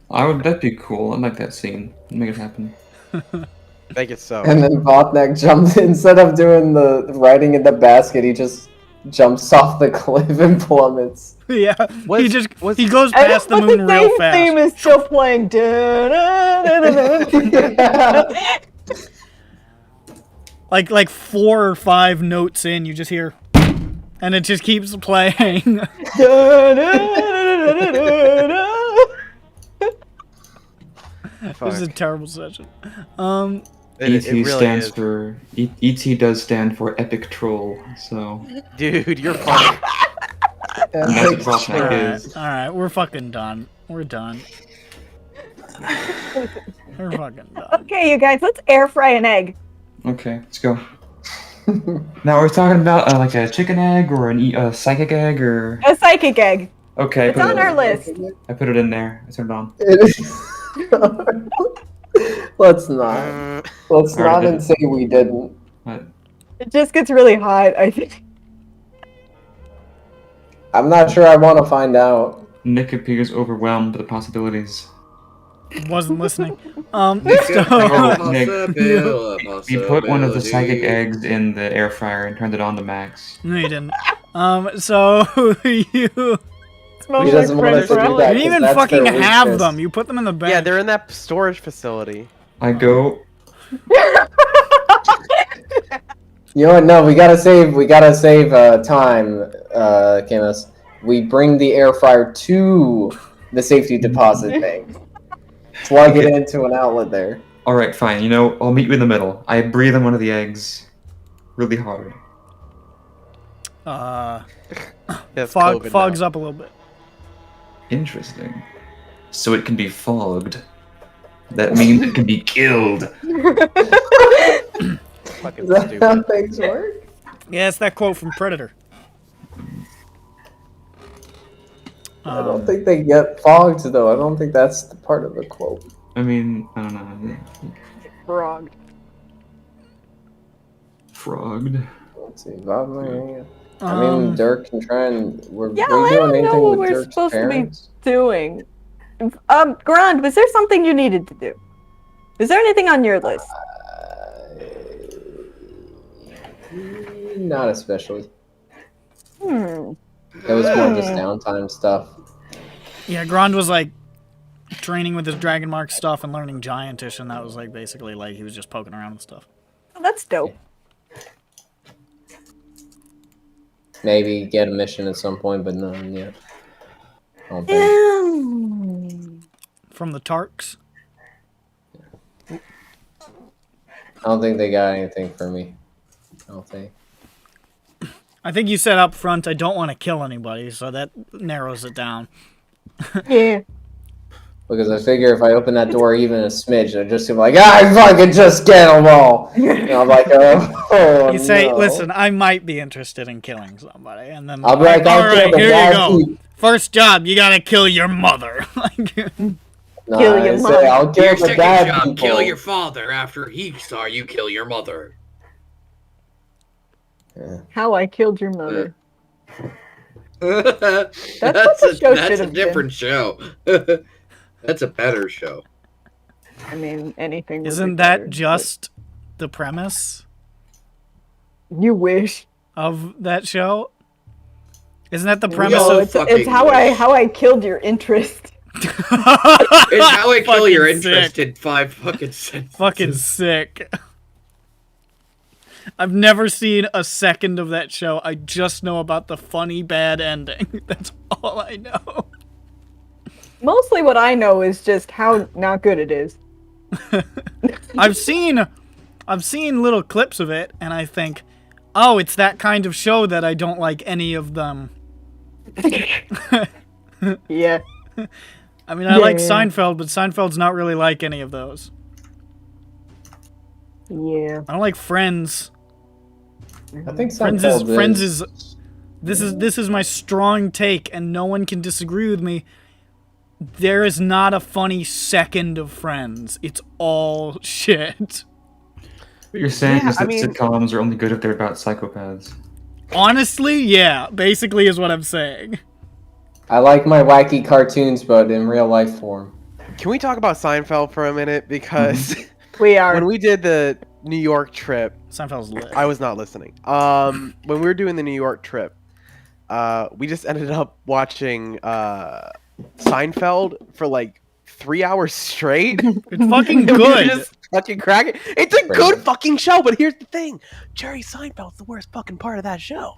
That'd be cool. I'd like that scene. Make it happen. Make it so. And then Botnak jumps instead of doing the riding in the basket, he just jumps off the cliff and plummets. Yeah, Was- he goes I past the but moon real same fast. theme is still playing. Da-da-da-da-da-da. Like 4 or 5 notes in, you just hear, and it just keeps playing. Da-da-da-da-da-da-da. This is a Fuck. terrible session. It really stands is. for ET does stand for epic troll. So Dude, you're funny. and that's what Votnak Alright, is. alright, we're fucking done. We're done. We're fucking done. Okay, you guys, let's air fry an egg. Okay, let's go. Now we're talking about like a chicken egg or a psychic egg or A psychic egg. okay. It's on our list. I put it in there. I turned it on. Let's not. Let's Alright, not did and say we didn't. What? It just gets really hot, I think. I'm not sure I want to find out. Nick appears overwhelmed by the possibilities. Wasn't listening. We put one of the psychic eggs in the air fryer and turned it on to max. No, you didn't. So you Smells He doesn't want us to do fries. that. didn't 'cause even that's fucking their have weakness. them. You put them in the bag. Yeah, they're in that storage facility. I go. You know what? No, we gotta save time, Camus. We bring the air fryer to the safety deposit bank. Plug it into an outlet there. All right, fine. You know, I'll meet you in the middle. I breathe in one of the eggs, really hard. Yes, Fogs up a little bit. Interesting. So it can be fogged. That means it can be killed. Fucking Is that stupid. how things work? Yeah, it's that quote from Predator. I don't think they get fogged though. I don't think that's the part of the quote. I mean, I don't know. Frog. Frogged. Let's see. I mean, Dirk can try and. We're Yeah, we I doing don't know anything what with we're Dirk's supposed to be parents? doing. Grand, was there something you needed to do? Is there anything on your list? Not especially. Hmm. It was more just downtime stuff. Yeah, Grand was like training with his Dragon Mark stuff and learning Giantish, and that was like basically like he was just poking around with stuff. Oh, that's dope. Maybe get a mission at some point, but none yet. I don't think. From the Tarks. I don't think they got anything for me. I don't think. I think you said up front, I don't want to kill anybody, so that narrows it down. Yeah. Because I figure if I open that door even a smidge, they're just gonna be like, I fucking just get them all. And I'm like, oh You say, no. listen, I might be interested in killing somebody, and then I'll be like, all I'll kill right, the here you guy go. who- First job, you gotta kill your mother. Nah, Kill I your say, mother. I'll kill Your the second bad job, people. kill your father after he saw you kill your mother. How I Killed Your Mother. That's what the show should a have different show. That's a better show. I mean, anything. would be Isn't better, that just the premise but you wish. of that show? Isn't that the We premise all of... It's fucking how wish. I killed your interest. It's how I kill your Fucking interest sick. in 5 fucking sentences. Fucking sick. I've never seen a second of that show. I just know about the funny bad ending. That's all I know. Mostly what I know is just how not good it is. I've seen little clips of it, and I think, oh, it's that kind of show that I don't like any of them. Yeah. I mean, I like Yeah. Seinfeld, but Seinfeld's not really like any of those. Yeah. I don't like Friends. I think Friends Seinfeld is this is my strong take, and no one can disagree with me. There is not a funny second of Friends. It's all shit. What you're saying Yeah, is that I mean- sitcoms are only good if they're about psychopaths. Honestly, yeah, basically is what I'm saying. I like my wacky cartoons, but in real life form. Can we talk about Seinfeld for a minute? Because We are. when we did the New York trip, Seinfeld's lit. I was not listening. When we were doing the New York trip, we just ended up watching Seinfeld for like 3 hours straight. It's fucking And we were good. just fucking cracking. It's a good fucking show, but here's the thing: Jerry Seinfeld's the worst fucking part of that show.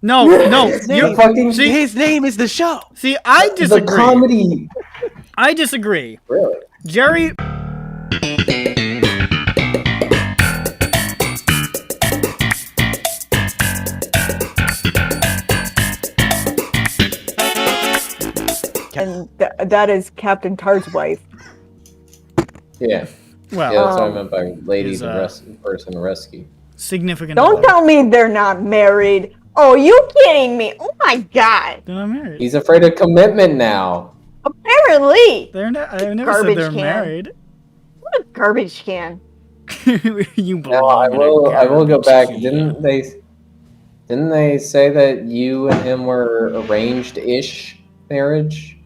No, The you fucking see, His name is the show. see, I the disagree. comedy. I disagree. Really? Jerry. And that is Captain Tar's wife. Yeah. Well, Yeah, that's what I meant by lady is, to person rescue. significant. Don't other. tell me they're not married. Oh, you kidding me? Oh my god. They're not married. He's afraid of commitment now. Apparently. They're not. I never Garbage said they're can. married. What a garbage can. You Now I belong in a will go garbage back. can. Didn't they say that you and him were arranged-ish marriage?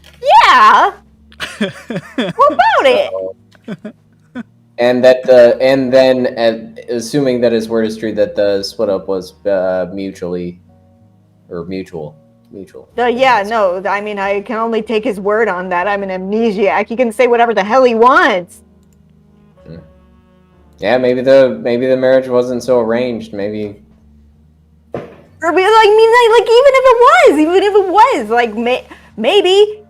Yeah. What about it? And assuming that his word is true, that the split up was mutual. Yeah, no, I mean, I can only take his word on that. I'm an amnesiac. He can say whatever the hell he wants. Yeah, maybe the marriage wasn't so arranged. Maybe. Or like, even if it was, like,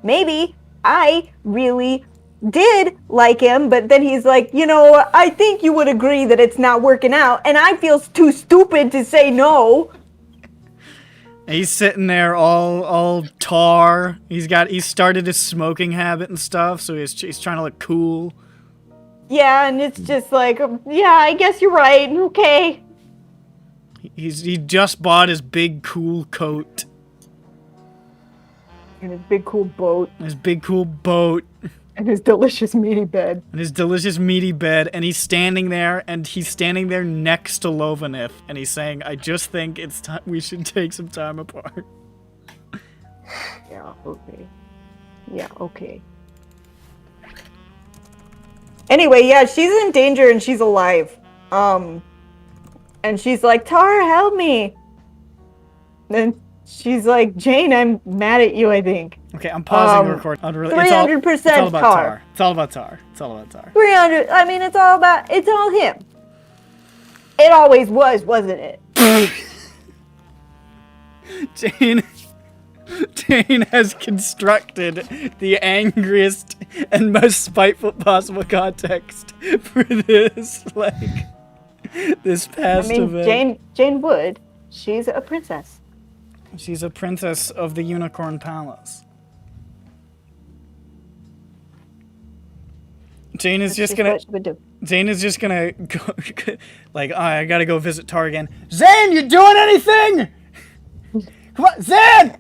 maybe I really did like him, but then he's like, you know, I think you would agree that it's not working out, and I feel too stupid to say no. He's sitting there all tar. He started his smoking habit and stuff, so he's trying to look cool. Yeah, and it's just like, yeah, I guess you're right. Okay. He just bought his big cool coat. And his big cool boat. His big cool boat. And his delicious meaty bed. And he's standing there next to Lovanith, and he's saying, I just think it's time we should take some time apart. Yeah, okay. Anyway, yeah, she's in danger and she's alive. And she's like, Tar, help me. Then she's like, Jain, I'm mad at you, I think. Okay, I'm pausing the record. 300% it's all about Tar. It's all about Tar. 300, I mean, it's all him. It always was, wasn't it? Jain has constructed the angriest and most spiteful possible context for this, this past event. Jain Wood, she's a princess. She's a princess of the Unicorn Palace. Jain is just gonna go, like, oh, I gotta go visit Tar again. Zane, you doing anything? Come on, Zane!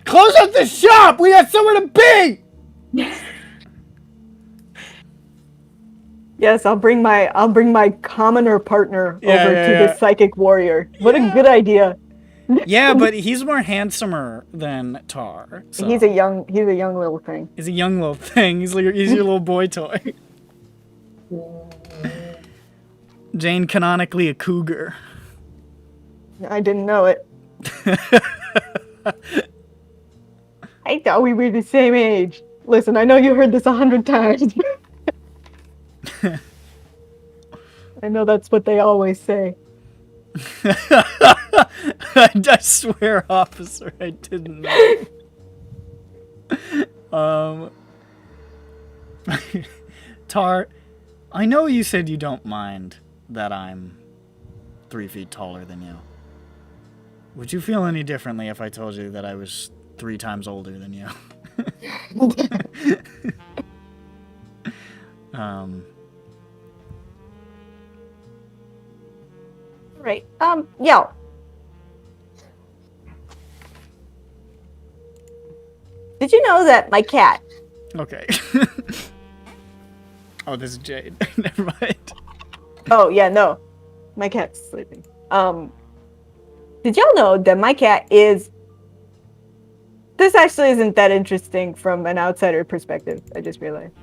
Close up the shop! We got somewhere to be! Yes, I'll bring my commoner partner over to this psychic warrior. What a good idea. Yeah, but he's more handsomer than Tar. So. He's a young little thing. He's a young little thing. He's your little boy toy. Jain canonically a cougar. I didn't know it. I thought we were the same age. Listen, I know you heard this 100 times. I know that's what they always say. I swear, officer, I didn't know. Tar, I know you said you don't mind that I'm 3 feet taller than you. Would you feel any differently if I told you that I was 3 times older than you? Right. Yeah. Did you know that my cat... Okay. Oh, this is Jade. Never mind. Oh, yeah, no. My cat's sleeping. Did y'all know that my cat is... This actually isn't that interesting from an outsider perspective, I just realized.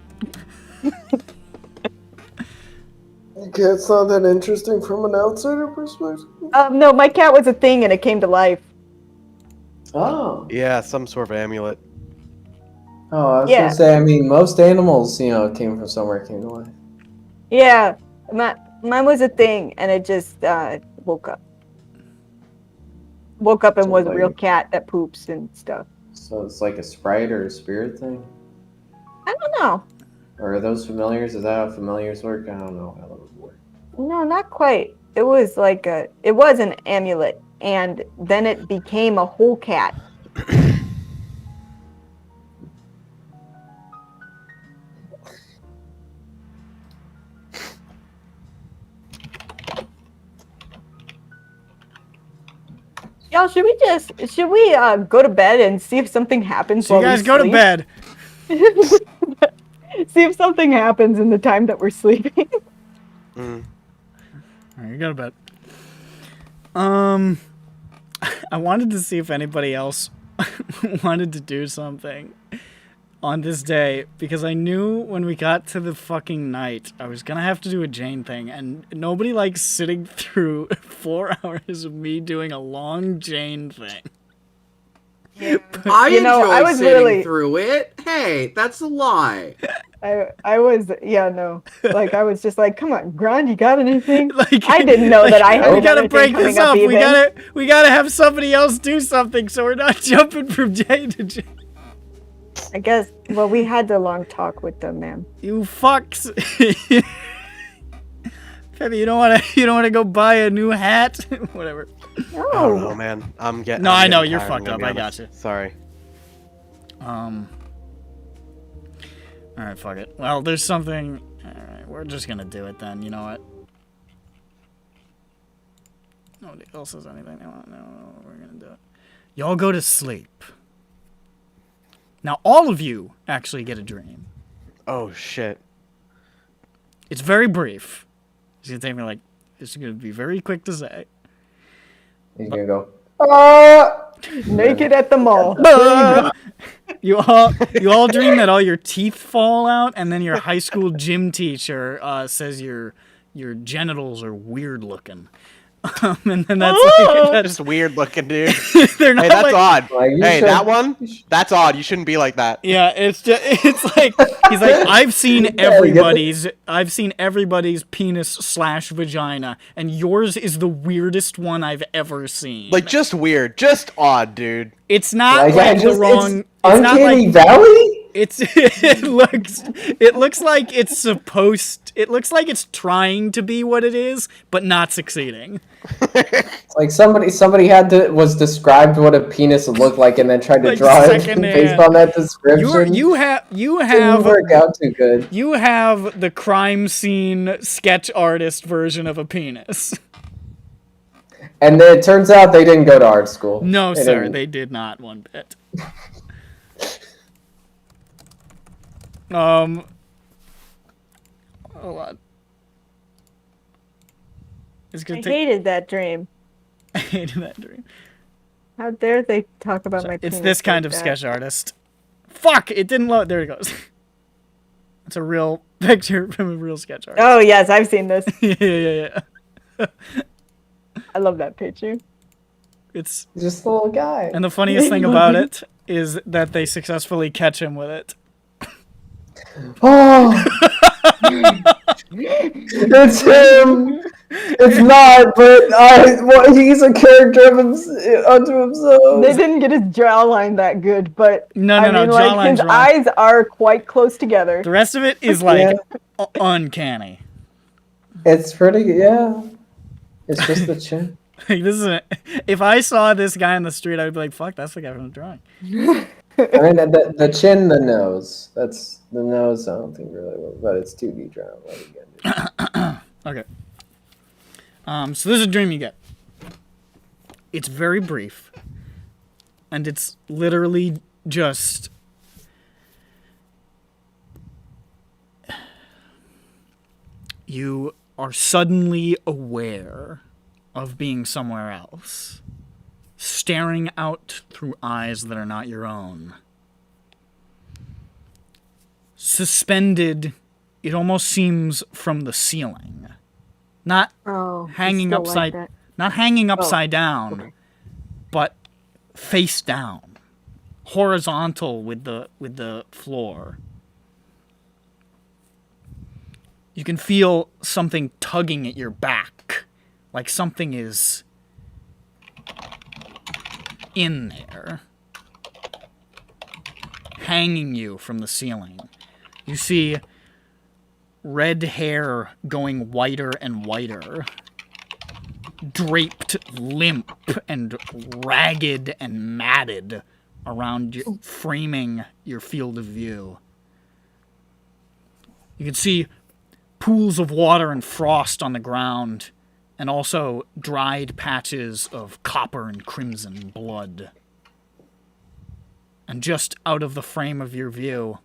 Okay, it's not that interesting from an outsider perspective? No, my cat was a thing and it came to life. Oh. Yeah, some sort of amulet. Oh, I was gonna say, I mean, most animals, came from somewhere, came to life. Yeah, mine was a thing and it just woke up. Woke up and was a real cat that poops and stuff. So it's like a sprite or a spirit thing? I don't know. Or are those familiars? Is that how familiars work? I don't know how those work. No, not quite. It was like it was an amulet, and then it became a whole cat. Y'all, should we go to bed and see if something happens? So you guys go to bed. See if something happens in the time that we're sleeping. Alright, you go to bed. I wanted to see if anybody else wanted to do something on this day because I knew when we got to the fucking night, I was gonna have to do a Jain thing, and nobody likes sitting through 4 hours of me doing a long Jain thing. I enjoy I was sitting really, through it. Hey, that's a lie. I was, yeah, no. Like, I was just like, come on, Grand, you got anything? Like, I didn't know that I had we gotta another break thing this coming up. even. We gotta have somebody else do something, so we're not jumping from Jain to Jain. I guess, well, we had the long talk with them, man. You fucks. Peppy, you don't wanna go buy a new hat? Whatever. I don't know, No. man. I'm getting. No, I'm I know, getting you're tired, fucked I'm up, gonna I be honest. gotcha. Sorry. Alright, fuck it. Well, there's something. Alright, we're just gonna do it then. You know what? Nobody else says anything. No, we're gonna do it. Y'all go to sleep. Now, all of you actually get a dream. Oh shit. It's very brief. It's gonna take me like. It's gonna be very quick to say. He's gonna go. Naked at the mall. You all dream that all your teeth fall out, and then your high school gym teacher says your genitals are weird looking. And then that's Just weird looking, dude. they're not Hey, that's like, odd. Like, you Hey, should- that one? That's odd. You shouldn't be like that. Yeah, it's like he's like I've seen everybody's penis/vagina, and yours is the weirdest one I've ever seen. Like, just weird. Just odd, dude. it's not Like, like I the just, wrong. it's It's not Uncanny like Valley? it looks like it's supposed. It looks like it's trying to be what it is, but not succeeding. It's like somebody was described what a penis would look like and then tried to Like, draw it secondhand. based on that description. You Didn't have work out too good. You have the crime scene sketch artist version of a penis. And then it turns out they didn't go to art school. No, They sir, didn't. they did not one bit. Hold on. It's I gonna take. hated that dream. I hated that dream. How dare they talk about my It's penis this kind like of that. sketch artist. Fuck! It didn't load. There it goes. It's a real picture from a real sketch artist. Oh, yes, I've seen this. Yeah. I love that picture. It's He's just a little guy. and the funniest thing about it is that they successfully catch him with it. Oh! It's him! It's not, but he's a character of unto himself. They didn't get his jawline that good, but No, I mean, like, jawline's his wrong. eyes are quite close together. The rest of it is like uncanny. It's pretty, yeah. It's just the chin. Like, if I saw this guy on the street, I would be like, "Fuck, that's the guy from the drawing." I mean, the chin, the nose. That's the nose. I don't think really works, but it's 2D drama. What are you gonna do? Okay. So this is a dream you get. It's very brief, and it's literally just you are suddenly aware of being somewhere else, staring out through eyes that are not your own. Suspended, it almost seems, from the ceiling. Not Oh, hanging I still upside like that. not hanging upside down, okay. but face down. Horizontal with the floor. You can feel something tugging at your back, like something is in there, hanging you from the ceiling. You see red hair going whiter and whiter, draped limp and ragged and matted around you, framing your field of view. You can see pools of water and frost on the ground, and also dried patches of copper and crimson blood. And just out of the frame of your view,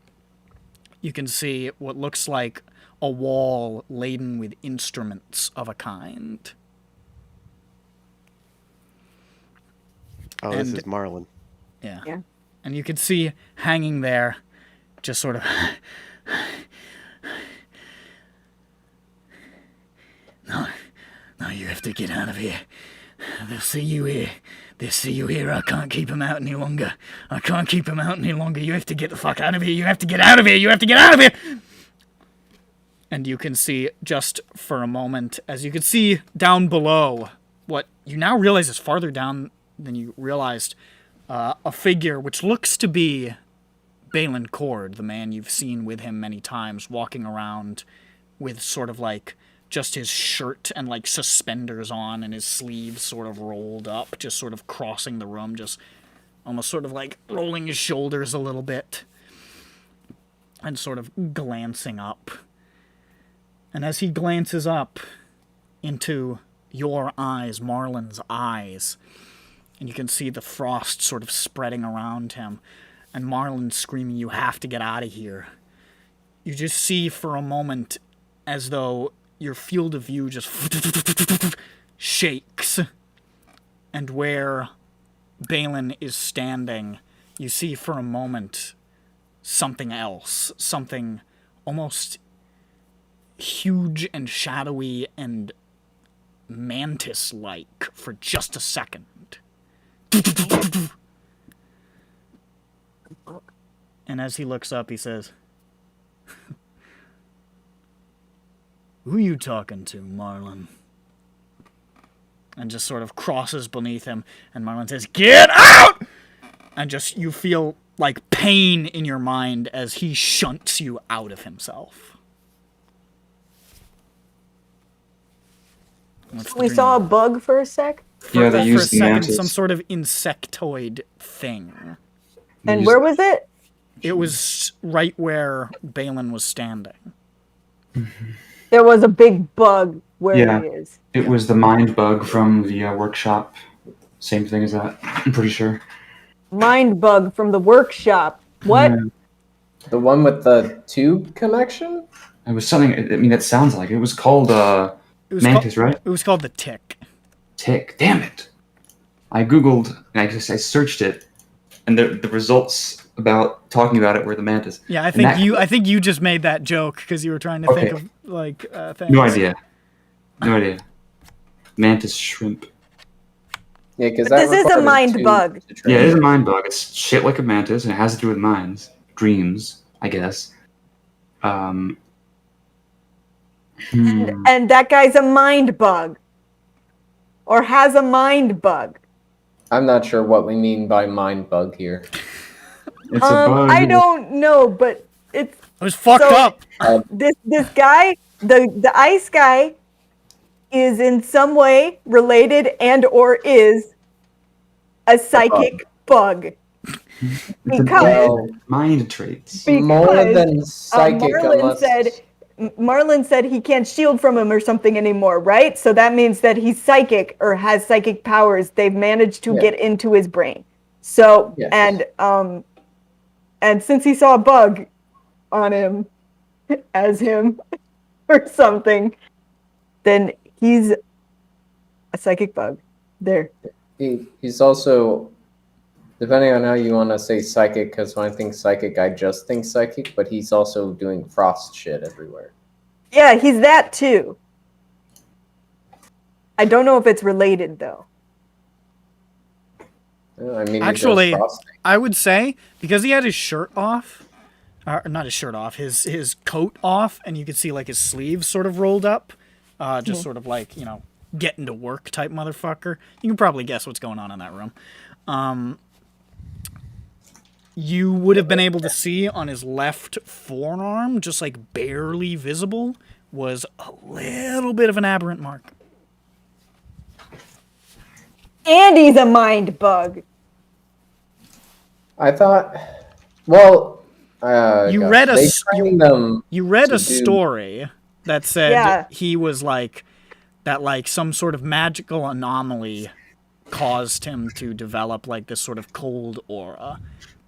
you can see what looks like a wall laden with instruments of a kind. Oh, this And- is Marlin. Yeah. Yeah. And you can see hanging there just sort of... No, you have to get out of here. They'll see you here. They'll see you here. I can't keep him out any longer. You have to get the fuck out of here. You have to get out of here. And you can see, just for a moment, as you can see down below, what you now realize is farther down than you realized, a figure which looks to be Balin Cord, the man you've seen with him many times, walking around with sort of like just his shirt and like suspenders on and his sleeves sort of rolled up, just sort of crossing the room, just almost sort of like rolling his shoulders a little bit and sort of glancing up. And as he glances up into your eyes, Marlin's eyes, and you can see the frost sort of spreading around him, and Marlin screaming, "You have to get out of here." You just see for a moment as though your field of view just shakes. And where Balin is standing, you see for a moment something else. Something almost huge and shadowy and mantis-like for just a second. And as he looks up, he says, "Who you talking to, Marlin?" And just sort of crosses beneath him, and Marlin says, "Get out!" And just, you feel like pain in your mind as he shunts you out of himself. We saw a bug for a sec. Yeah, they for a used the second, mantis. some sort of insectoid thing. And where was it? It was right where Balin was standing. There was a big bug where Yeah. he is. It was the mind bug from the workshop. Same thing as that, I'm pretty sure. Mind bug from the workshop. What? Yeah. The one with the tube connection? It was something, I mean, that sounds like it. It was called It was mantis, called, right? It was called the Tick. Tick. Damn it. I Googled, and I searched it, and the results about talking about it were the mantis. Yeah, And that- I think you just made that joke because you were trying to think of like things. No idea. Mantis shrimp. Yeah, because But this is a mind bug. Yeah, it is a mind bug. It's shit like a mantis, and it has to do with minds. Dreams, I guess. And that guy's a mind bug. Or has a mind bug. I'm not sure what we mean by mind bug here. It's a bug. I don't know, but it's It was fucked up. this guy, the ice guy, is in some way related and or is a psychic bug. Because Well, mind traits. more than psychic, unless... Marlin said he can't shield from him or something anymore, right? So that means that he's psychic or has psychic powers. They've managed to get into his brain. So and since he saw a bug on him as him or something, then he's a psychic bug. There. He's also, depending on how you want to say psychic, because when I think psychic, I just think psychic, but he's also doing frost shit everywhere. Yeah, he's that too. I don't know if it's related though. I mean, Actually, I would say, because he had his shirt off, or not his shirt off, his coat off, and you could see like his sleeves sort of rolled up, just sort of like, you know, getting to work type motherfucker. You can probably guess what's going on in that room. You would have been able to see on his left forearm, just like barely visible, was a little bit of an aberrant mark. And he's a mind bug. I thought, well, You read a story that said he was like that, like some sort of magical anomaly caused him to develop like this sort of cold aura.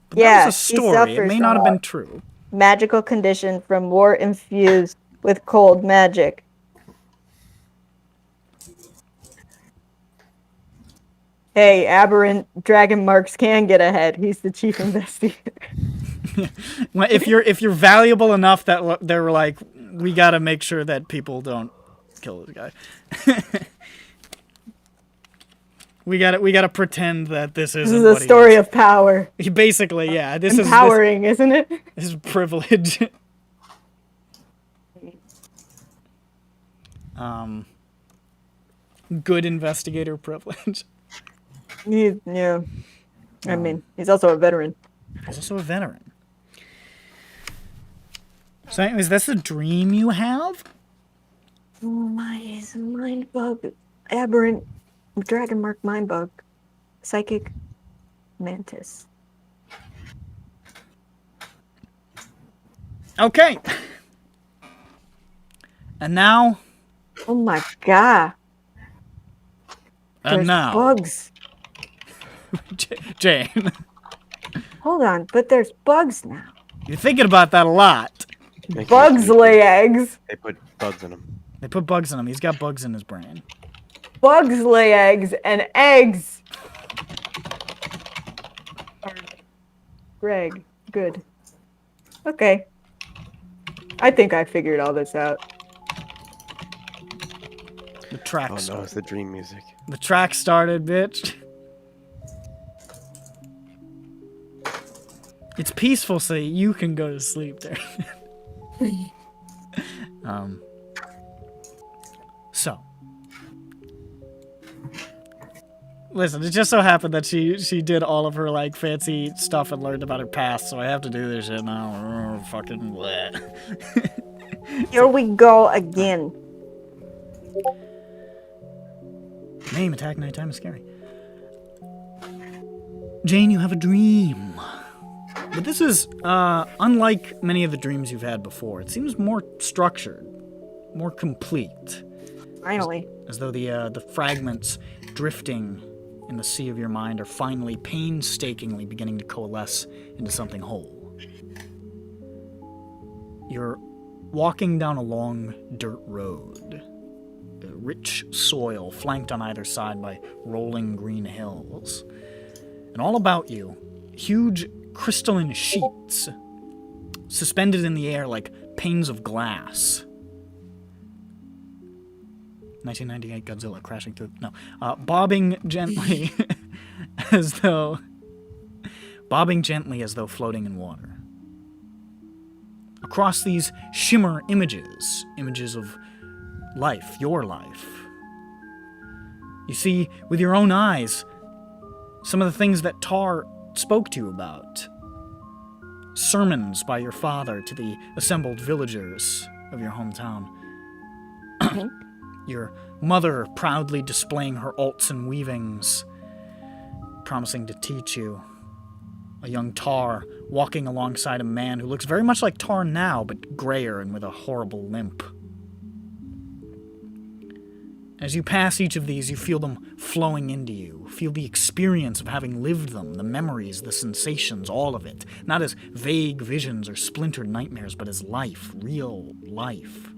But that was a story. It may not have been true. Magical condition from war infused with cold magic. Hey, aberrant dragon marks can get ahead. He's the chief investigator. Well, if you're valuable enough that they're like, we got to make sure that people don't kill this guy. we gotta pretend that this isn't. This is a story of power. Basically, yeah. This empowering, isn't it? This is privilege. Good investigator privilege. Yeah. I mean, he's also a veteran. He's also a veteran. So, is this a dream you have? Oh my, it's a mind bug. Aberrant dragon mark mind bug. Psychic mantis. Okay. And now. Oh my god. And There's now. bugs. Jane. Hold on, but there's bugs now. You're thinking about that a lot. Bugs lay eggs. They put bugs in them. They put bugs in him. He's got bugs in his brain. Bugs lay eggs, and eggs. Greg, good. Okay. I think I figured all this out. The track Oh no, started. it's the dream music. The track started, bitch. It's peaceful, so you can go to sleep there. So. Listen, it just so happened that she did all of her, like, fancy stuff and learned about her past, so I have to do this shit now. Fucking bleh. Here we go again. Name, attack, nighttime is scary. Jane, you have a dream. But this is, unlike many of the dreams you've had before. It seems more structured, more complete. Finally. As though the fragments drifting in the sea of your mind are finally painstakingly beginning to coalesce into something whole. You're walking down a long dirt road. Rich soil flanked on either side by rolling green hills. And all about you, huge crystalline sheets suspended in the air like panes of glass. 1998 Godzilla crashing through... No. Bobbing gently as though floating in water. Across these shimmer images of life, your life. You see, with your own eyes, some of the things that Tar spoke to you about. Sermons by your father to the assembled villagers of your hometown. Your mother proudly displaying her alts and weavings, promising to teach you. A young Tar walking alongside a man who looks very much like Tar now, but grayer and with a horrible limp. As you pass each of these, you feel them flowing into you. Feel the experience of having lived them, the memories, the sensations, all of it. Not as vague visions or splintered nightmares, but as life, real life.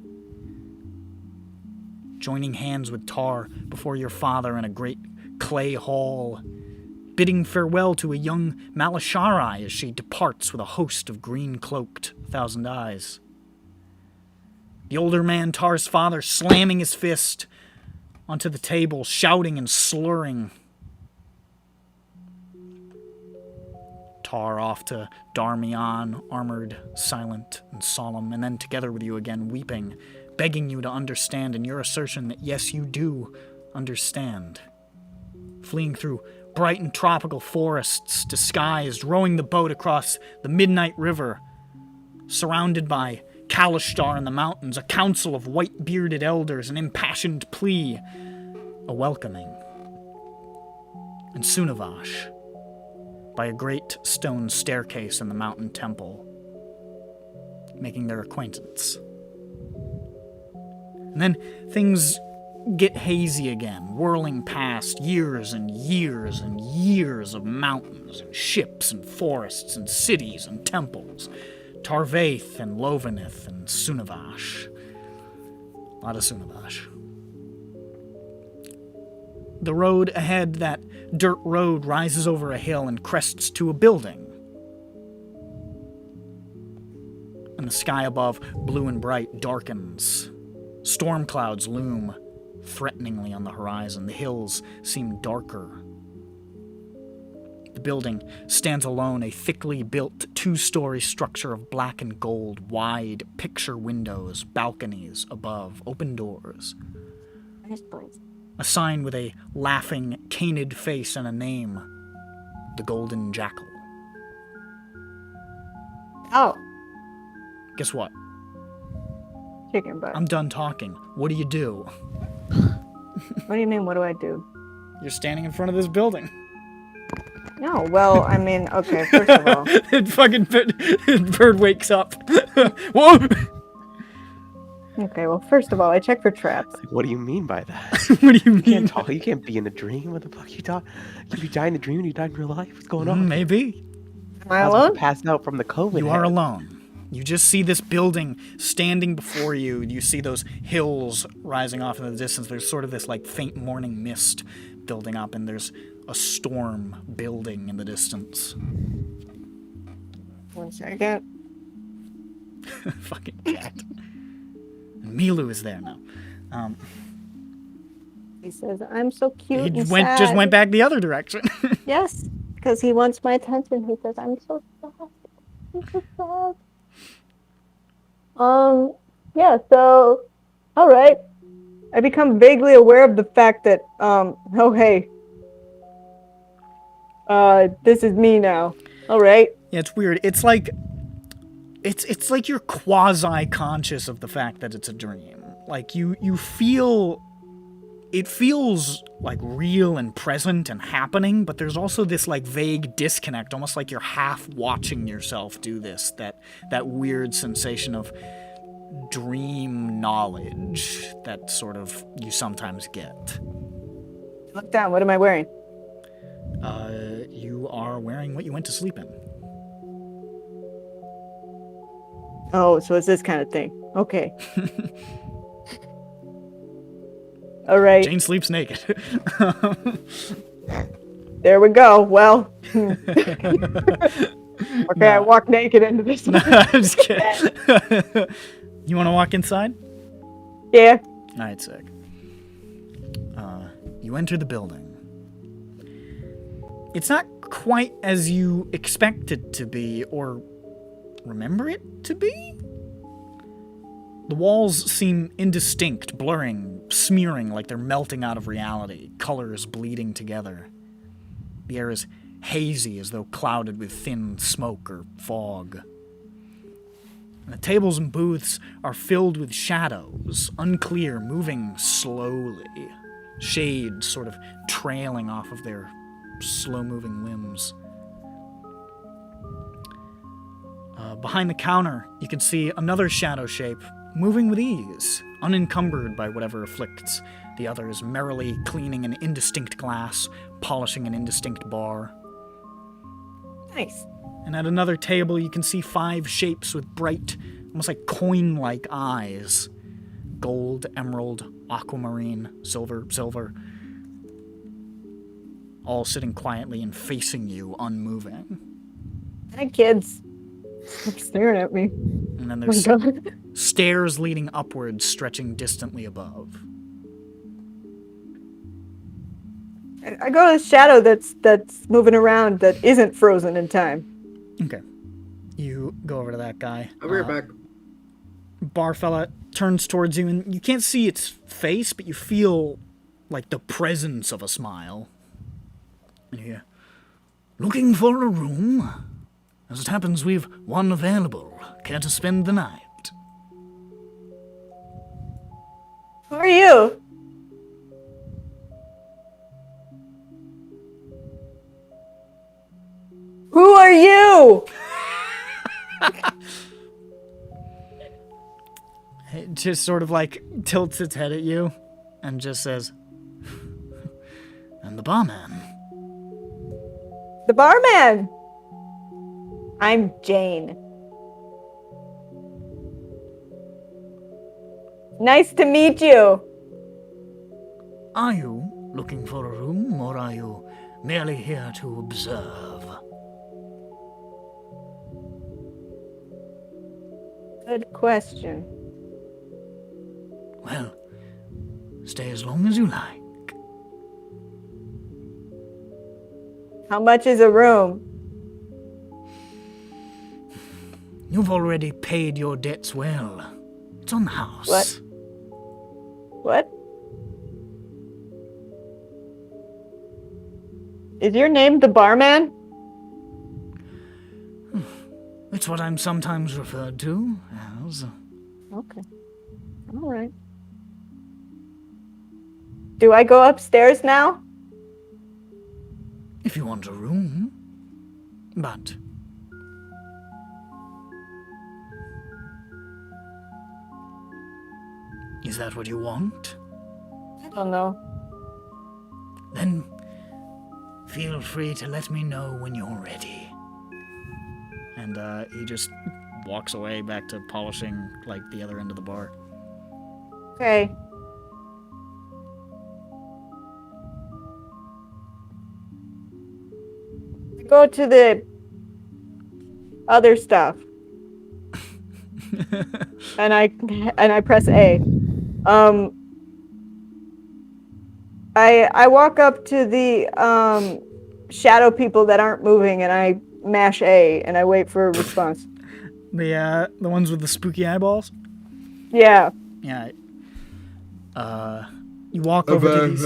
Joining hands with Tar before your father in a great clay hall, bidding farewell to a young Malashari as she departs with a host of green-cloaked Thousand Eyes. The older man, Tar's father, slamming his fist onto the table, shouting and slurring. Tar off to Darmian, armored, silent, and solemn, and then together with you again, weeping, begging you to understand, and your assertion that yes, you do understand. Fleeing through bright and tropical forests, disguised, rowing the boat across the midnight river, surrounded by Kalishtar in the mountains, a council of white-bearded elders, an impassioned plea, a welcoming. And Sunavash, by a great stone staircase in the mountain temple, making their acquaintance. And then things get hazy again, whirling past years and years and years of mountains and ships and forests and cities and temples. Tarvaith and Lovanith and Sunavash. A lot of Sunavash. The road ahead, that dirt road, rises over a hill and crests to a building. and the sky above, blue and bright, darkens. Storm clouds loom threateningly on the horizon. The hills seem darker. The building stands alone, a thickly built two-story structure of black and gold, wide picture windows, balconies above, open doors. Nice place. A sign with a laughing, canid face and a name, the Golden Jackal. Oh, Guess what? chicken butt. I'm done talking. What do you do? What do you mean, what do I do? You're standing in front of this building. No, well, I mean, okay, first of all. And fucking bird wakes up. Whoa! Okay, well, first of all, I check for traps. What do you mean by that? What do you You can't mean? talk. You can't be in a dream. What the fuck you talk? You die in the dream and you die in real life. What's going on? Maybe. Am I I was alone? passed out from the COVID. You are hit. alone. You just see this building standing before you. You see those hills rising off in the distance. There's sort of this like faint morning mist building up, and there's a storm building in the distance. 1 second. Fucking cat. And Milu is there now. He says, I'm so cute He and just sad. went back the other direction. Yes, because he wants my attention. He says, I'm so sad. I'm so sad. Yeah, so, all right. I become vaguely aware of the fact that, oh, hey. This is me now. All right. Yeah, it's weird. It's like you're quasi-conscious of the fact that it's a dream. Like you feel it feels like real and present and happening, but there's also this like vague disconnect, almost like you're half watching yourself do this, that weird sensation of dream knowledge that sort of you sometimes get. Look down. What am I wearing? You are wearing what you went to sleep in. Oh, so it's this kind of thing. Okay. All right. Jane sleeps naked. There we go. Well. Okay, I walk naked into this. No, I'm just kidding. You want to walk inside? Yeah. All right, sick. You enter the building. It's not quite as you expect it to be, or remember it to be? The walls seem indistinct, blurring, smearing like they're melting out of reality, colors bleeding together. The air is hazy as though clouded with thin smoke or fog. And the tables and booths are filled with shadows, unclear, moving slowly. Shades sort of trailing off of their slow-moving limbs. Behind the counter, you can see another shadow shape moving with ease, unencumbered by whatever afflicts the others, merrily cleaning an indistinct glass, polishing an indistinct bar. Nice. And at another table, you can see 5 shapes with bright, almost like coin-like eyes. Gold, emerald, aquamarine, silver. All sitting quietly and facing you, unmoving. Hi, kids. Stop staring at me. And then Oh my there's God. stairs leading upwards, stretching distantly above. I go to the shadow that's moving around that isn't frozen in time. Okay. You go over to that guy. I'll be right back. Bar fella turns towards you, and you can't see its face, but you feel like the presence of a smile. And you hear, "Looking for a room? As it happens, we've one available. Care to spend the night?" Who are you? Who are you? It just sort of like tilts its head at you and just says, "I'm the barman." The barman. I'm Jain. Nice to meet you. Are you looking for a room, or are you merely here to observe? Good question. Well, stay as long as you like. How much is a room? You've already paid your debts well. It's on the house. What? What? Is your name the barman? It's what I'm sometimes referred to as. Okay. All right. Do I go upstairs now? If you want a room. But is that what you want? I don't know. Then feel free to let me know when you're ready. And he just walks away back to polishing like the other end of the bar. Okay. I go to the other stuff. and I press A. I walk up to the shadow people that aren't moving, and I mash A, and I wait for a response. The ones with the spooky eyeballs? Yeah. Yeah. You walk over to these.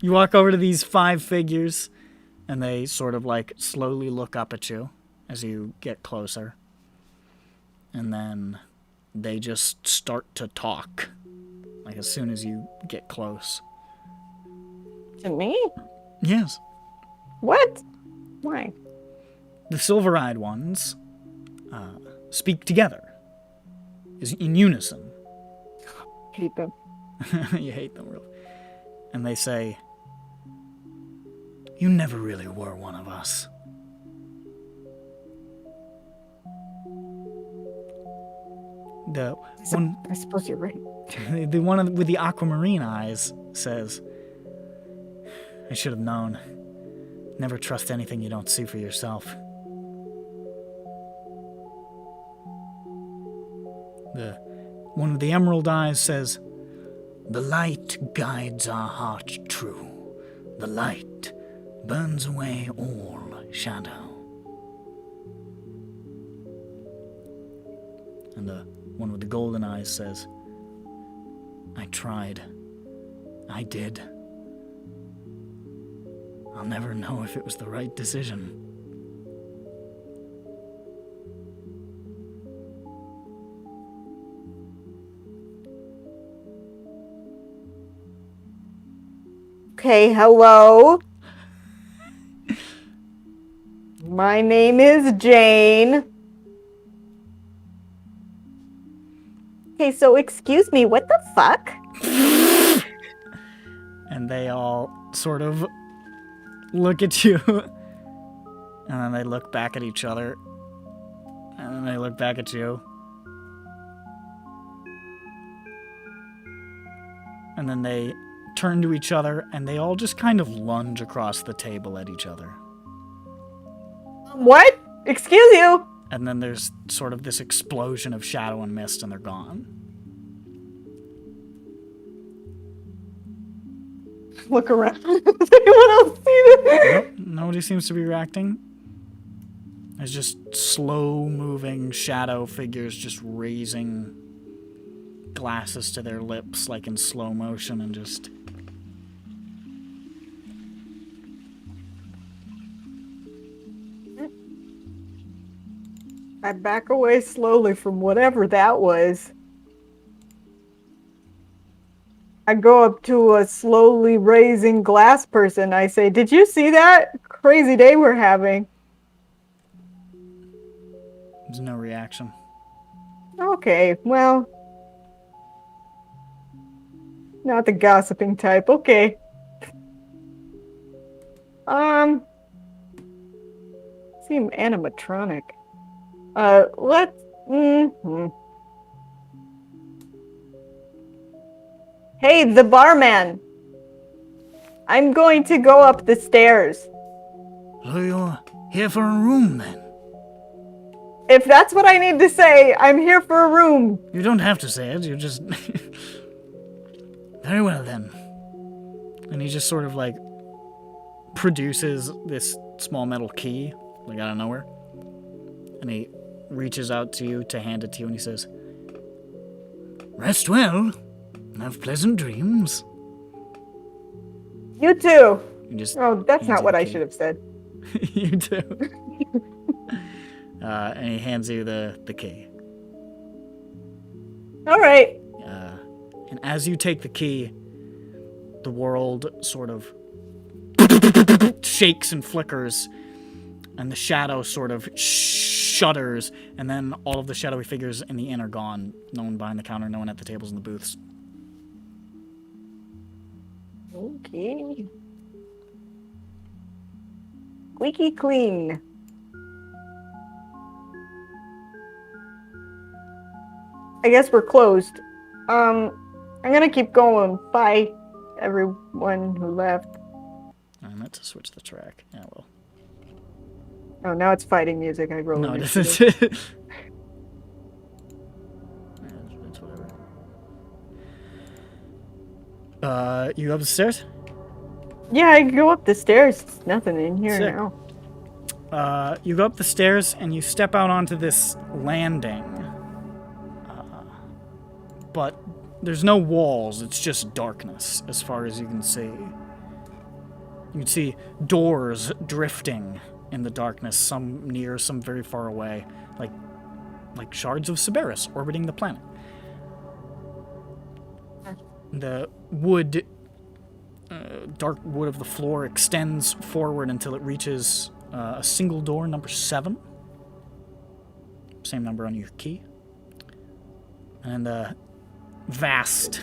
You walk over to these 5 figures, and they sort of like slowly look up at you as you get closer. And then they just start to talk, like as soon as you get close. To me? Yes. What? Why? The silver-eyed ones speak together, in unison. Hate them. You hate them, really. And they say, "You never really were one of us." The one, I suppose you're right. the one with the aquamarine eyes says, "I should have known. Never trust anything you don't see for yourself." The one with the emerald eyes says, "The light guides our heart true. The light burns away all shadow." And the one with the golden eyes says, "I tried. I did. I'll never know if it was the right decision." Okay, hello. My name is Jain. Okay, so excuse me, what the fuck? And they all sort of look at you, and then they look back at each other, and then they look back at you, and then they turn to each other, and they all just kind of lunge across the table at each other. What? Excuse you? And then there's sort of this explosion of shadow and mist, and they're gone. Look around. Does anyone else see this? Nope, nobody seems to be reacting. There's just slow-moving shadow figures just raising glasses to their lips, like in slow motion, and just... I back away slowly from whatever that was. I go up to a slowly raising glass person. I say, "Did you see that? Crazy day we're having." There's no reaction. Okay, well. Not the gossiping type. Okay. Seem animatronic. Let's... Hey, the barman! I'm going to go up the stairs. So Here for a room, then. If that's what I need to say, I'm here for a room. You don't have to say it, you just... Very well, then. And he just sort of, like, produces this small metal key, like, out of nowhere. And he reaches out to you to hand it to you, and he says, Rest well. Have pleasant dreams. You too. He just Oh, that's hands not you what the I key. should have said. You too. And he hands you the key. All right. And as you take the key, the world sort of shakes and flickers, and the shadow sort of shudders, and then all of the shadowy figures in the inn are gone. No one behind the counter, no one at the tables and the booths. Okay. Squeaky clean. I guess we're closed. I'm gonna keep going. Bye, everyone who left. I meant to switch the track. Yeah, well. Oh, now it's fighting music. I rolled No, it. this is it's whatever. You go up the stairs? Yeah, I go up the stairs. There's nothing in here Sick. now. You go up the stairs and you step out onto this landing. But there's no walls, it's just darkness as far as you can see. You can see doors drifting in the darkness, some near, some very far away, like shards of Cerberus orbiting the planet. The wood, dark wood of the floor extends forward until it reaches a single door, number 7. Same number on your key. And vast,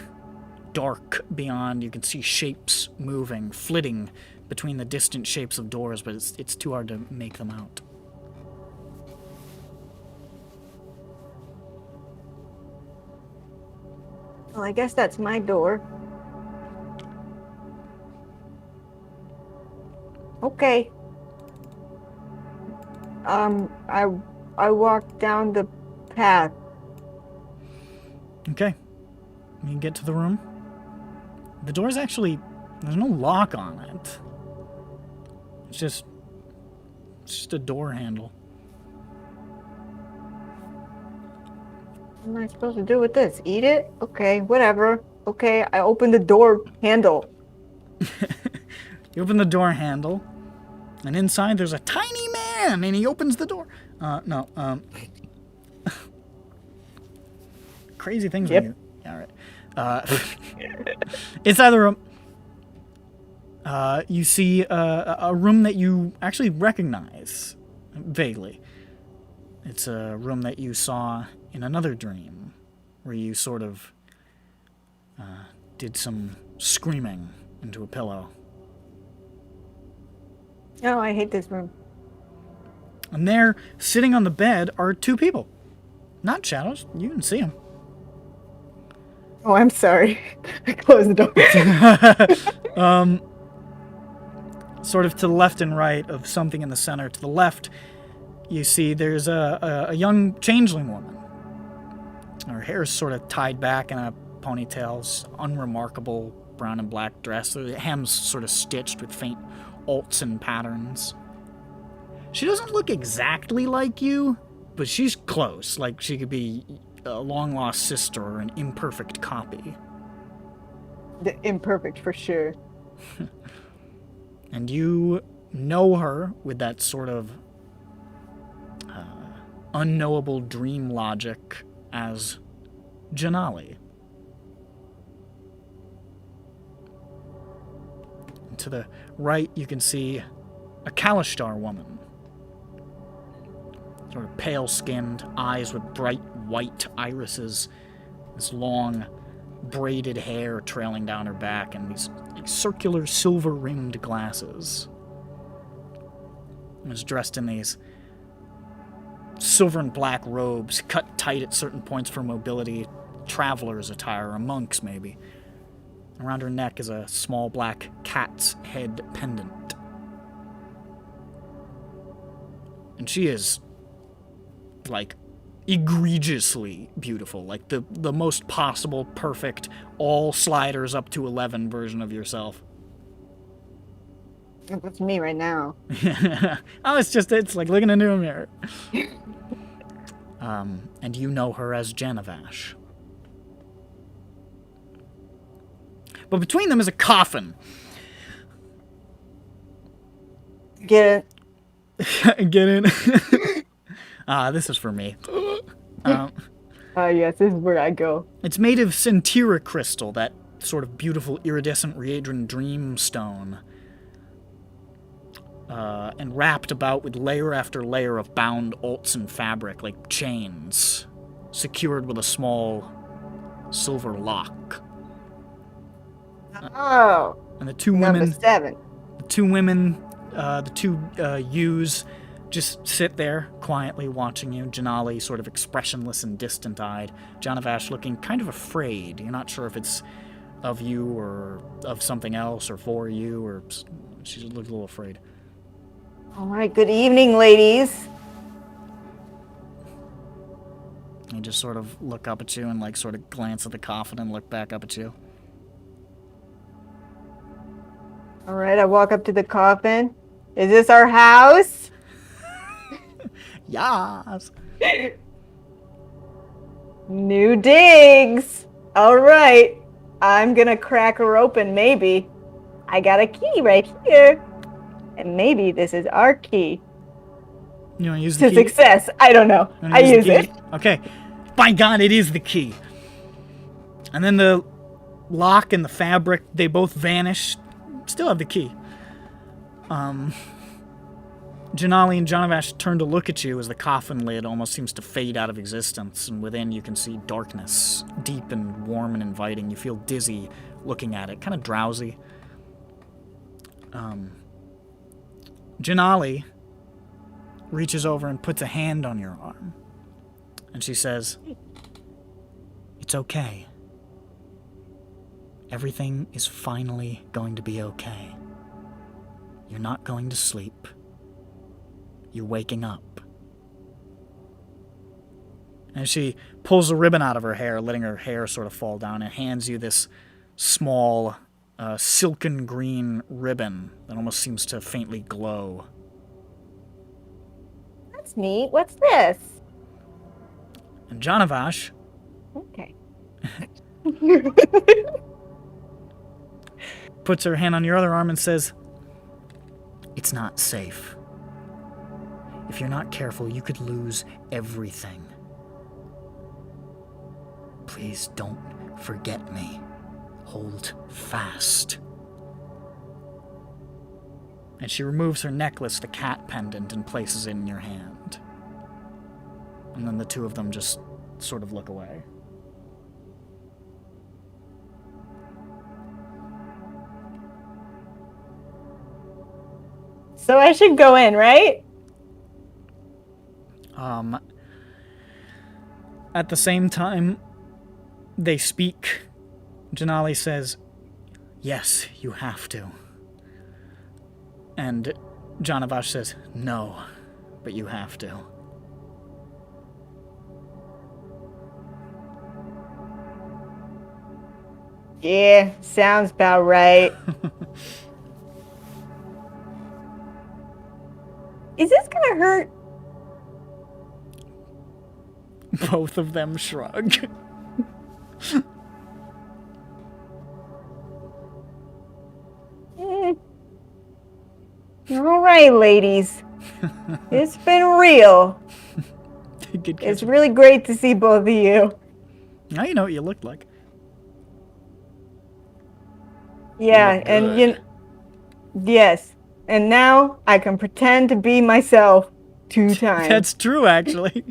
dark beyond, you can see shapes moving, flitting between the distant shapes of doors, but it's too hard to make them out. Well, I guess that's my door. Okay. I walk down the path. Okay. You get to the room. The door's actually... There's no lock on it. It's just a door handle. What am I supposed to do with this? Eat it? Okay, whatever. Okay, I open the door handle. You open the door handle, and inside there's a tiny man, and he opens the door. Crazy things Yep. when you... Yeah, all right. Inside the room, you see a room that you actually recognize vaguely. It's a room that you saw in another dream, where you sort of did some screaming into a pillow. Oh, I hate this room. And there, sitting on the bed, are 2 people. Not shadows. You can see them. Oh, I'm sorry. I closed the door. Sort of to the left and right of something in the center. To the left, you see there's a young changeling woman. Her hair's sort of tied back in a ponytail, unremarkable brown and black dress. The hem's sort of stitched with faint alts and patterns. She doesn't look exactly like you, but she's close. Like she could be a long-lost sister or an imperfect copy. The imperfect for sure. And you know her with that sort of unknowable dream logic as Janali. And to the right, you can see a Kalishtar woman. Sort of pale-skinned, eyes with bright white irises, this long braided hair trailing down her back, and these circular silver-rimmed glasses. And is dressed in these silver and black robes, cut tight at certain points for mobility, traveler's attire, or monks maybe. Around her neck is a small black cat's head pendant. And she is, like, egregiously beautiful. Like, the most possible, perfect, all sliders up to 11 version of yourself. That's me right now. Oh, it's like looking into a mirror. And you know her as Janavash. But between them is a coffin. Get it? Get it? This is for me. Yes, this is where I go. It's made of Centira crystal, that sort of beautiful iridescent Readran dreamstone. And wrapped about with layer after layer of bound Oltzen fabric, like chains, secured with a small silver lock. Oh, And the two number women, 7. the two yous, just sit there quietly watching you. Janali sort of expressionless and distant-eyed. Janavash looking kind of afraid. You're not sure if it's of you or of something else or for you, or she just looks a little afraid. All right, good evening, ladies. They just sort of look up at you and like sort of glance at the coffin and look back up at you. All right, I walk up to the coffin. Is this our house? Yas. New digs. All right, I'm gonna crack her open, maybe. I got a key right here. And maybe this is our key. You want to use the To key? success. I don't know. You wanna I the use key? it. Okay. By God, it is the key. And then the lock and the fabric, they both vanish. Still have the key. Janali and Janavash turn to look at you as the coffin lid almost seems to fade out of existence, and within you can see darkness, deep and warm and inviting. You feel dizzy looking at it, kind of drowsy. Janali reaches over and puts a hand on your arm, and she says, "It's okay. Everything is finally going to be okay. You're not going to sleep. You're waking up." And she pulls a ribbon out of her hair, letting her hair sort of fall down, and hands you this small, silken green ribbon that almost seems to faintly glow. That's neat. What's this? And Janavash Okay. puts her hand on your other arm and says, "It's not safe. If you're not careful, you could lose everything. Please don't forget me. Hold fast." And she removes her necklace, the cat pendant, and places it in your hand. And then the two of them just sort of look away. So I should go in, right? At the same time, they speak. Janali says, "Yes, you have to." And Janavash says, "No, but you have to." Yeah, sounds about right. Is this gonna hurt? Both of them shrug. All right, ladies. It's been real. Good It's catch. really great to see both of you. Now you know what you look like. Yeah, look and good. yes. And now I can pretend to be myself 2 times. That's true, actually.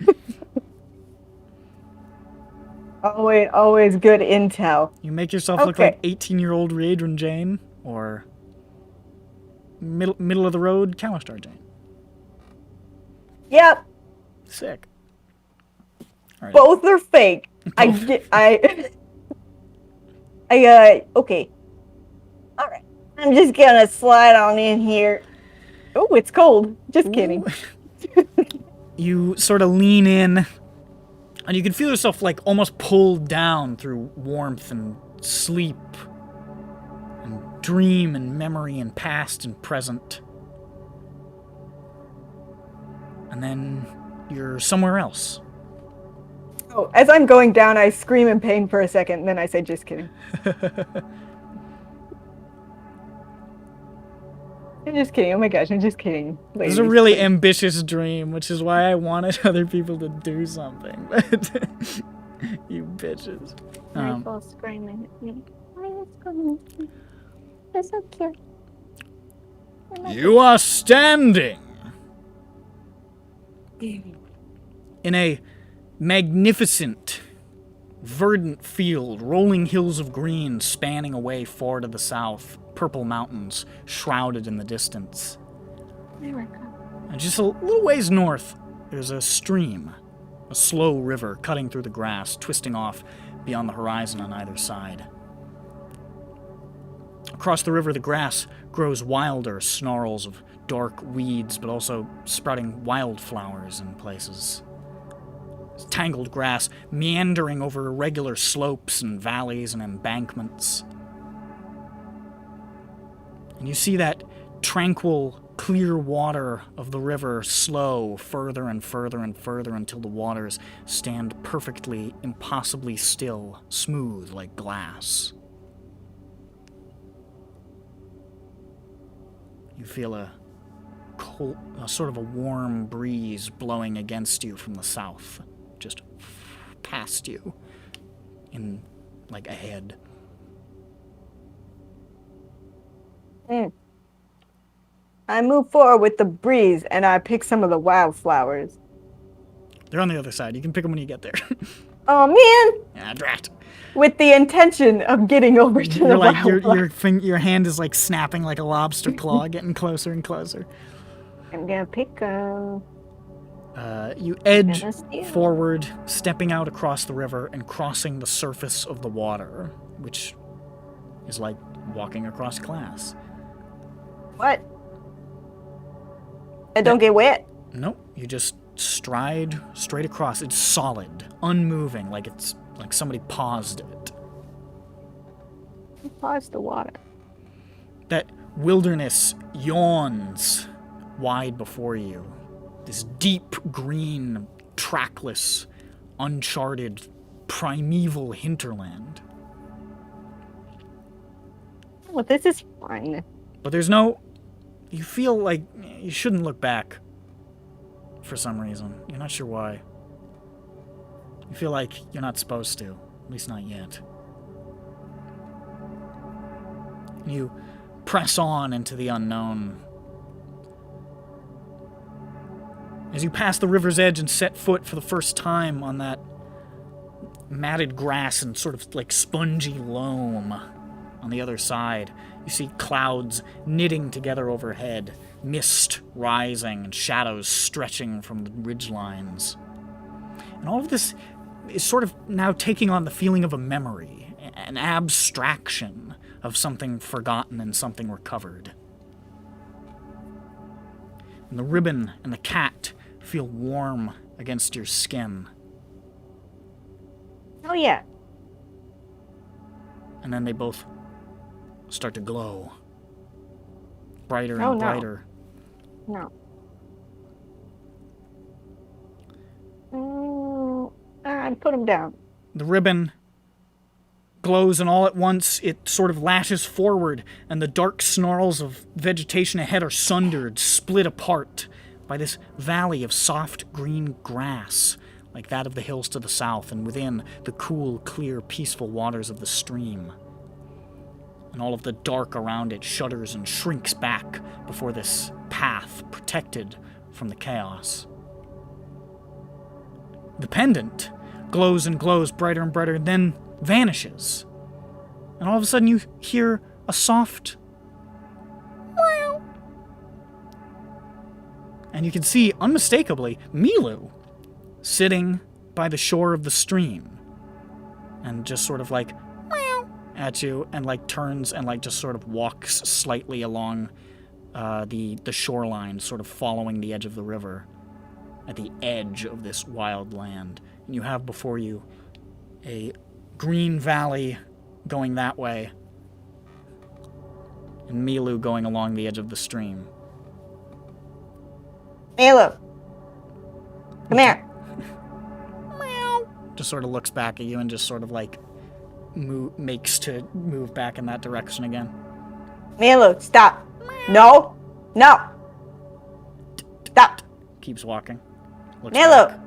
Always good intel. You make yourself look Okay. like 18-year-old Readran Jain, or middle of the road Calistar Jain. Yep, Sick. All right. both are fake. Okay. All right. I'm just gonna slide on in here. Oh, it's cold. Just kidding. You sort of lean in, and you can feel yourself like almost pulled down through warmth and sleep, and dream and memory and past and present. And then you're somewhere else. Oh, as I'm going down, I scream in pain for a second, and then I say, just kidding. I'm just kidding. Oh my gosh, I'm just kidding. This is a really ambitious dream, which is why I wanted other people to do something. But you bitches. Rifle screaming at me. Why are you screaming at me? You're so cute. You are standing in a magnificent, verdant field, rolling hills of green spanning away far to the south, purple mountains shrouded in the distance. And just a little ways north, there's a stream, a slow river cutting through the grass, twisting off beyond the horizon on either side. Across the river, the grass grows wilder snarls of dark weeds, but also sprouting wildflowers in places. Tangled grass meandering over irregular slopes and valleys and embankments. And you see that tranquil, clear water of the river slow further and further and further until the waters stand perfectly, impossibly still, smooth like glass. You feel a sort of a warm breeze blowing against you from the south, just past you, in like ahead. I move forward with the breeze, and I pick some of the wildflowers. They're on the other side. You can pick them when you get there. Oh man! Yeah, drat. With the intention of getting over to the wildflower. Your hand is like snapping like a lobster claw, getting closer and closer. I'm gonna pick them. You edge forward, stepping out across the river and crossing the surface of the water, which is like walking across glass. What? I don't get wet? Nope. You just stride straight across. It's solid, unmoving, like it's like somebody paused it. Pause the water. That wilderness yawns wide before you. This deep green, trackless, uncharted, primeval hinterland. Well, this is fine. But there's no... You feel like you shouldn't look back for some reason. You're not sure why. You feel like you're not supposed to. At least not yet. You press on into the unknown. As you pass the river's edge and set foot for the first time on that matted grass and sort of like spongy loam on the other side, you see clouds knitting together overhead, mist rising and shadows stretching from the ridgelines. And all of this is sort of now taking on the feeling of a memory, an abstraction of something forgotten and something recovered. And the ribbon and the cat feel warm against your skin. Oh, yeah. And then they both start to glow. Brighter and brighter. No. I'd put them down. The ribbon glows, and all at once it sort of lashes forward, and the dark snarls of vegetation ahead are sundered, split apart by this valley of soft green grass, like that of the hills to the south, and within the cool, clear, peaceful waters of the stream. And all of the dark around it shudders and shrinks back before this path, protected from the chaos. The pendant glows and glows brighter and brighter, then vanishes. And all of a sudden you hear a soft meow. And you can see, unmistakably, Milu sitting by the shore of the stream. And just sort of like meow at you, and like turns and like just sort of walks slightly along the shoreline, sort of following the edge of the river. at the edge of this wild land. And you have before you a green valley going that way, and Milu going along the edge of the stream. Milu, come here. Just sort of looks back at you and just sort of like makes to move back in that direction again. Milu, stop. No. No. Stop. Keeps walking. Looks Milu. back.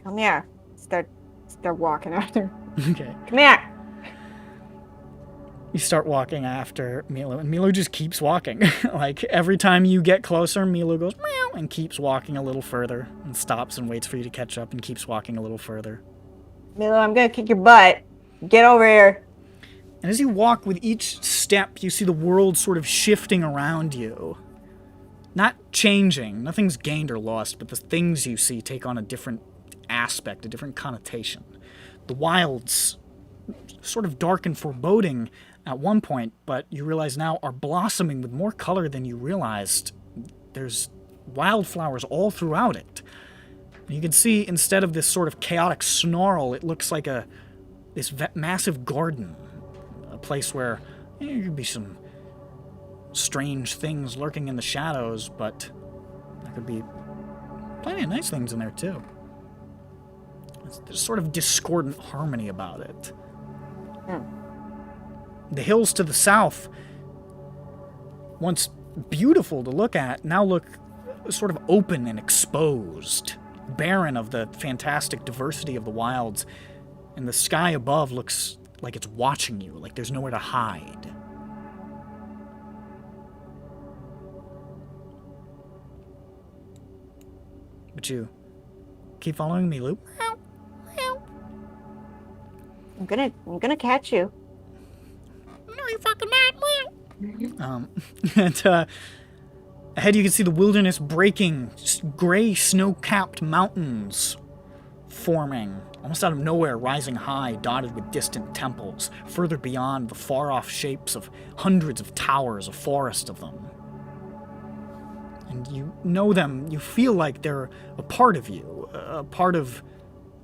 Come here. Start walking after. Okay. Come here. You start walking after Milu, and Milu just keeps walking. Like, every time you get closer, Milu goes meow and keeps walking a little further, and stops and waits for you to catch up and keeps walking a little further. Milu, I'm gonna kick your butt. Get over here. And as you walk with each step, you see the world sort of shifting around you. Not changing, nothing's gained or lost, but the things you see take on a different aspect, a different connotation. The wilds, sort of dark and foreboding at one point, but you realize now are blossoming with more color than you realized. There's wildflowers all throughout it. And you can see, instead of this sort of chaotic snarl, it looks like this massive garden. A place where there could be some strange things lurking in the shadows, but there could be plenty of nice things in there too. There's sort of discordant harmony about it. The hills to the south, once beautiful to look at, now look sort of open and exposed, barren of the fantastic diversity of the wilds, and the sky above looks like it's watching you, like there's nowhere to hide. But you keep following Milu. I'm gonna catch you. No, you fucking not. And ahead you can see the wilderness breaking, gray snow-capped mountains forming, almost out of nowhere, rising high, dotted with distant temples, further beyond the far-off shapes of hundreds of towers, a forest of them. And you know them, you feel like they're a part of you, a part of,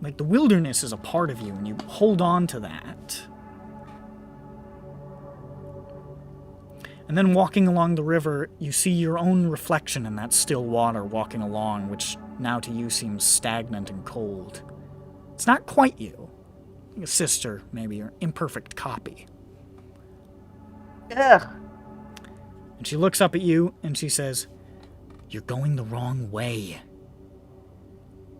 like the wilderness is a part of you, and you hold on to that. And then walking along the river, you see your own reflection in that still water walking along, which now to you seems stagnant and cold. It's not quite you. Like a sister, maybe, or imperfect copy. Ugh. And she looks up at you, and she says, "You're going the wrong way.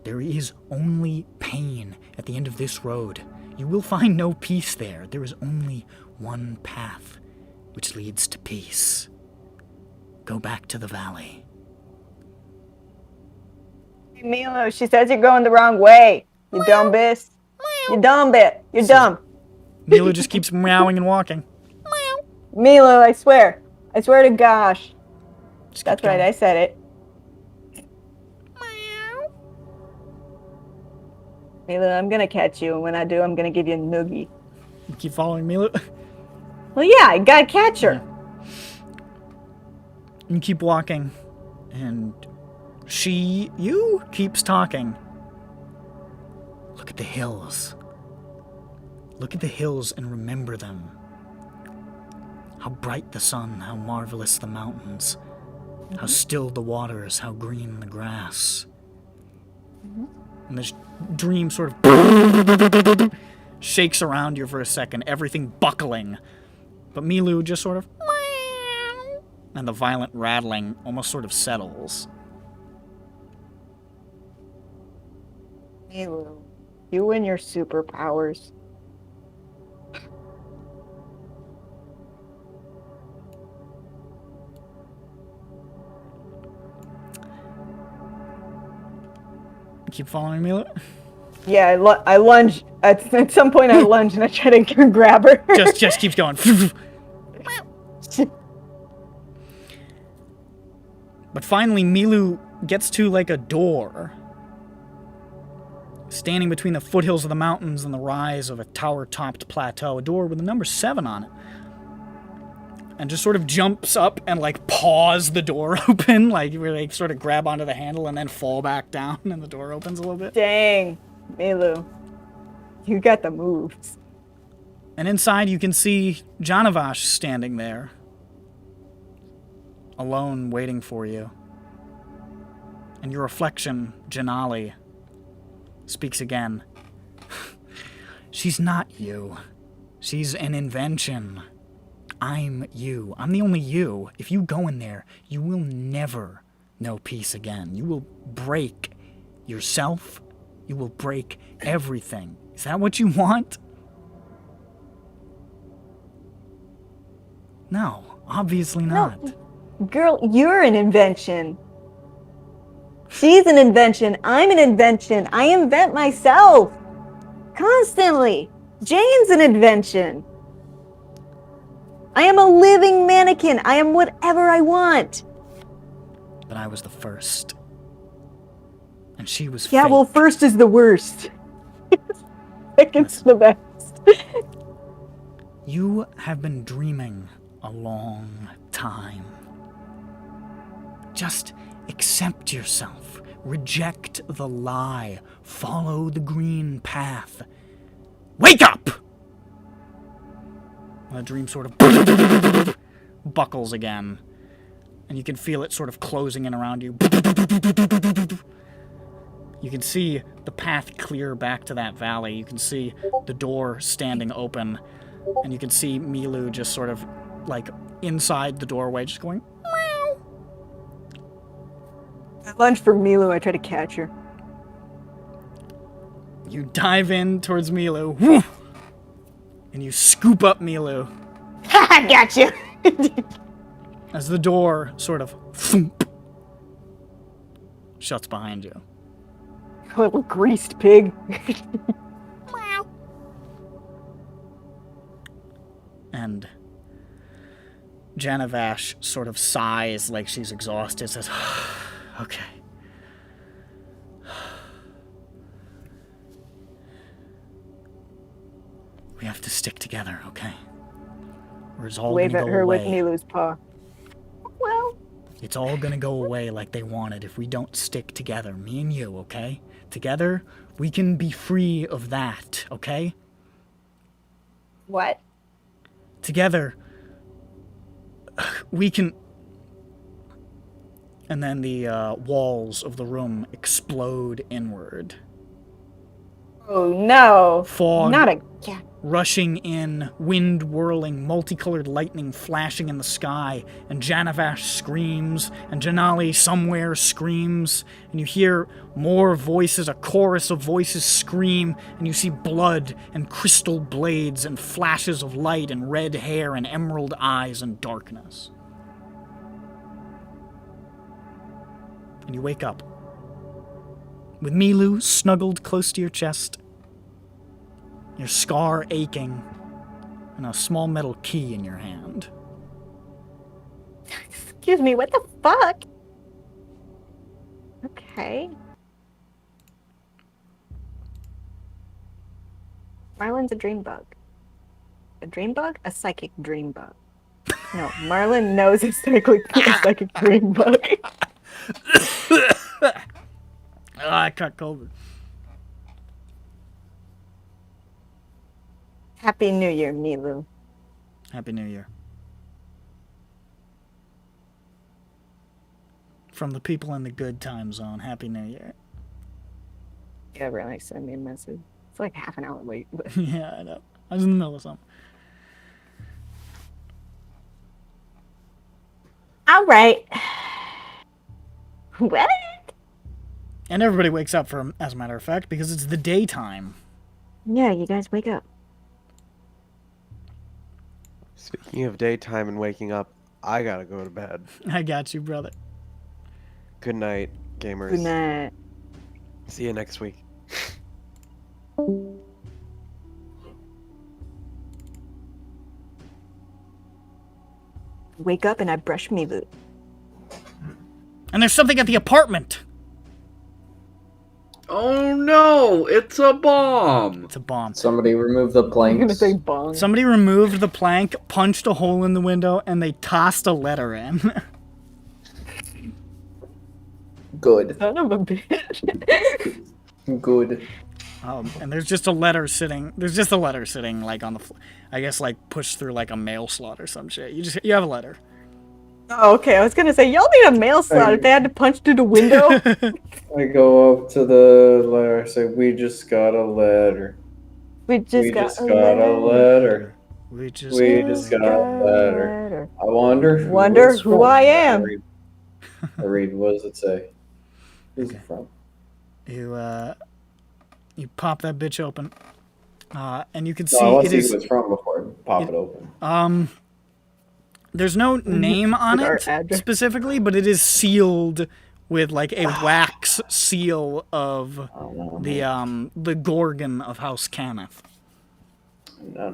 There is only pain at the end of this road. You will find no peace there. There is only one path, which leads to peace. Go back to the valley." Hey, Milo, she says you're going the wrong way. You dumb bitch. You dumb bit. You're dumb. Milo just keeps meowing and walking. Milo, I swear. I swear to gosh. Just keep That's right, going. I said it. Milo, I'm gonna catch you, and when I do, I'm gonna give you a noogie. You keep following Milo. Well, yeah, I gotta catch her. You keep walking, and you keeps talking. Look at the hills. Look at the hills and remember them. How bright the sun, how marvelous the mountains, how still the waters, how green the grass. And this dream sort of shakes around you for a second, everything buckling. But Milu just sort of, and the violent rattling almost sort of settles. Milo, you and your superpowers. Keep following Milu. Yeah, I lunge. At some point, I lunge and I try to grab her. just keeps going. But finally, Milu gets to like a door, standing between the foothills of the mountains and the rise of a tower-topped plateau. A door with the number 7 on it. and just sort of jumps up and like paws the door open, like where they sort of grab onto the handle and then fall back down and the door opens a little bit. Dang, Milu. You got the moves. And inside you can see Janavash standing there, alone waiting for you. And your reflection, Janali, speaks again. She's not you. She's an invention. I'm you. I'm the only you. If you go in there, you will never know peace again. You will break yourself. You will break everything. Is that what you want? No, obviously not. No. Girl, you're an invention. She's an invention. I'm an invention. I invent myself. Constantly. Jane's an invention. I am a living mannequin. I am whatever I want. But I was the first. And she was Yeah, fake. well, first is the worst. Second's the best. You have been dreaming a long time. Just accept yourself. Reject the lie. Follow the green path. Wake up! And the dream sort of buckles again. And you can feel it sort of closing in around you. You can see the path clear back to that valley. You can see the door standing open. And you can see Milu just sort of, like, inside the doorway, just going, meow. At lunch for Milu, I try to catch her. You dive in towards Milu, whoo, and you scoop up Milu. I got you. As the door sort of thump, shuts behind you. Little greased pig. And Janavash sort of sighs like she's exhausted, says, okay. We have to stick together, okay? Or it's all Wave gonna at go her away. with Milu's paw. Well, It's all gonna go away like they wanted if we don't stick together, me and you, okay? Together, we can be free of that, okay? what? Together, we can... And then the walls of the room explode inward. Oh no. Fog Not again. rushing in, wind whirling, multicolored lightning flashing in the sky, and Janavash screams, and Janali somewhere screams, and you hear more voices, a chorus of voices scream, and you see blood and crystal blades and flashes of light and red hair and emerald eyes and darkness. And you wake up with Milu snuggled close to your chest, your scar aching, and a small metal key in your hand. Excuse me, what the fuck? Okay. Marlin's a dream bug. A dream bug? A psychic dream bug. No, Marlin knows a psychic dream bug. I cut COVID. Happy New Year, Milu. Happy New Year. From the people in the good time zone, Happy New Year. Yeah, really, send me a message. It's like half an hour late. But... Yeah, I know. I was in the middle of something. All right. What? And everybody wakes up, as a matter of fact, because it's the daytime. Yeah, you guys wake up. Speaking of daytime and waking up, I gotta go to bed. I got you, brother. Good night, gamers. Good night. See you next week. Wake up and I brush Milu. And there's something at the apartment. Oh no! It's a bomb. It's a bomb. Somebody remove the I'm gonna planks. say bong. Somebody removed the plank, punched a hole in the window, and they tossed a letter in. Good. Son of a bitch. Good. And there's just a letter sitting. There's just a letter sitting like on the, I guess like pushed through like a mail slot or some shit. You have a letter. Oh, okay. I was gonna say y'all need a mail slot if they had to punch through the window. I go up to the letter, say, we just got a letter. We just got a letter. We just got a letter. I wonder who, Wonder it's who from. I am. I read, what does it say? Who's it from? You pop that bitch open, and you can No, I see want it to see is. who it's from before I pop it open. There's no name on Our it address. specifically, but it is sealed with like a wax seal of the Gorgon of House Cannith. No,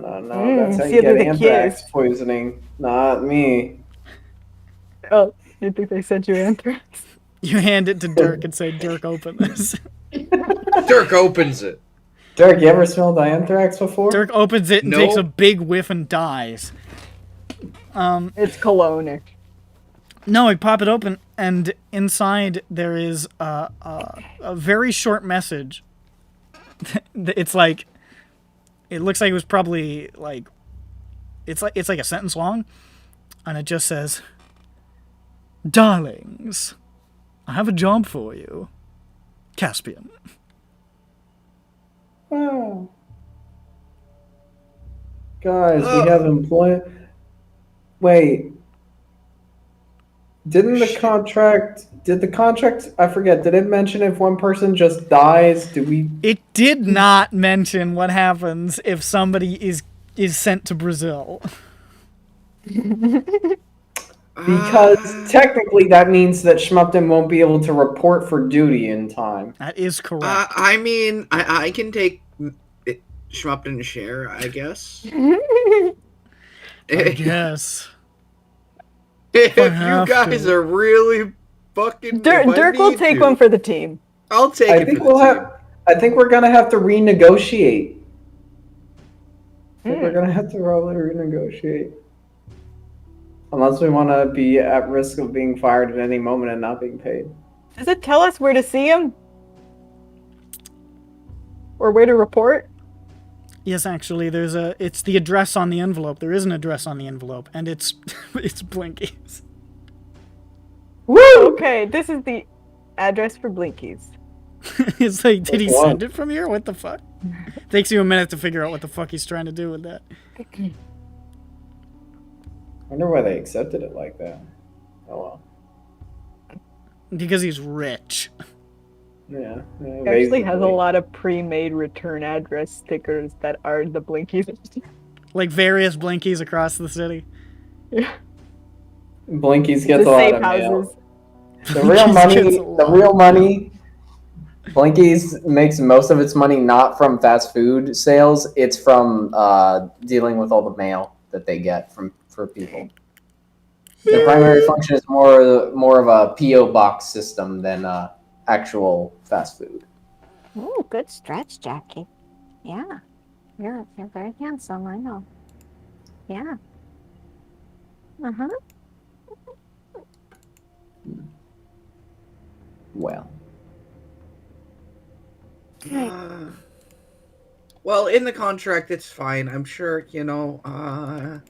that's how see you get the anthrax kids. poisoning. Not me. Oh, you think they sent you anthrax? You hand it to Dirk and say, "Dirk, open this." Dirk opens it. Dirk, you ever smelled anthrax before? Dirk opens it and No. takes a big whiff and dies. It's cologne. No, I pop it open, and inside there is a very short message. It's like, it looks like it was probably like, it's like a sentence long, and it just says, "Darlings, I have a job for you, Caspian." Oh. Guys, we have employment. Wait. Did the contract, I forget, did it mention if one person just dies, do we... It did not mention what happens if somebody is sent to Brazil. Because technically that means that Schmup'ten won't be able to report for duty in time. That is correct. I mean, I can take Schmup'ten share, I guess. I guess. If I you have guys to. are really fucking... Dirk will take one for the team. I'll take I it think for the team. I think we're gonna have to renegotiate. I think we're gonna have to probably renegotiate. Unless we want to be at risk of being fired at any moment and not being paid. Does it tell us where to see him? Or where to report? Yes, actually, it's the address on the envelope. There is an address on the envelope, and it's it's Blinky's. Woo! Okay, this is the address for Blinky's. It's like, did he Which one? send it from here? What the fuck? Takes you a minute to figure out what the fuck he's trying to do with that. I wonder why they accepted it like that. Oh well. Because he's rich. Yeah. He actually has a lot of pre-made return address stickers that are the Blinkies. Like various Blinkies across the city. Blinky's The gets a lot safe of houses. mail. The real money. Blinky's makes most of its money not from fast food sales. It's from dealing with all the mail that they get for people. The primary function is more of a PO box system than actual fast food. Ooh, good stretch, Jackie. Yeah. You're very handsome, I know. Yeah. Uh-huh. Well, Well, in the contract, it's fine. I'm sure, you know, I'm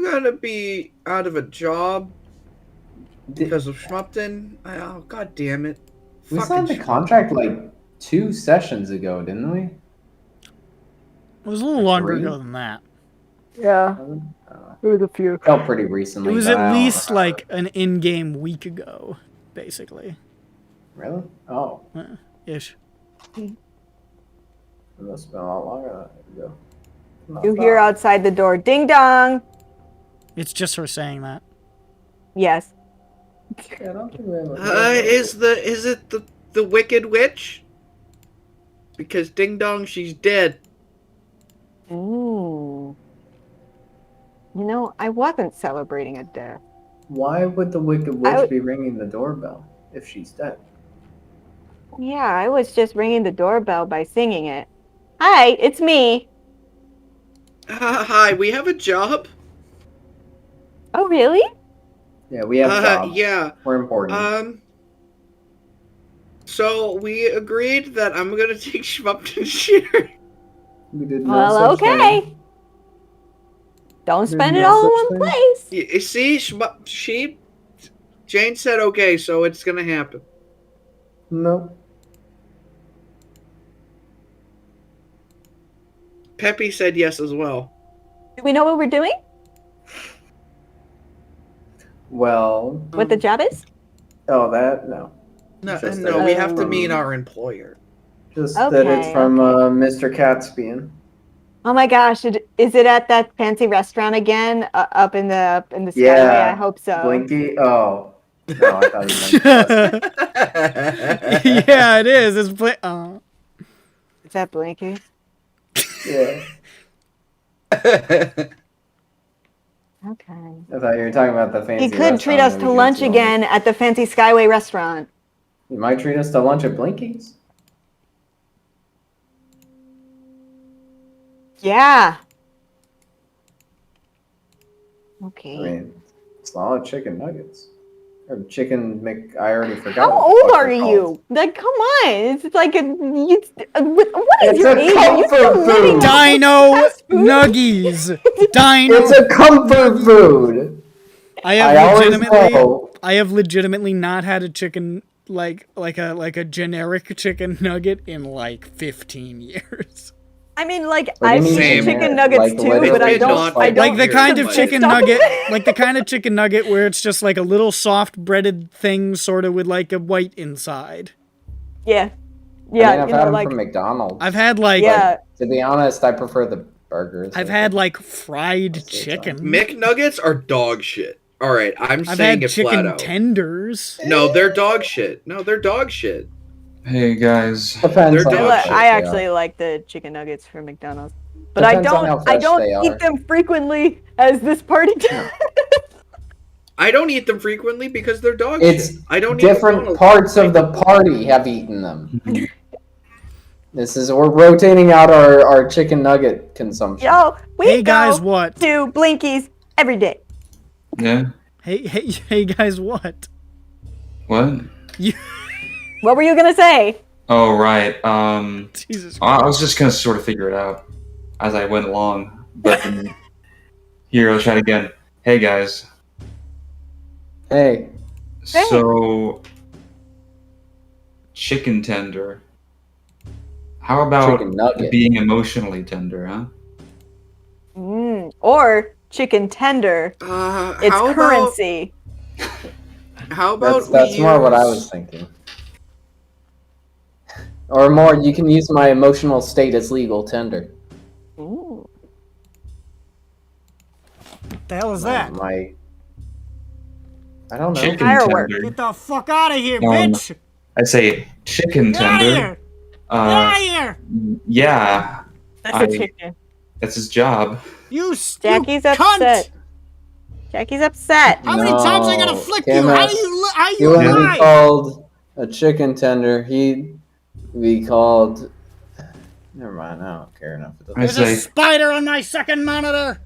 gonna be out of a job because of Schmup'ten. Oh, god damn it. we Fucking signed the contract like 2 sessions ago, didn't we? It was a little longer 3? ago than that. Yeah, it was a few. Felt pretty It recently. was but I at don't least remember. like an in-game week ago, basically. Really? Oh, Ish. it must have been a lot longer than that ago. Not You hear bad. outside the door, ding dong. It's just her saying that. Yes. Yeah, I don't think we ever- is it the Wicked Witch? Because Ding Dong, she's dead. Ooh. You know, I wasn't celebrating a death. Why would the Wicked Witch be ringing the doorbell if she's dead? Yeah, I was just ringing the doorbell by singing it. Hi, it's me. Hi, we have a job. Oh, really? Yeah, we have jobs. Yeah. We're important. So we agreed that I'm gonna take Schmup'ten's share. We did no Well, such okay. thing. Don't Did spend it no all in such one thing. place. You see, Jane said okay, so it's gonna happen. No. Peppy said yes as well. Do we know what we're doing? Well. What the job is? Oh, that no. No, Just no, that we it's have to from- meet our employer. Just that it's from Mr. Catspian. Oh my gosh! Is it at that fancy restaurant again? Up in the skyway? Yeah. I hope so. Blinky. Oh. No, I thought you meant. Yeah, it is. It's Is that Blinky? Yeah. Okay. I thought you were talking about the fancy. He could treat us to lunch again at the fancy Skyway restaurant. He might treat us to lunch at Blinky's. Yeah. Okay. I mean, solid chicken nuggets. Or chicken I already forgot. How what the old fuck are they're you? called. Like, come on! It's like what is It's your a age? Are you still comfort living food. off Dino fast food? Nuggies. Dino. It's a comfort food. I have legitimately not had a chicken like a generic chicken nugget in like 15 years. I mean, like What do you I've mean seen generic? chicken nuggets Like, too, but I literally don't. just I don't Like the kind of put chicken stuff in nugget, it. like the kind of chicken nugget where it's just like a little soft breaded thing, sort of with like a white inside. Yeah. Yeah, Yeah, I've you had know, them like from McDonald's. I've had like yeah. To be honest, I prefer the burgers. I've had like fried chicken. McNuggets are dog shit. All right, I'm I've saying had it flat chicken out. tenders. No, they're dog shit. No, they're dog shit. Hey guys. Depends They're on dog how shit. fresh I they actually are. like the chicken nuggets from McDonald's, but I Depends on how don't. I fresh don't they are. eat them frequently as this party does. I don't eat them frequently because they're dog It's shit. I don't eat different McDonald's. parts of the party have eaten them. We're rotating out our chicken nugget consumption. Yo, we Hey go guys, what? to Blinky's every day. Yeah. Hey guys, what? What? What were you gonna say? Oh right. Jesus I was just gonna sort of figure it out as I went along, but then, here I'll try it again. Hey guys. Hey. So chicken tender. How about Chicken nugget. being emotionally tender, huh? Or chicken tender. It's how currency. How about That's more what I was thinking. Or more, you can use my emotional state as legal tender. Ooh. What the hell is that? I don't know. Chicken Firework. tender. Get the fuck out of here, Um, bitch! I say chicken Get out of tender. here! Get out of here! Yeah, That's I- a chicken. that's his job. Jackie's cunt! upset. Jackie's upset. How many times I gotta flick you? How do you how He you wouldn't be lie? called a chicken tender. He'd be called. Never mind. I don't care enough. I There's a say spider on my second monitor.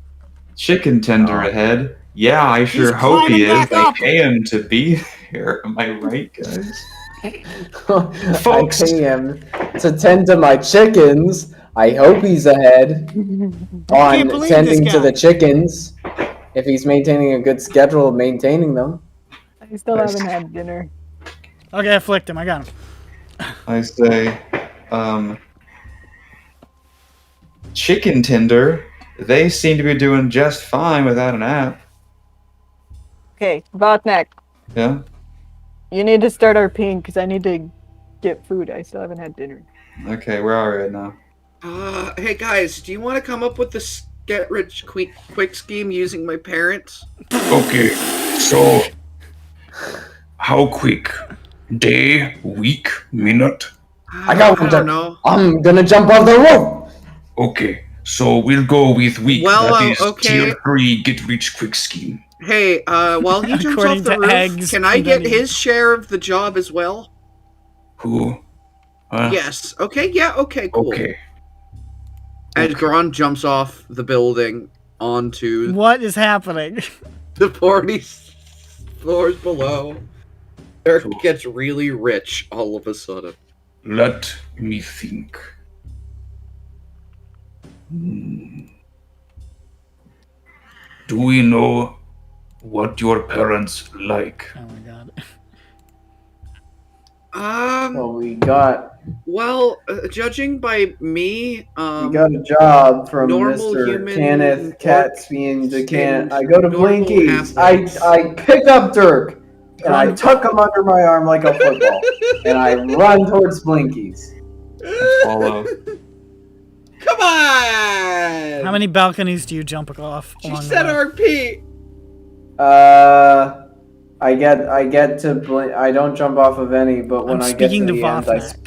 chicken tender ahead. Yeah, I sure He's hope he climbing is. back I up. pay him to be here. Am I right, guys? I Folks. pay him to tend to my chickens. I hope he's ahead on can't believe tending this to guy. the chickens. If he's maintaining a good schedule of maintaining them. I still haven't had dinner. Okay, I flicked him. I got him. I say, chicken tender. They seem to be doing just fine without an app. Okay, Botneck, Yeah. you need to start our ping because I need to get food. I still haven't had dinner. Okay, where are we right now? Hey guys, do you want to come up with this get rich quick scheme using my parents? Okay, so how quick? Day, week, minute? I got one. don't know. I'm gonna jump off the roof. Okay, so we'll go with week. Well, that is okay. tier 3 get rich quick scheme. Hey, while he jumps According off the to roof, eggs, can I get Penny. his share of the job as well? Who? Huh? Yes. Okay, yeah, okay, cool. Okay. As Gron jumps off the building onto What is happening? the party floors below, Dirk gets really rich all of a sudden. Let me think. Do we know what your parents like? Oh my god. Well, we got Judging by me, we got a job from normal Mr. human Kenneth orc Catspian to can. and I go to normal Blinky's. halflings. I pick up Dirk and I tuck him under my arm like a football, and I run towards Blinky's. Follow. Come on! How many balconies do you jump off? She along the said way? RP! I get to I don't jump off of any, but when I'm I get to speaking to the end, Vothnak.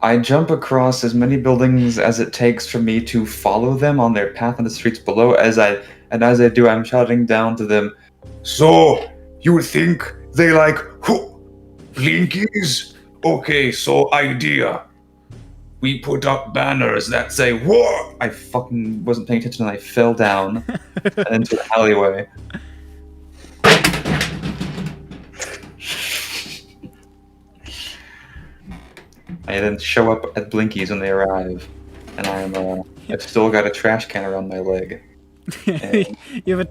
I jump across as many buildings as it takes for me to follow them on their path in the streets below. As I do, I'm shouting down to them. So, you think they like Blinkies? Okay, so idea. We put up banners that say war. I fucking wasn't paying attention and I fell down and into an alleyway. I then show up at Blinky's when they arrive, and I've still got a trash can around my leg. And You have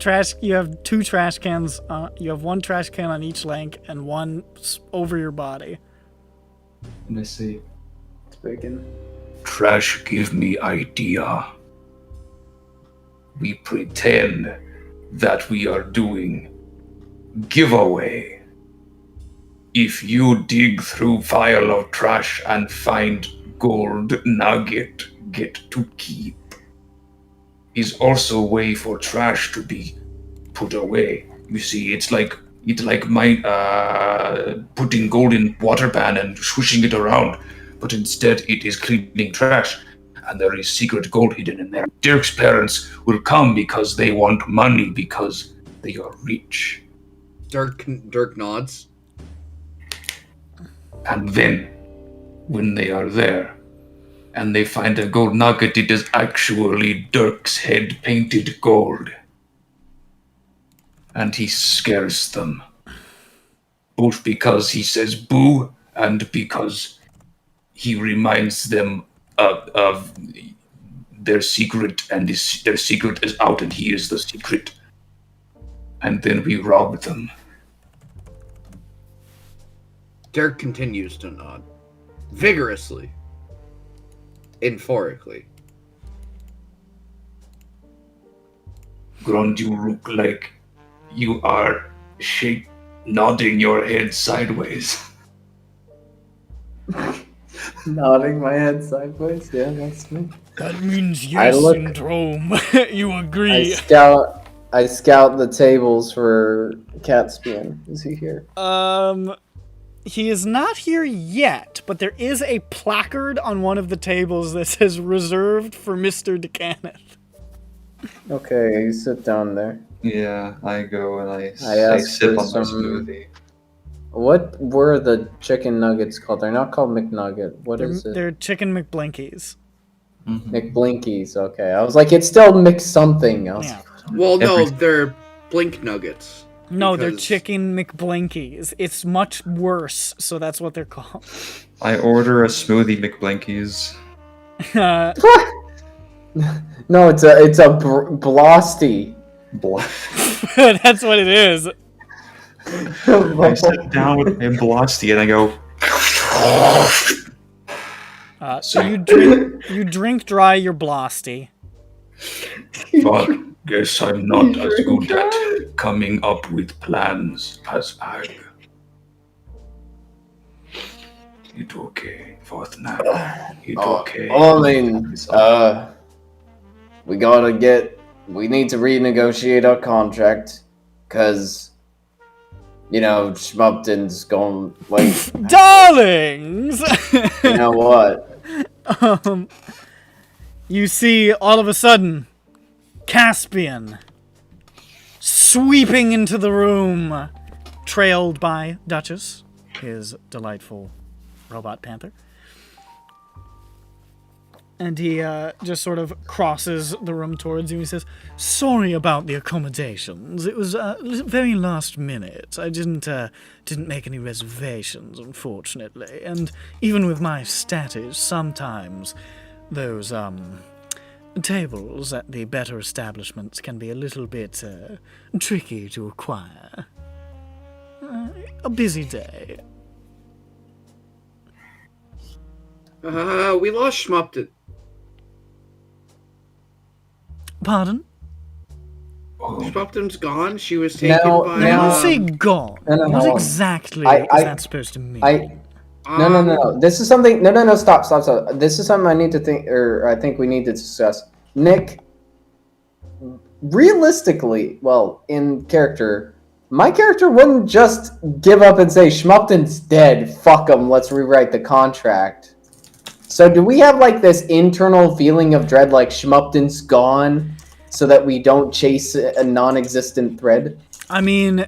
two trash cans. You have one trash can on each leg and one over your body. let me see. Speaking. Trash give me idea. We pretend that we are doing giveaway. If you dig through pile of trash and find gold nugget, get to keep. Is also a way for trash to be put away. You see, it's like putting gold in water pan and swishing it around, but instead it is cleaning trash, and there is secret gold hidden in there. Dirk's parents will come because they want money because they are rich. Dirk nods. And then, when they are there, and they find a gold nugget, it is actually Dirk's head painted gold. And he scares them. Both because he says boo, and because he reminds them of their secret, and their secret is out, and he is the secret. And then we rob them. Dirk continues to nod. Vigorously. Euphorically. Grond, you look like you are nodding your head sideways. Nodding my head sideways. Yeah, that's me. That means yes, Syndrome. You agree. I scout the tables for Catspian. Is he here? He is not here yet, but there is a placard on one of the tables that says reserved for Mr. DeCanneth. Okay, you sit down there. Yeah, I go and I ask sip for on my some- smoothie. What were the chicken nuggets called? They're not called McNugget. What is it? They're chicken McBlinkies. McBlinkies. Okay, I was like, it's still McSomething. I was Yeah. like, Well, no, they're Blink Nuggets. No, they're Because- chicken McBlinkies. It's much worse, so that's what they're called. I order a smoothie McBlinkies. no, it's a Blosty. That's what it is. I sit down with my Blosty and I go. So you drink dry your Blosty. Fuck, guess I'm not as good at coming up with plans as Ag. It's okay, Vothnak. It's okay. Well, I mean, we need to renegotiate our contract, because, you know, Schmup'ten's going, wait. Darlings! You know what? You see, all of a sudden, Caspian, sweeping into the room, trailed by Duchess, his delightful robot panther. And he just sort of crosses the room towards you. He says, "Sorry about the accommodations. It was very last minute. I didn't make any reservations, unfortunately. And even with my status, sometimes those tables at the better establishments can be a little bit tricky to acquire. A busy day." We lost Schmup'ten. Pardon? Schmup'ten's gone. She was taken by. When you say gone, No, what no. exactly I- is that supposed to mean? No. This is something. No. Stop. This is something I need to think, or I think we need to discuss. Nick, realistically, well, in character, my character wouldn't just give up and say, "Schmup'ten's dead. Fuck him. Let's rewrite the contract." So do we have like this internal feeling of dread, like Schmup'ten's gone, so that we don't chase a non-existent thread? I mean,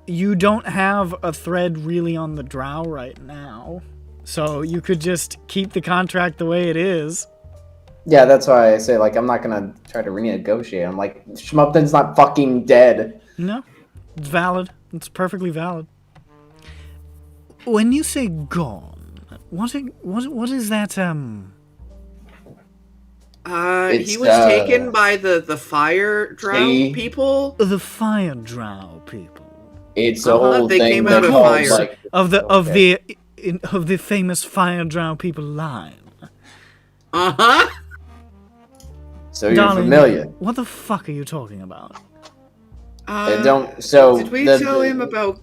you don't have a thread really on the drow right now, so you could just keep the contract the way it is. Yeah, that's why I say, like, I'm not gonna try to renegotiate. I'm like, Schmup'ten's not fucking dead. No, it's valid. It's perfectly valid. When you say gone, what is that? He It's, was taken by the fire drow people. The fire drow people. It's a whole they thing. came out of called, fire. like, Of the famous fire drow people line. Uh-huh. So you're Darling, familiar. what the fuck are you talking about? They don't. So Did we tell him about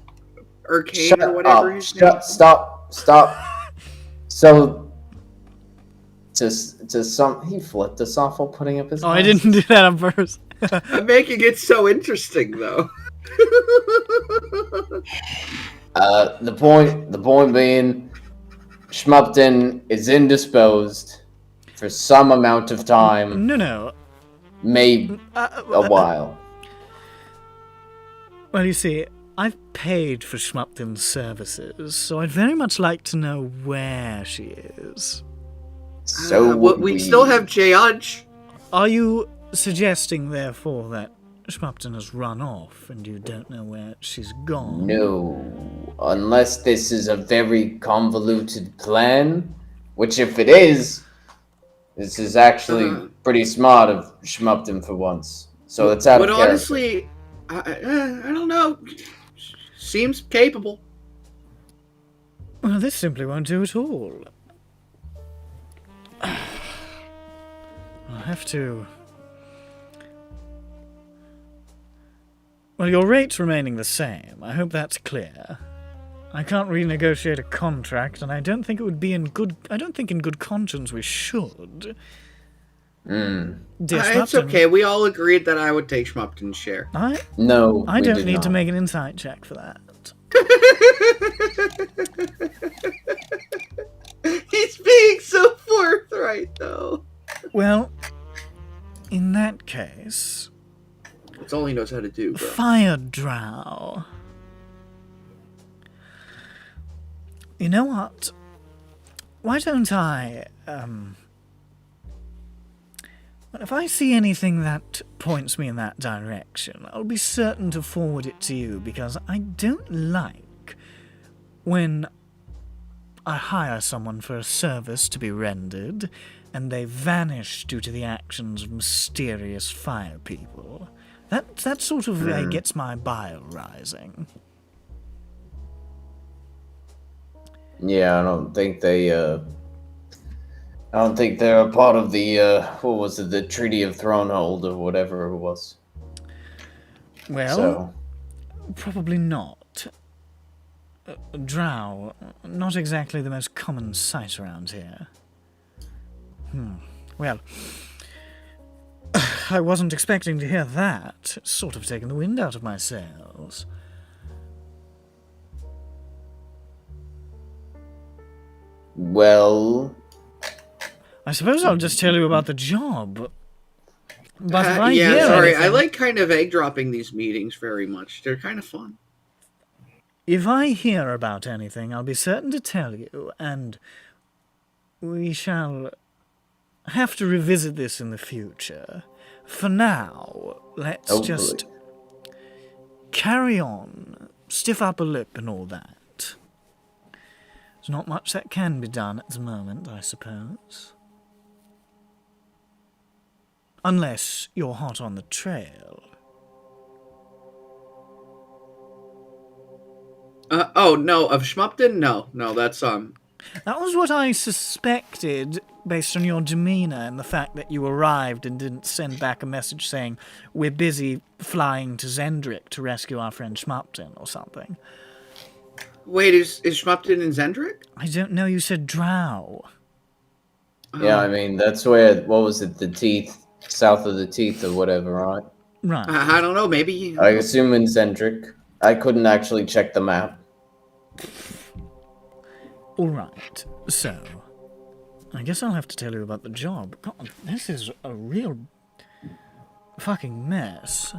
Arcane Shut or whatever up. his name? Stop. So to some, he flipped us off while putting up his. Oh, I didn't do that on purpose. I'm making it so interesting, though. The point being, Schmup'ten is indisposed for some amount of time, No. maybe a while. Well, you see, I've paid for Schmup'ten's services, so I'd very much like to know where she is. So we still have Judge. Are you suggesting, therefore, that Schmup'ten has run off and you don't know where she's gone? No, unless this is a very convoluted plan, which if it is, this is actually pretty smart of Schmup'ten for once. So it's out of character. Honestly, I don't know. Seems capable. Well, this simply won't do at all. I'll have to... Well, your rate's remaining the same. I hope that's clear. I can't renegotiate a contract, and I don't think it would be in good... I don't think in good conscience we should. Dear It's Schmup'ten, okay. We all agreed that I would take Schmup'ten's share. No, I we don't did need not. to make an insight check for that. He's being so forthright, though. Well, in that case... That's all he knows how to do, bro. Fire drow. You know what? Why don't I, if I see anything that points me in that direction, I'll be certain to forward it to you, because I don't like when I hire someone for a service to be rendered, and they vanish due to the actions of mysterious fire people. That sort of gets my bile rising. Yeah, I don't think they're a part of the what was it, the Treaty of Thronehold or whatever it was. Well, So, probably not. Drow, not exactly the most common sight around here. Well, I wasn't expecting to hear that. It's sort of taken the wind out of my sails. well, I suppose I'll just tell you about the job. But if I yeah, hear sorry. anything, I like kind of egg dropping these meetings very much. They're kind of fun. if I hear about anything, I'll be certain to tell you, and we shall have to revisit this in the future. For now, let's Hopefully. just carry on, stiff upper lip and all that. There's not much that can be done at the moment, I suppose. Unless you're hot on the trail. Oh no, of Schmup'ten? No, that's That was what I suspected, based on your demeanour and the fact that you arrived and didn't send back a message saying, we're busy flying to Zendrick to rescue our friend Schmup'ten or something. Wait, is Schmup'ten in Zendrick? I don't know, you said drow. Yeah, I mean, that's where, what was it, the teeth, south of the teeth or whatever, right? Right. I don't know, maybe. I assume in Zendrick. I couldn't actually check the map. Alright, so I guess I'll have to tell you about the job. God, this is a real fucking mess.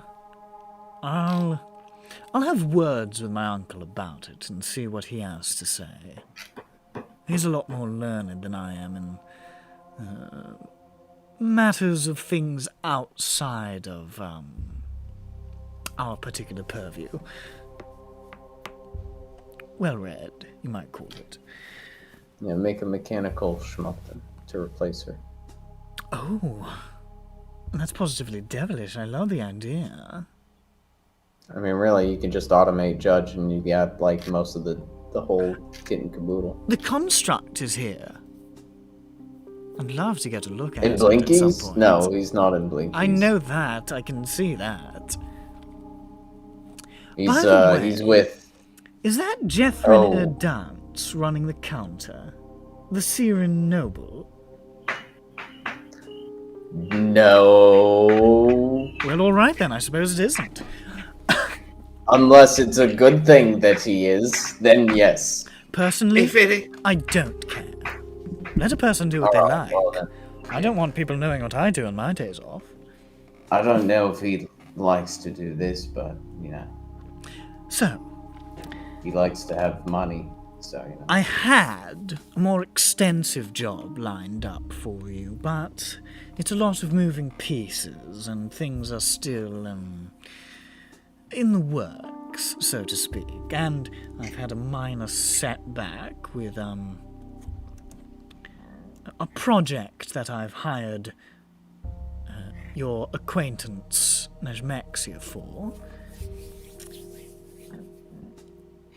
I'll have words with my uncle about it and see what he has to say. He's a lot more learned than I am in matters of things outside of our particular purview. Well read, you might call it. Yeah, make a mechanical Schmup'ten to replace her. Oh, that's positively devilish. I love the idea. I mean, really, you can just automate Judge and you got, like, most of the whole kit and caboodle. The construct is here. I'd love to get a look at In it at some Blinky's? point. No, he's not in Blinky's. I know that. I can see that. He's, By the way, he's with... Is that Jethrin Oh. Dance running the counter? The Syrian noble? No. Well, alright then. I suppose it isn't. Unless it's a good thing that he is, then yes. Personally, If I don't care. Let a person do what they Alright, like. well then. I don't want people knowing what I do on my days off. I don't know if he likes to do this, but, you know, So, he likes to have money, so, you know. I had a more extensive job lined up for you, but it's a lot of moving pieces, and things are still, in the works, so to speak. And I've had a minor setback with, a project that I've hired your acquaintance Najmexia for.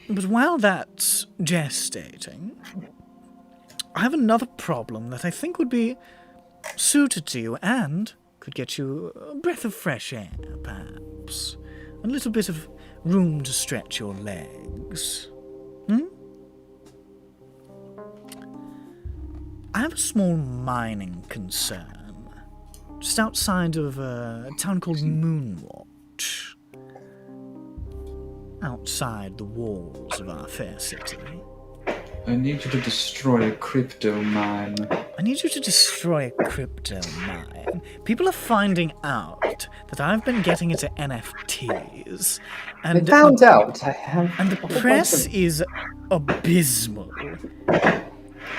But while that's gestating, I have another problem that I think would be suited to you and could get you a breath of fresh air, perhaps. A little bit of room to stretch your legs. I have a small mining concern, just outside of a town called Moonwatch. Outside the walls of our fair city. I need you to destroy a crypto mine. I need you to destroy a crypto mine. People are finding out that I've been getting into NFTs. And I found out. I have... And the press is abysmal.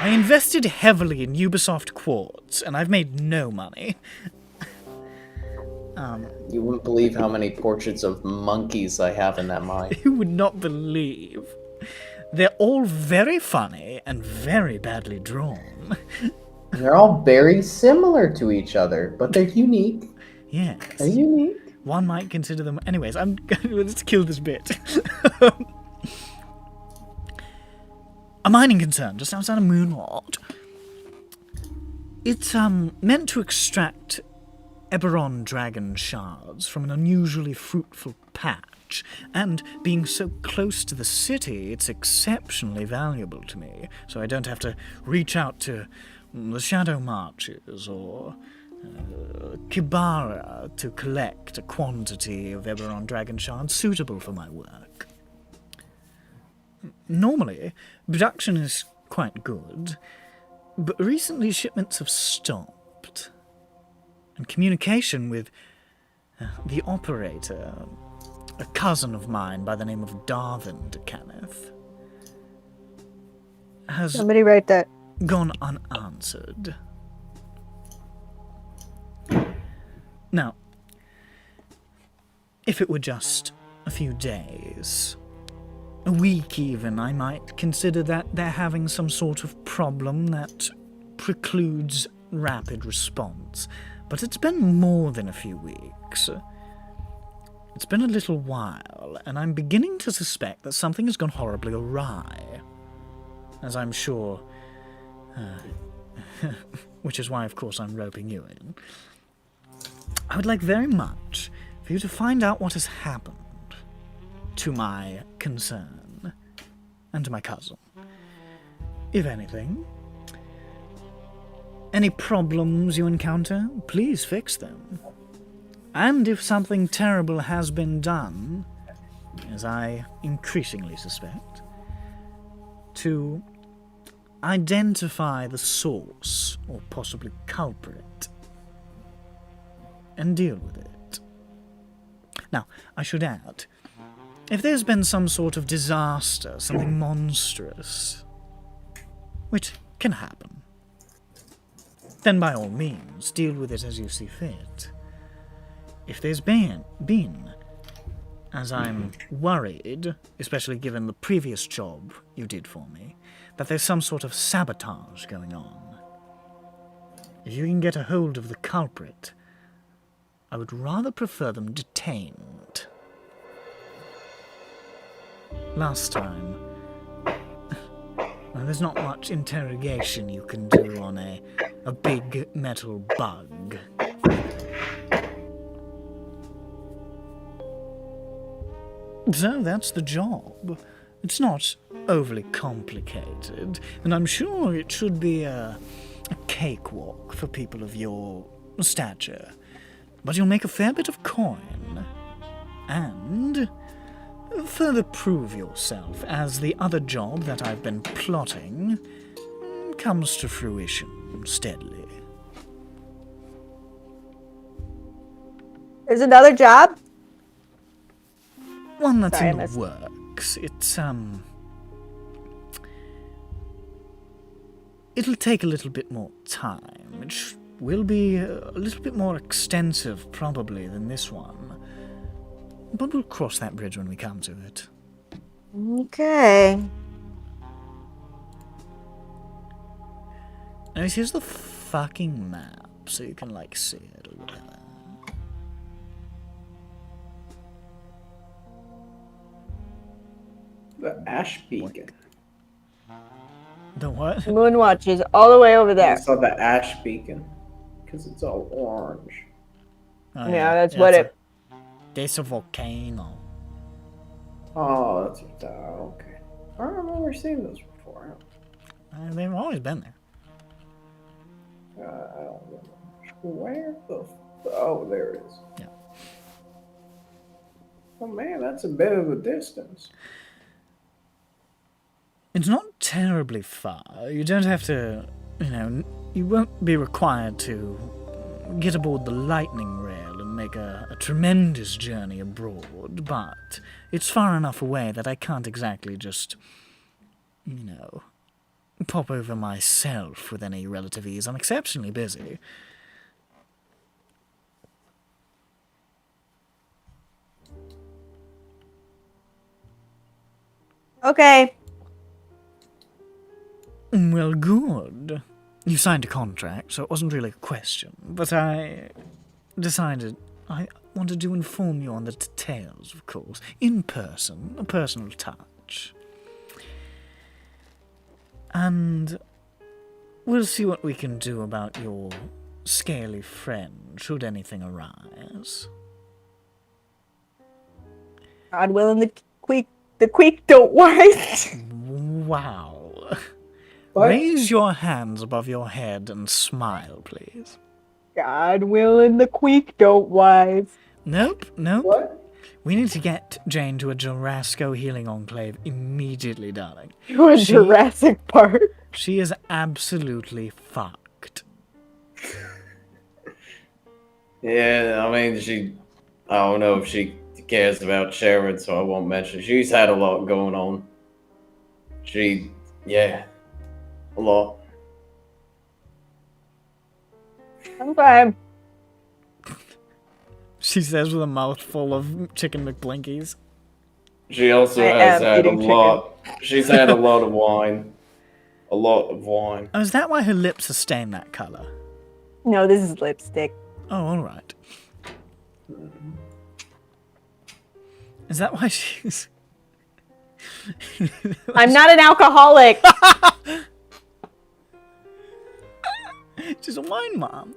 I invested heavily in Ubisoft Quartz, and I've made no money. You wouldn't believe how many portraits of monkeys I have in that mine. You would not believe. They're all very funny and very badly drawn. They're all very similar to each other, but they're unique. Yes. They're unique. One might consider them... Anyways, let's kill this bit. A mining concern just outside of Moonwatch. It's meant to extract EBERRON dragon shards from an unusually fruitful patch, and being so close to the city, it's exceptionally valuable to me, so I don't have to reach out to the Shadow Marches or Kibara to collect a quantity of EBERRON dragon shards suitable for my work. Normally, production is quite good, but recently shipments have stopped. and communication with the operator, a cousin of mine by the name of Darwin Kenneth, has Somebody write that. gone unanswered. Now, if it were just a few days, a week even, I might consider that they're having some sort of problem that precludes rapid response. But it's been more than a few weeks. It's been a little while, and I'm beginning to suspect that something has gone horribly awry. As I'm sure... which is why, of course, I'm roping you in. I would like very much for you to find out what has happened to my concern and to my cousin. If anything, any problems you encounter, please fix them. And if something terrible has been done, as I increasingly suspect, to identify the source or possibly culprit and deal with it. Now, I should add, if there's been some sort of disaster, something monstrous, which can happen, then by all means, deal with it as you see fit. If there's been, as I'm worried, especially given the previous job you did for me, that there's some sort of sabotage going on, if you can get a hold of the culprit, I would rather prefer them detained. Last time, well, there's not much interrogation you can do on a big metal bug. So that's the job. It's not overly complicated, and I'm sure it should be a cakewalk for people of your stature. But you'll make a fair bit of coin, and further prove yourself as the other job that I've been plotting comes to fruition steadily. There's another job? One that's Sorry, I in the missed. works. It'll take a little bit more time. It will be a little bit more extensive, probably, than this one. But we'll cross that bridge when we come to it. Okay. Now, here's the fucking map, so you can, see it or whatever. The ash beacon. The what? Moonwatch is all the way over I there. saw the ash beacon because it's all orange. Oh, Yeah, that's what it... There's a volcano. Oh, that's what that. Okay. I don't remember seeing those before. They've always been there. I don't remember. Where the? Oh, there it is. Yeah. Oh man, that's a bit of a distance. It's not terribly far. You don't have to, you won't be required to get aboard the lightning rail and make a tremendous journey abroad, but it's far enough away that I can't exactly just, pop over myself with any relative ease. I'm exceptionally busy. Okay. Well, good. You signed a contract, so it wasn't really a question, but I decided I wanted to inform you on the details, of course, in person, a personal touch. And we'll see what we can do about your scaly friend, should anything arise. God willing, the queek don't wise. Wow. What? Raise your hands above your head and smile, please. God willing, the queek don't wise. Nope. What? We need to get Jain to a Jurassico healing enclave immediately, darling. To a Jurassic Park. She is absolutely fucked. Yeah, I mean, I don't know if she cares about Sharon, so I won't mention. She's had a lot going on. Yeah, a lot. Okay. She says with a mouthful of chicken McBlinkies. She also I has am had a eating lot. She's had a lot of wine. A lot of wine. Oh, is that why her lips are stained that color? No, this is lipstick. Oh, all right. Is that why she's... I'm not an alcoholic. She's a wine mom.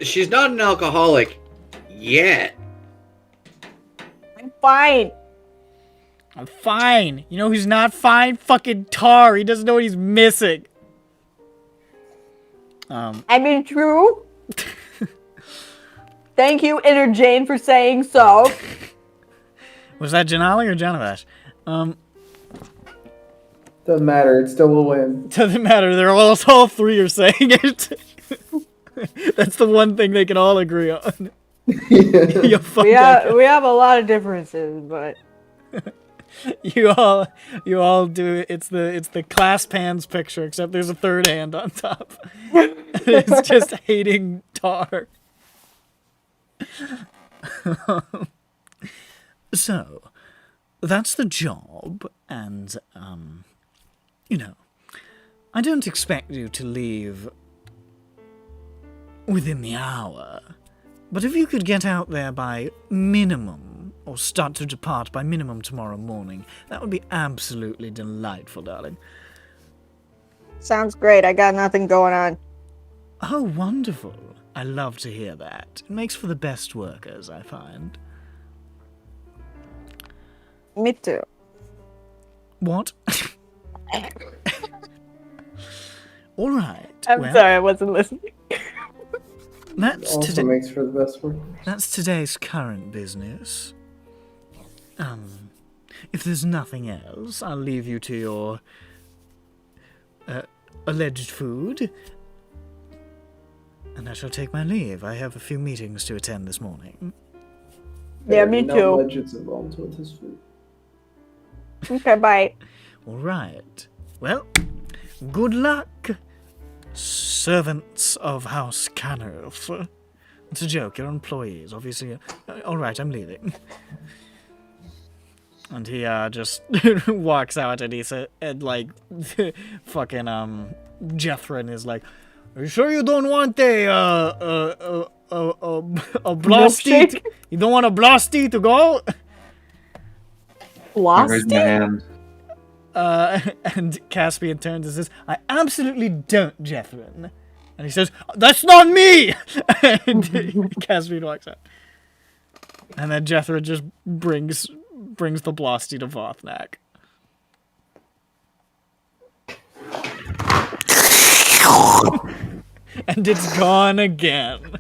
She's not an alcoholic yet. I'm fine. I'm fine. You know who's not fine? Fucking Tar. He doesn't know what he's missing. I mean, true. Thank you, Inner Jain, for saying so. Was that Janali or Janavesh? Doesn't matter. It's still a win. Doesn't matter. They're all three are saying it. That's the one thing they can all agree on. You fuck We that guy. have a lot of differences, but You all do it. It's the clasp hands picture, except there's a third hand on top. It's just hating Tar. So, that's the job, and you know, I don't expect you to leave within the hour, but if you could get out there by minimum, or start to depart by minimum tomorrow morning, that would be absolutely delightful, darling. sounds great. I got nothing going on. Oh, wonderful. I love to hear that. It makes for the best workers, I find. Me too. What? All right. I'm well, sorry, I wasn't listening. That's Also today. makes for the best work. That's today's current business. If there's nothing else, I'll leave you to your alleged food, and I shall take my leave. I have a few meetings to attend this morning. Yeah, me No too. legends involved with this food. Okay, bye. All right. Well, good luck, servants of House Cannerf. It's a joke. You're employees, obviously. All right, I'm leaving. And he just walks out, and he's and like fucking Jethrin is like, "Are you sure you don't want a blasty? You don't want a blasty to go?" I raised my Blasty? hand. And Caspian turns and says, "I absolutely don't, Jethrin." And he says, "That's not me!" And Caspian walks out. And then Jethrin just brings the blasty to Vothnak. And it's gone again.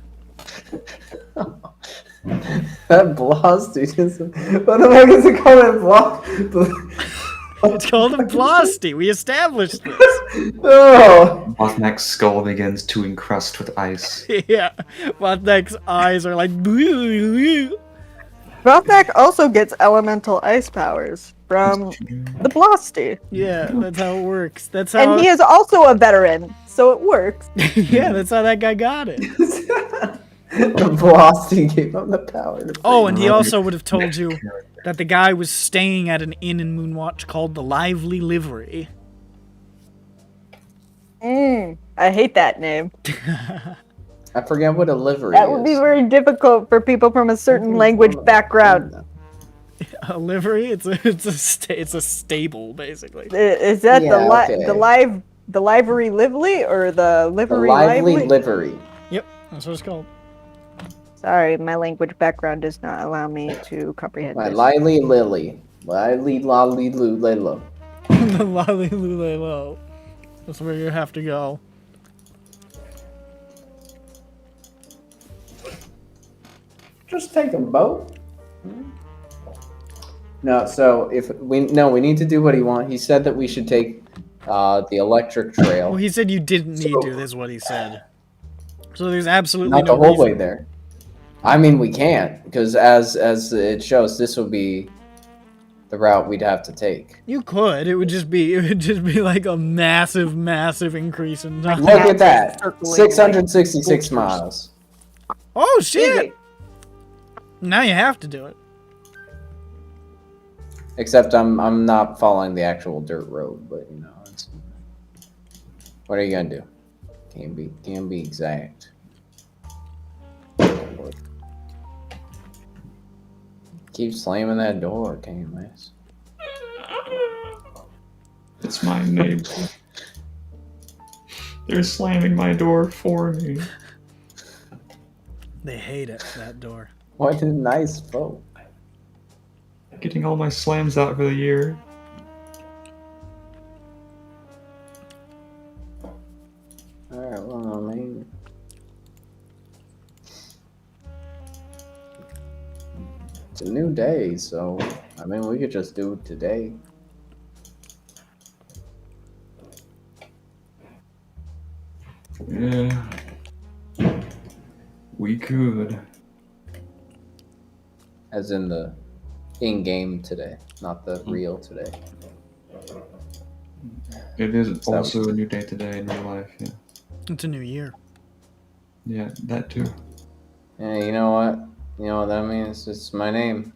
That blasty just. What the fuck is it called? It's called a blasty. We established this. Oh! Bothnak's skull begins to encrust with ice. Yeah. Vothnak's eyes are like... Rothnak also gets elemental ice powers from the Blasty. Yeah, that's how it works. That's how... And he is also a veteran, so it works. Yeah, that's how that guy got it. The blasty gave him the power to Oh, and he also would have told you that the guy was staying at an inn in Moonwatch called the Lively Livery. I hate that name. I forget what a livery That would be is. very difficult for people from a certain language background. A livery? It's a stable, basically. Is that Yeah, okay. the livery lively or the The livery lively livery. Yep, that's what it's called. Sorry, my language background does not allow me to comprehend My this. Lily Lily. Lily Lolly Lulu. The Lolly Lulelo. That's where you have to go. Just take a boat. No, so we need to do what he wants. He said that we should take the electric trail. Well, he said you didn't need to, is what he said. So there's absolutely Not no the whole reason. way there. I mean, we can't, because as it shows, this will be the route we'd have to take. You could. It would just be like a massive, massive increase in time. Look at that. Circling, 666 like, miles. Oh shit! Now you have to do it. Except I'm not following the actual dirt road, but you know, it's, what are you gonna do? Can't be exact. Keep slamming that door, can't you, miss? It's my neighbor. They're slamming my door for me. They hate it, that door. What a nice folk. Getting all my slams out for the year. Alright, well, I mean, it's a new day, so I mean, we could just do it today. Yeah. We could. As in the in-game today, not the real today. It is also a new day today in real life, yeah. It's a new year. Yeah, that too. Yeah, you know what? You know what that means? It's my name.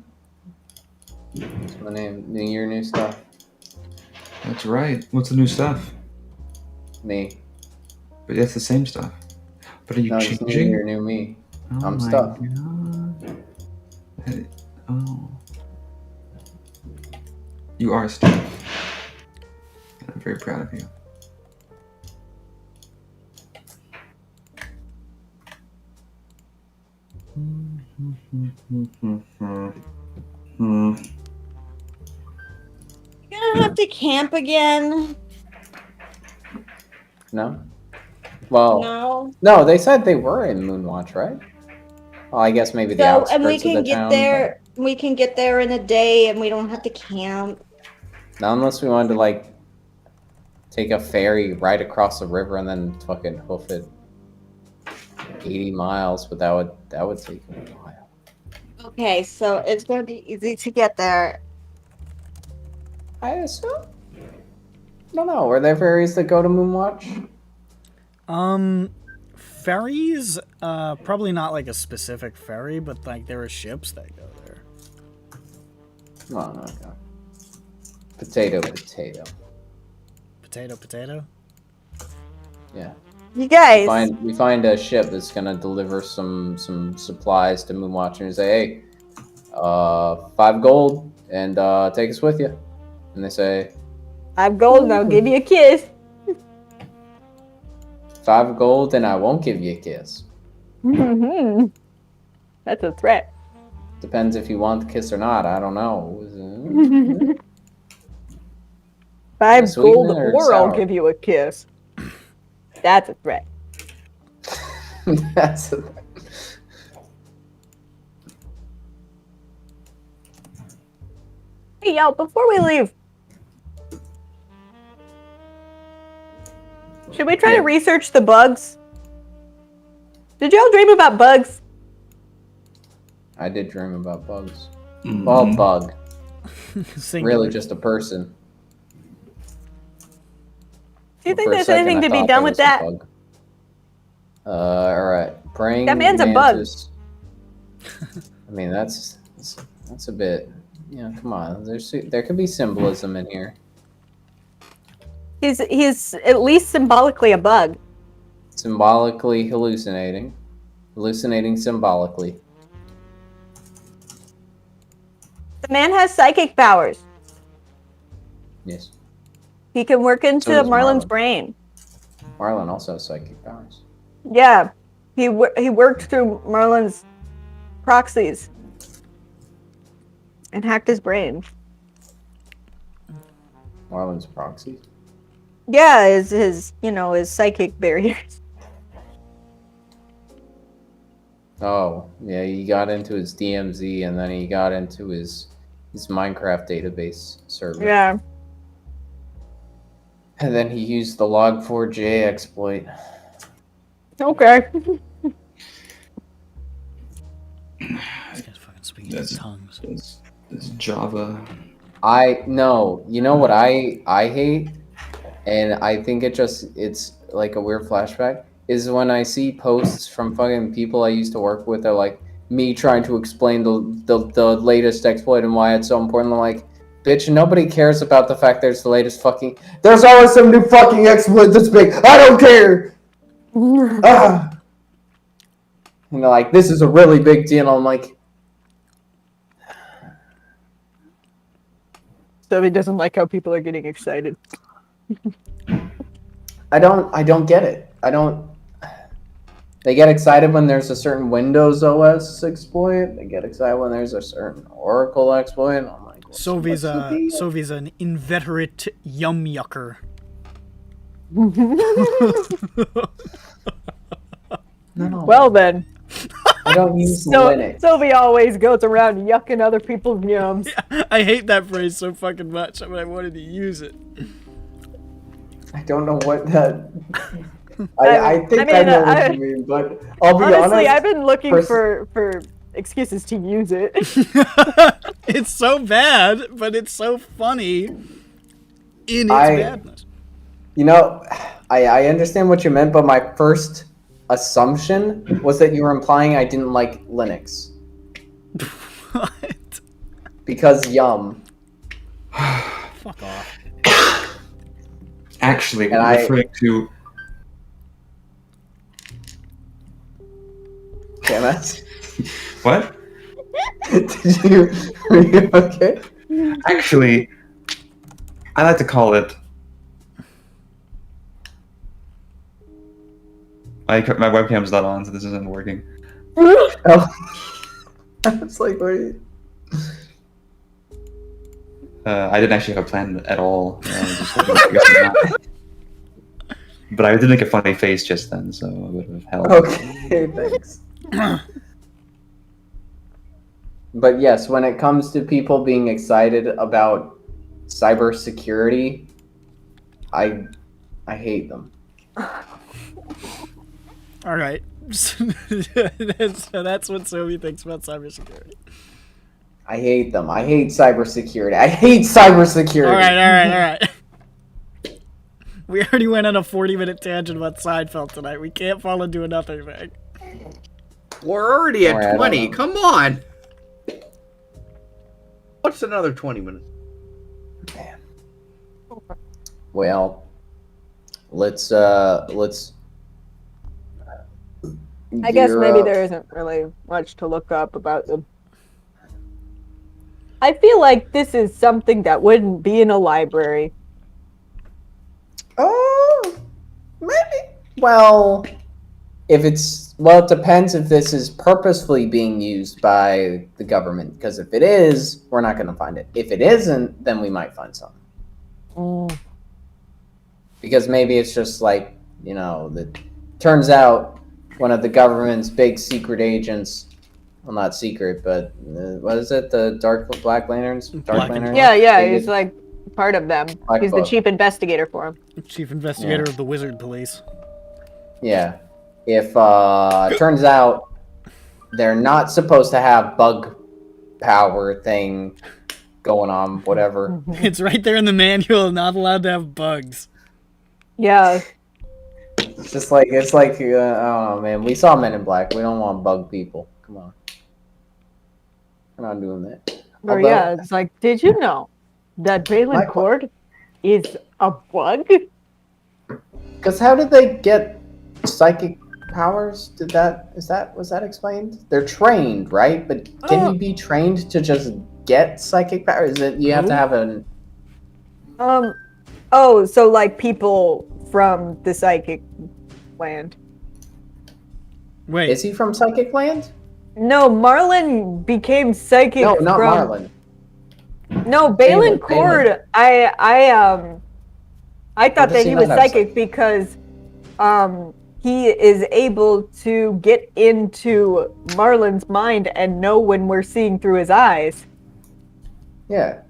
It's my name. New year, new stuff. That's right. What's the new stuff? Me. But that's the same stuff. But are you No, it's new changing? year, new me. Oh I'm my stuck. God. Oh. You are stuck. I'm very proud of you. You're gonna have to camp again. No? Well, No. no, they said they were in Moonwatch, right? Well, I guess maybe the So, outskirts and we of can the get town. there. We can get there in a day, and we don't have to camp. Not unless we wanted to, like, take a ferry right across the river and then fucking hoof it 80 miles, but that would take a while. Okay, so it's gonna be easy to get there. I assume. I don't know. Were there ferries that go to Moonwatch? Ferries? Probably not like a specific ferry, but like there are ships that go there. Oh, no, okay. Potato. Potato. Yeah. You guys. We find a ship that's gonna deliver some supplies to Moonwatch and say, hey, 5 gold and take us with you. And they say, 5 gold, and I'll give you a kiss. 5 gold and I won't give you a kiss. That's a threat. Depends if you want the kiss or not. I don't know. 5 gold, sweetener or or I'll sour? give you a kiss. That's a threat. That's a... Hey, yo, before we leave, should we try to research the bugs? Did y'all dream about bugs? I did dream about bugs. Mm-hmm. Well, bug. Singular. Really just a person. Do you think For a there's second, anything I to be thought done that with was a that? bug. Alright. Praying That man's a bug. mantis. I mean, that's a bit... You know, come on. There could be symbolism in here. He's at least symbolically a bug. Symbolically hallucinating. Hallucinating symbolically. The man has psychic powers. Yes. He can work into So does Marlon's Marlon. brain. Marlon also has psychic powers. Yeah, he worked through Marlon's proxies and hacked his brain. Marlon's proxy. Yeah, his psychic barriers. Oh, yeah, he got into his DMZ and then he got into his Minecraft database server. Yeah. And then he used the log4j exploit. Okay. These guys fucking speaking in tongues. It's Java. No, you know what I hate, and I think it's like a weird flashback, is when I see posts from fucking people I used to work with, they're like me trying to explain the latest exploit and why it's so important. I'm like, bitch, nobody cares about the fact there's the latest fucking. There's always some new fucking exploit that's big. I don't care. Ah. And they're like, this is a really big deal. I'm like, So he doesn't like how people are getting excited. I don't get it. They get excited when there's a certain Windows OS exploit. They get excited when there's a certain Oracle exploit. I'm like, Sovi's an inveterate yum yucker. No. Well then. I don't use Linux. Sophie always goes around yucking other people's yums. Yeah, I hate that phrase so fucking much, but I wanted to use it. I don't know what that. I know what you mean, but I'll be honest. Honestly, I've been looking for excuses to use it. It's so bad, but it's so funny in its badness. You know, I understand what you meant, but my first assumption was that you were implying I didn't like Linux. What? Because yum. Fuck off. Actually, referring to. Damn it. What? Were you okay? Actually, I like to call it. My webcam's not on, so this isn't working. Oh. It's like, what are you... I didn't actually have a plan at all. But I did make a funny face just then, so it would have helped. Okay, thanks. But yes, when it comes to people being excited about cybersecurity, I hate them. All right. So that's what Sophie thinks about cybersecurity. I hate them. I hate cybersecurity. I hate cybersecurity. All right. We already went on a 40-minute tangent about Seinfeld tonight. We can't fall into another thing. We're already at 20. Come on. What's another 20 minutes? Man. Well, let's I guess maybe there isn't really much to look up about them. I feel like this is something that wouldn't be in a library. Oh, maybe. Well, it depends if this is purposefully being used by the government. Because if it is, we're not going to find it. If it isn't, then we might find something. Because maybe it's just like, that turns out one of the government's big secret agents, well, not secret, but what is it? The Black Lanterns? Dark Lanterns? Yeah, he's like part of them. Black He's Book. the chief investigator for him. Chief investigator of the Wizard Police. Yeah. If turns out they're not supposed to have bug power thing going on, whatever. It's right there in the manual, not allowed to have bugs. Yeah. It's like I don't know, man. We saw Men in Black. We don't want bug people. Come on. We're not doing that. Or yeah, it's like, did you know that Balin Cord is a bug? Because how did they get psychic powers? Was that explained? They're trained, right? But can you be trained to just get psychic powers? Is it you have to have an so like people from the psychic land. Wait. Is he from Psychic Land? No, Marlin became psychic. No, not Marlin. No, Balin Cord. I thought that he was psychic because he is able to get into Marlin's mind and know when we're seeing through his eyes. Yeah.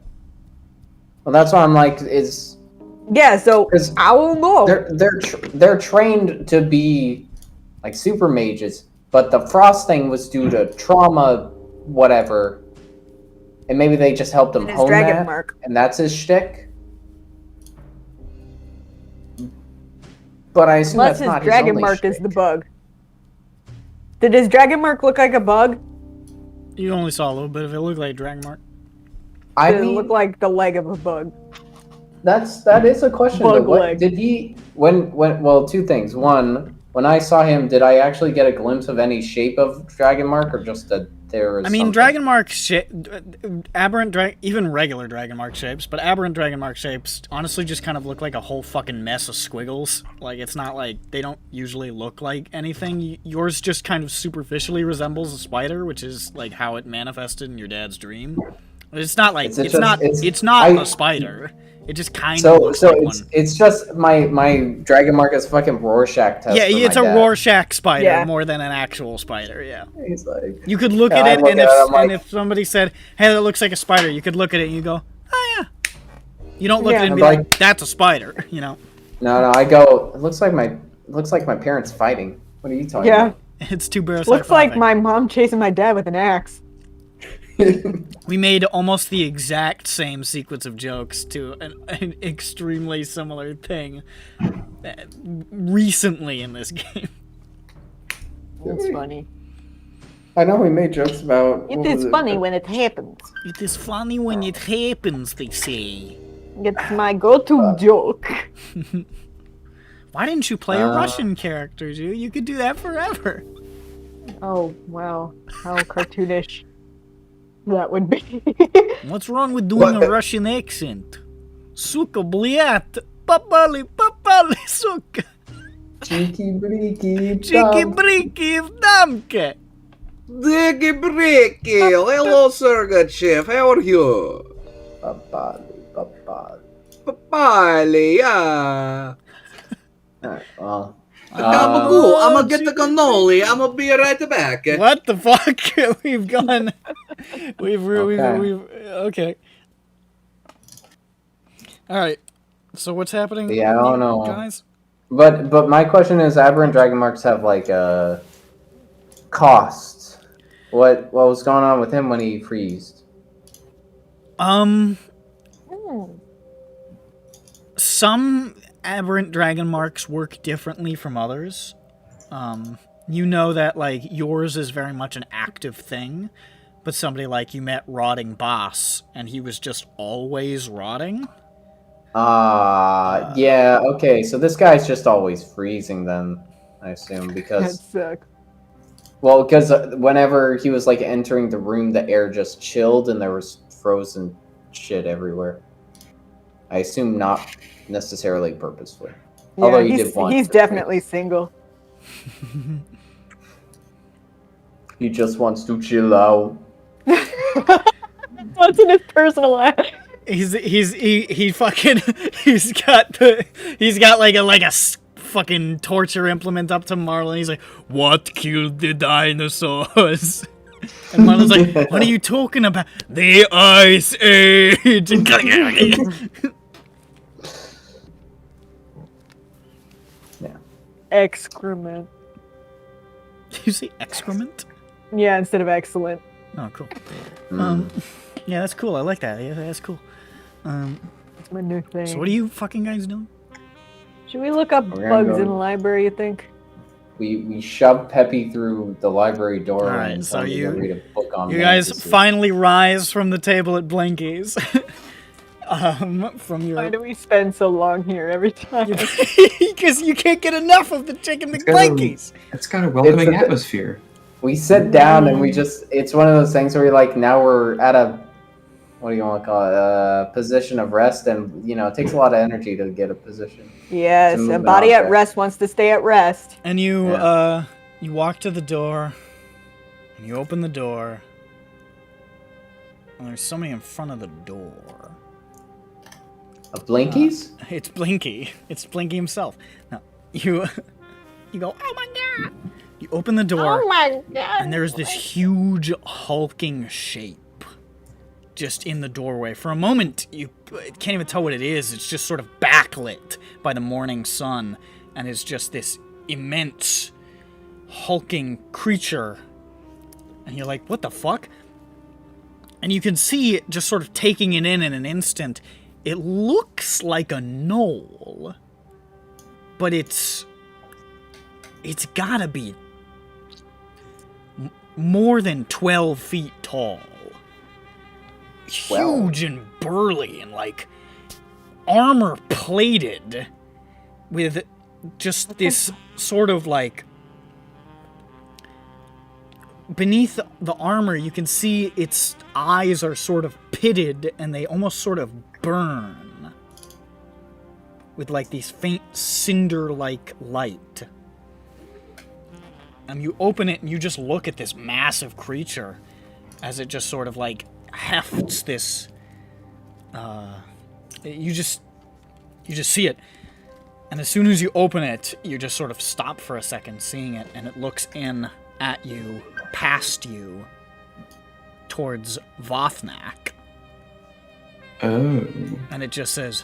Well, that's why I'm like, yeah, so I don't know. They're trained to be like super mages, but the frosting was due to trauma, whatever. And maybe they just helped him And his hone dragon that, mark. and that's his shtick. But I assume Unless that's his not dragon his only mark is shtick. the bug. Did his dragon mark look like a bug? You only saw a little bit of it. It looked like a dragon mark. I Did it mean, look like the leg of a bug? that is a question. Bug Though. What leg. did he when well, two things. One, when I saw him, did I actually get a glimpse of any shape of dragon mark, or just that there was? I mean, something? dragon mark aberrant even regular dragon mark shapes, but aberrant dragon mark shapes honestly just kind of look like a whole fucking mess of squiggles. Like, it's not like they don't usually look like anything. Yours just kind of superficially resembles a spider, which is like how it manifested in your dad's dream. It's not like it's not a spider. It just kind of looks like one. It's just my dragon mark is fucking Rorschach test. Yeah, for it's my a dad. Rorschach spider Yeah. more than an actual spider. Yeah. He's like, You could look Yeah, at I it, look and at it, I'm like- if somebody said, "Hey, that looks like a spider," you could look at it and you go, "Oh yeah." You don't look Yeah. at it and I'm be like, like- "That's a spider," you know. No, I go. It looks like my parents fighting. What are you talking Yeah. It's two bears. Looks like high-fiving. my mom chasing my dad with an axe. about? We made almost the exact same sequence of jokes to an extremely similar thing recently in this game. That's funny. I know we made jokes about. It is funny when it happens. It is funny when it happens, they say. It's my go-to joke. Why didn't you play a Russian character, Ju? You could do that forever. Oh, wow. How cartoonish that would be. What's wrong with doing a Russian accent? Suka, bliat, papali, suka. Cheeky breaky. Cheeky breaky в дамке. Diggy Bricky! Hello, Sir Good Chef. How are you? Papali, yeah. Alright, well. I'm gonna get the cannoli. I'm gonna be right back. What the fuck? We've gone. Okay. We've. Okay. Alright. So what's happening? Yeah, I don't know. Guys? But my question is, aberrant dragon marks have like a cost. What was going on with him when he freezed? Some aberrant dragon marks work differently from others. You know that, like, yours is very much an active thing, but somebody like you met Rotting Boss, and he was just always rotting. Yeah, okay, so this guy's just always freezing then, I assume, That because... sucks. Well, because whenever he was, like, entering the room, the air just chilled and there was frozen shit everywhere. I assume not necessarily purposefully. Although Yeah, he did want he's to definitely single. He just wants to chill out. What's in his personal life? He fucking he's got like a fucking torture implement up to Marlon. He's like, "What killed the dinosaurs?" And Marlon's like, "What are you talking about? The Ice Age." Excrement. You say excrement? Yeah, instead of excellent. Oh, cool. Yeah, that's cool. I like that. Yeah, that's cool. That's my new thing. So what are you fucking guys doing? Should we look up We're gonna bugs go- in the library, you think? We shoved Peppy through the library door Alright, and so told him to read a book on You guys fantasy. finally rise from the table at Blinky's. From Why your... do we spend so long here every time? Because you can't get enough of the chicken McBlinkies. It's got a welcoming It's a- atmosphere. We sit down and we just, it's one of those things where now we're at a, what do you want to call it, a position of rest, and, it takes a lot of energy to get a position. Yes, To a move an body at object. rest wants to stay at rest. And you, Yeah. you walk to the door, and you open the door, and there's somebody in front of the door. A Blinkies? It's Blinky. It's Blinky himself. Now, you go, "Oh my god!" You open the door, Oh my god. and there's this huge hulking shape just in the doorway. For a moment, you can't even tell what it is. It's just sort of backlit by the morning sun, and it's just this immense hulking creature. And you're like, what the fuck? And you can see it just sort of taking it in an instant. It looks like a gnoll, but it's gotta be more than 12 feet tall. Huge and burly and like armor plated with just this sort of like beneath the armor you can see its eyes are sort of pitted and they almost sort of burn with like these faint cinder-like light. You open it and you just look at this massive creature as it just sort of like hefts this you just see it, and as soon as you open it you just sort of stop for a second seeing it, and it looks in at you, past you, towards Vothnak. Oh. And it just says,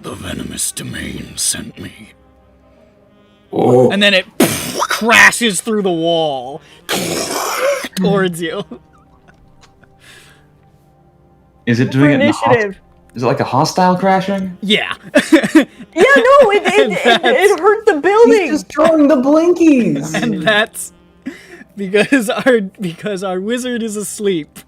"The venomous domain sent me." Oh, And then it crashes through the wall towards you. Is it doing For it in a initiative. Is it like a hostile crashing? Yeah. Yeah, no, it hurt the building. He's destroying the Blinkies! And that's because our wizard is asleep.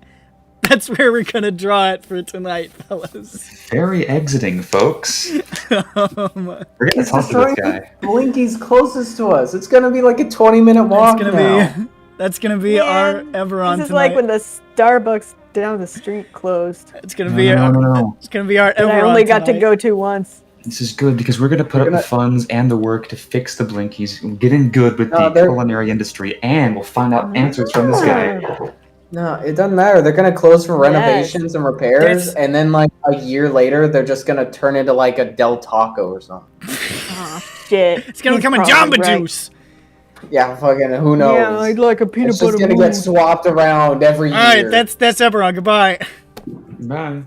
That's where we're gonna draw it for tonight, fellas. Very exiting, folks. We're gonna He's talk to this destroying guy. the Blinkies closest to us. It's gonna be like a 20-minute walk now. That's gonna be our EBERRON This is tonight. like when the Starbucks down the street closed. It's gonna be our It's gonna be our That EBERRON I only got to tonight. go to once. This is good because we're gonna put up the funds and the work to fix the Blinkies, and get in good with the culinary industry, and we'll find out answers from this guy. No, it doesn't matter. They're gonna close for renovations and repairs, and then like a year later, they're just gonna turn into like a Del Taco or something. Oh, shit. It's gonna He's become a probably Jamba right. Juice. Yeah, fucking who knows? Yeah, I'd like a peanut It's butter just gonna moon. get swapped around every year. All right, that's EBERRON. Goodbye. Bye.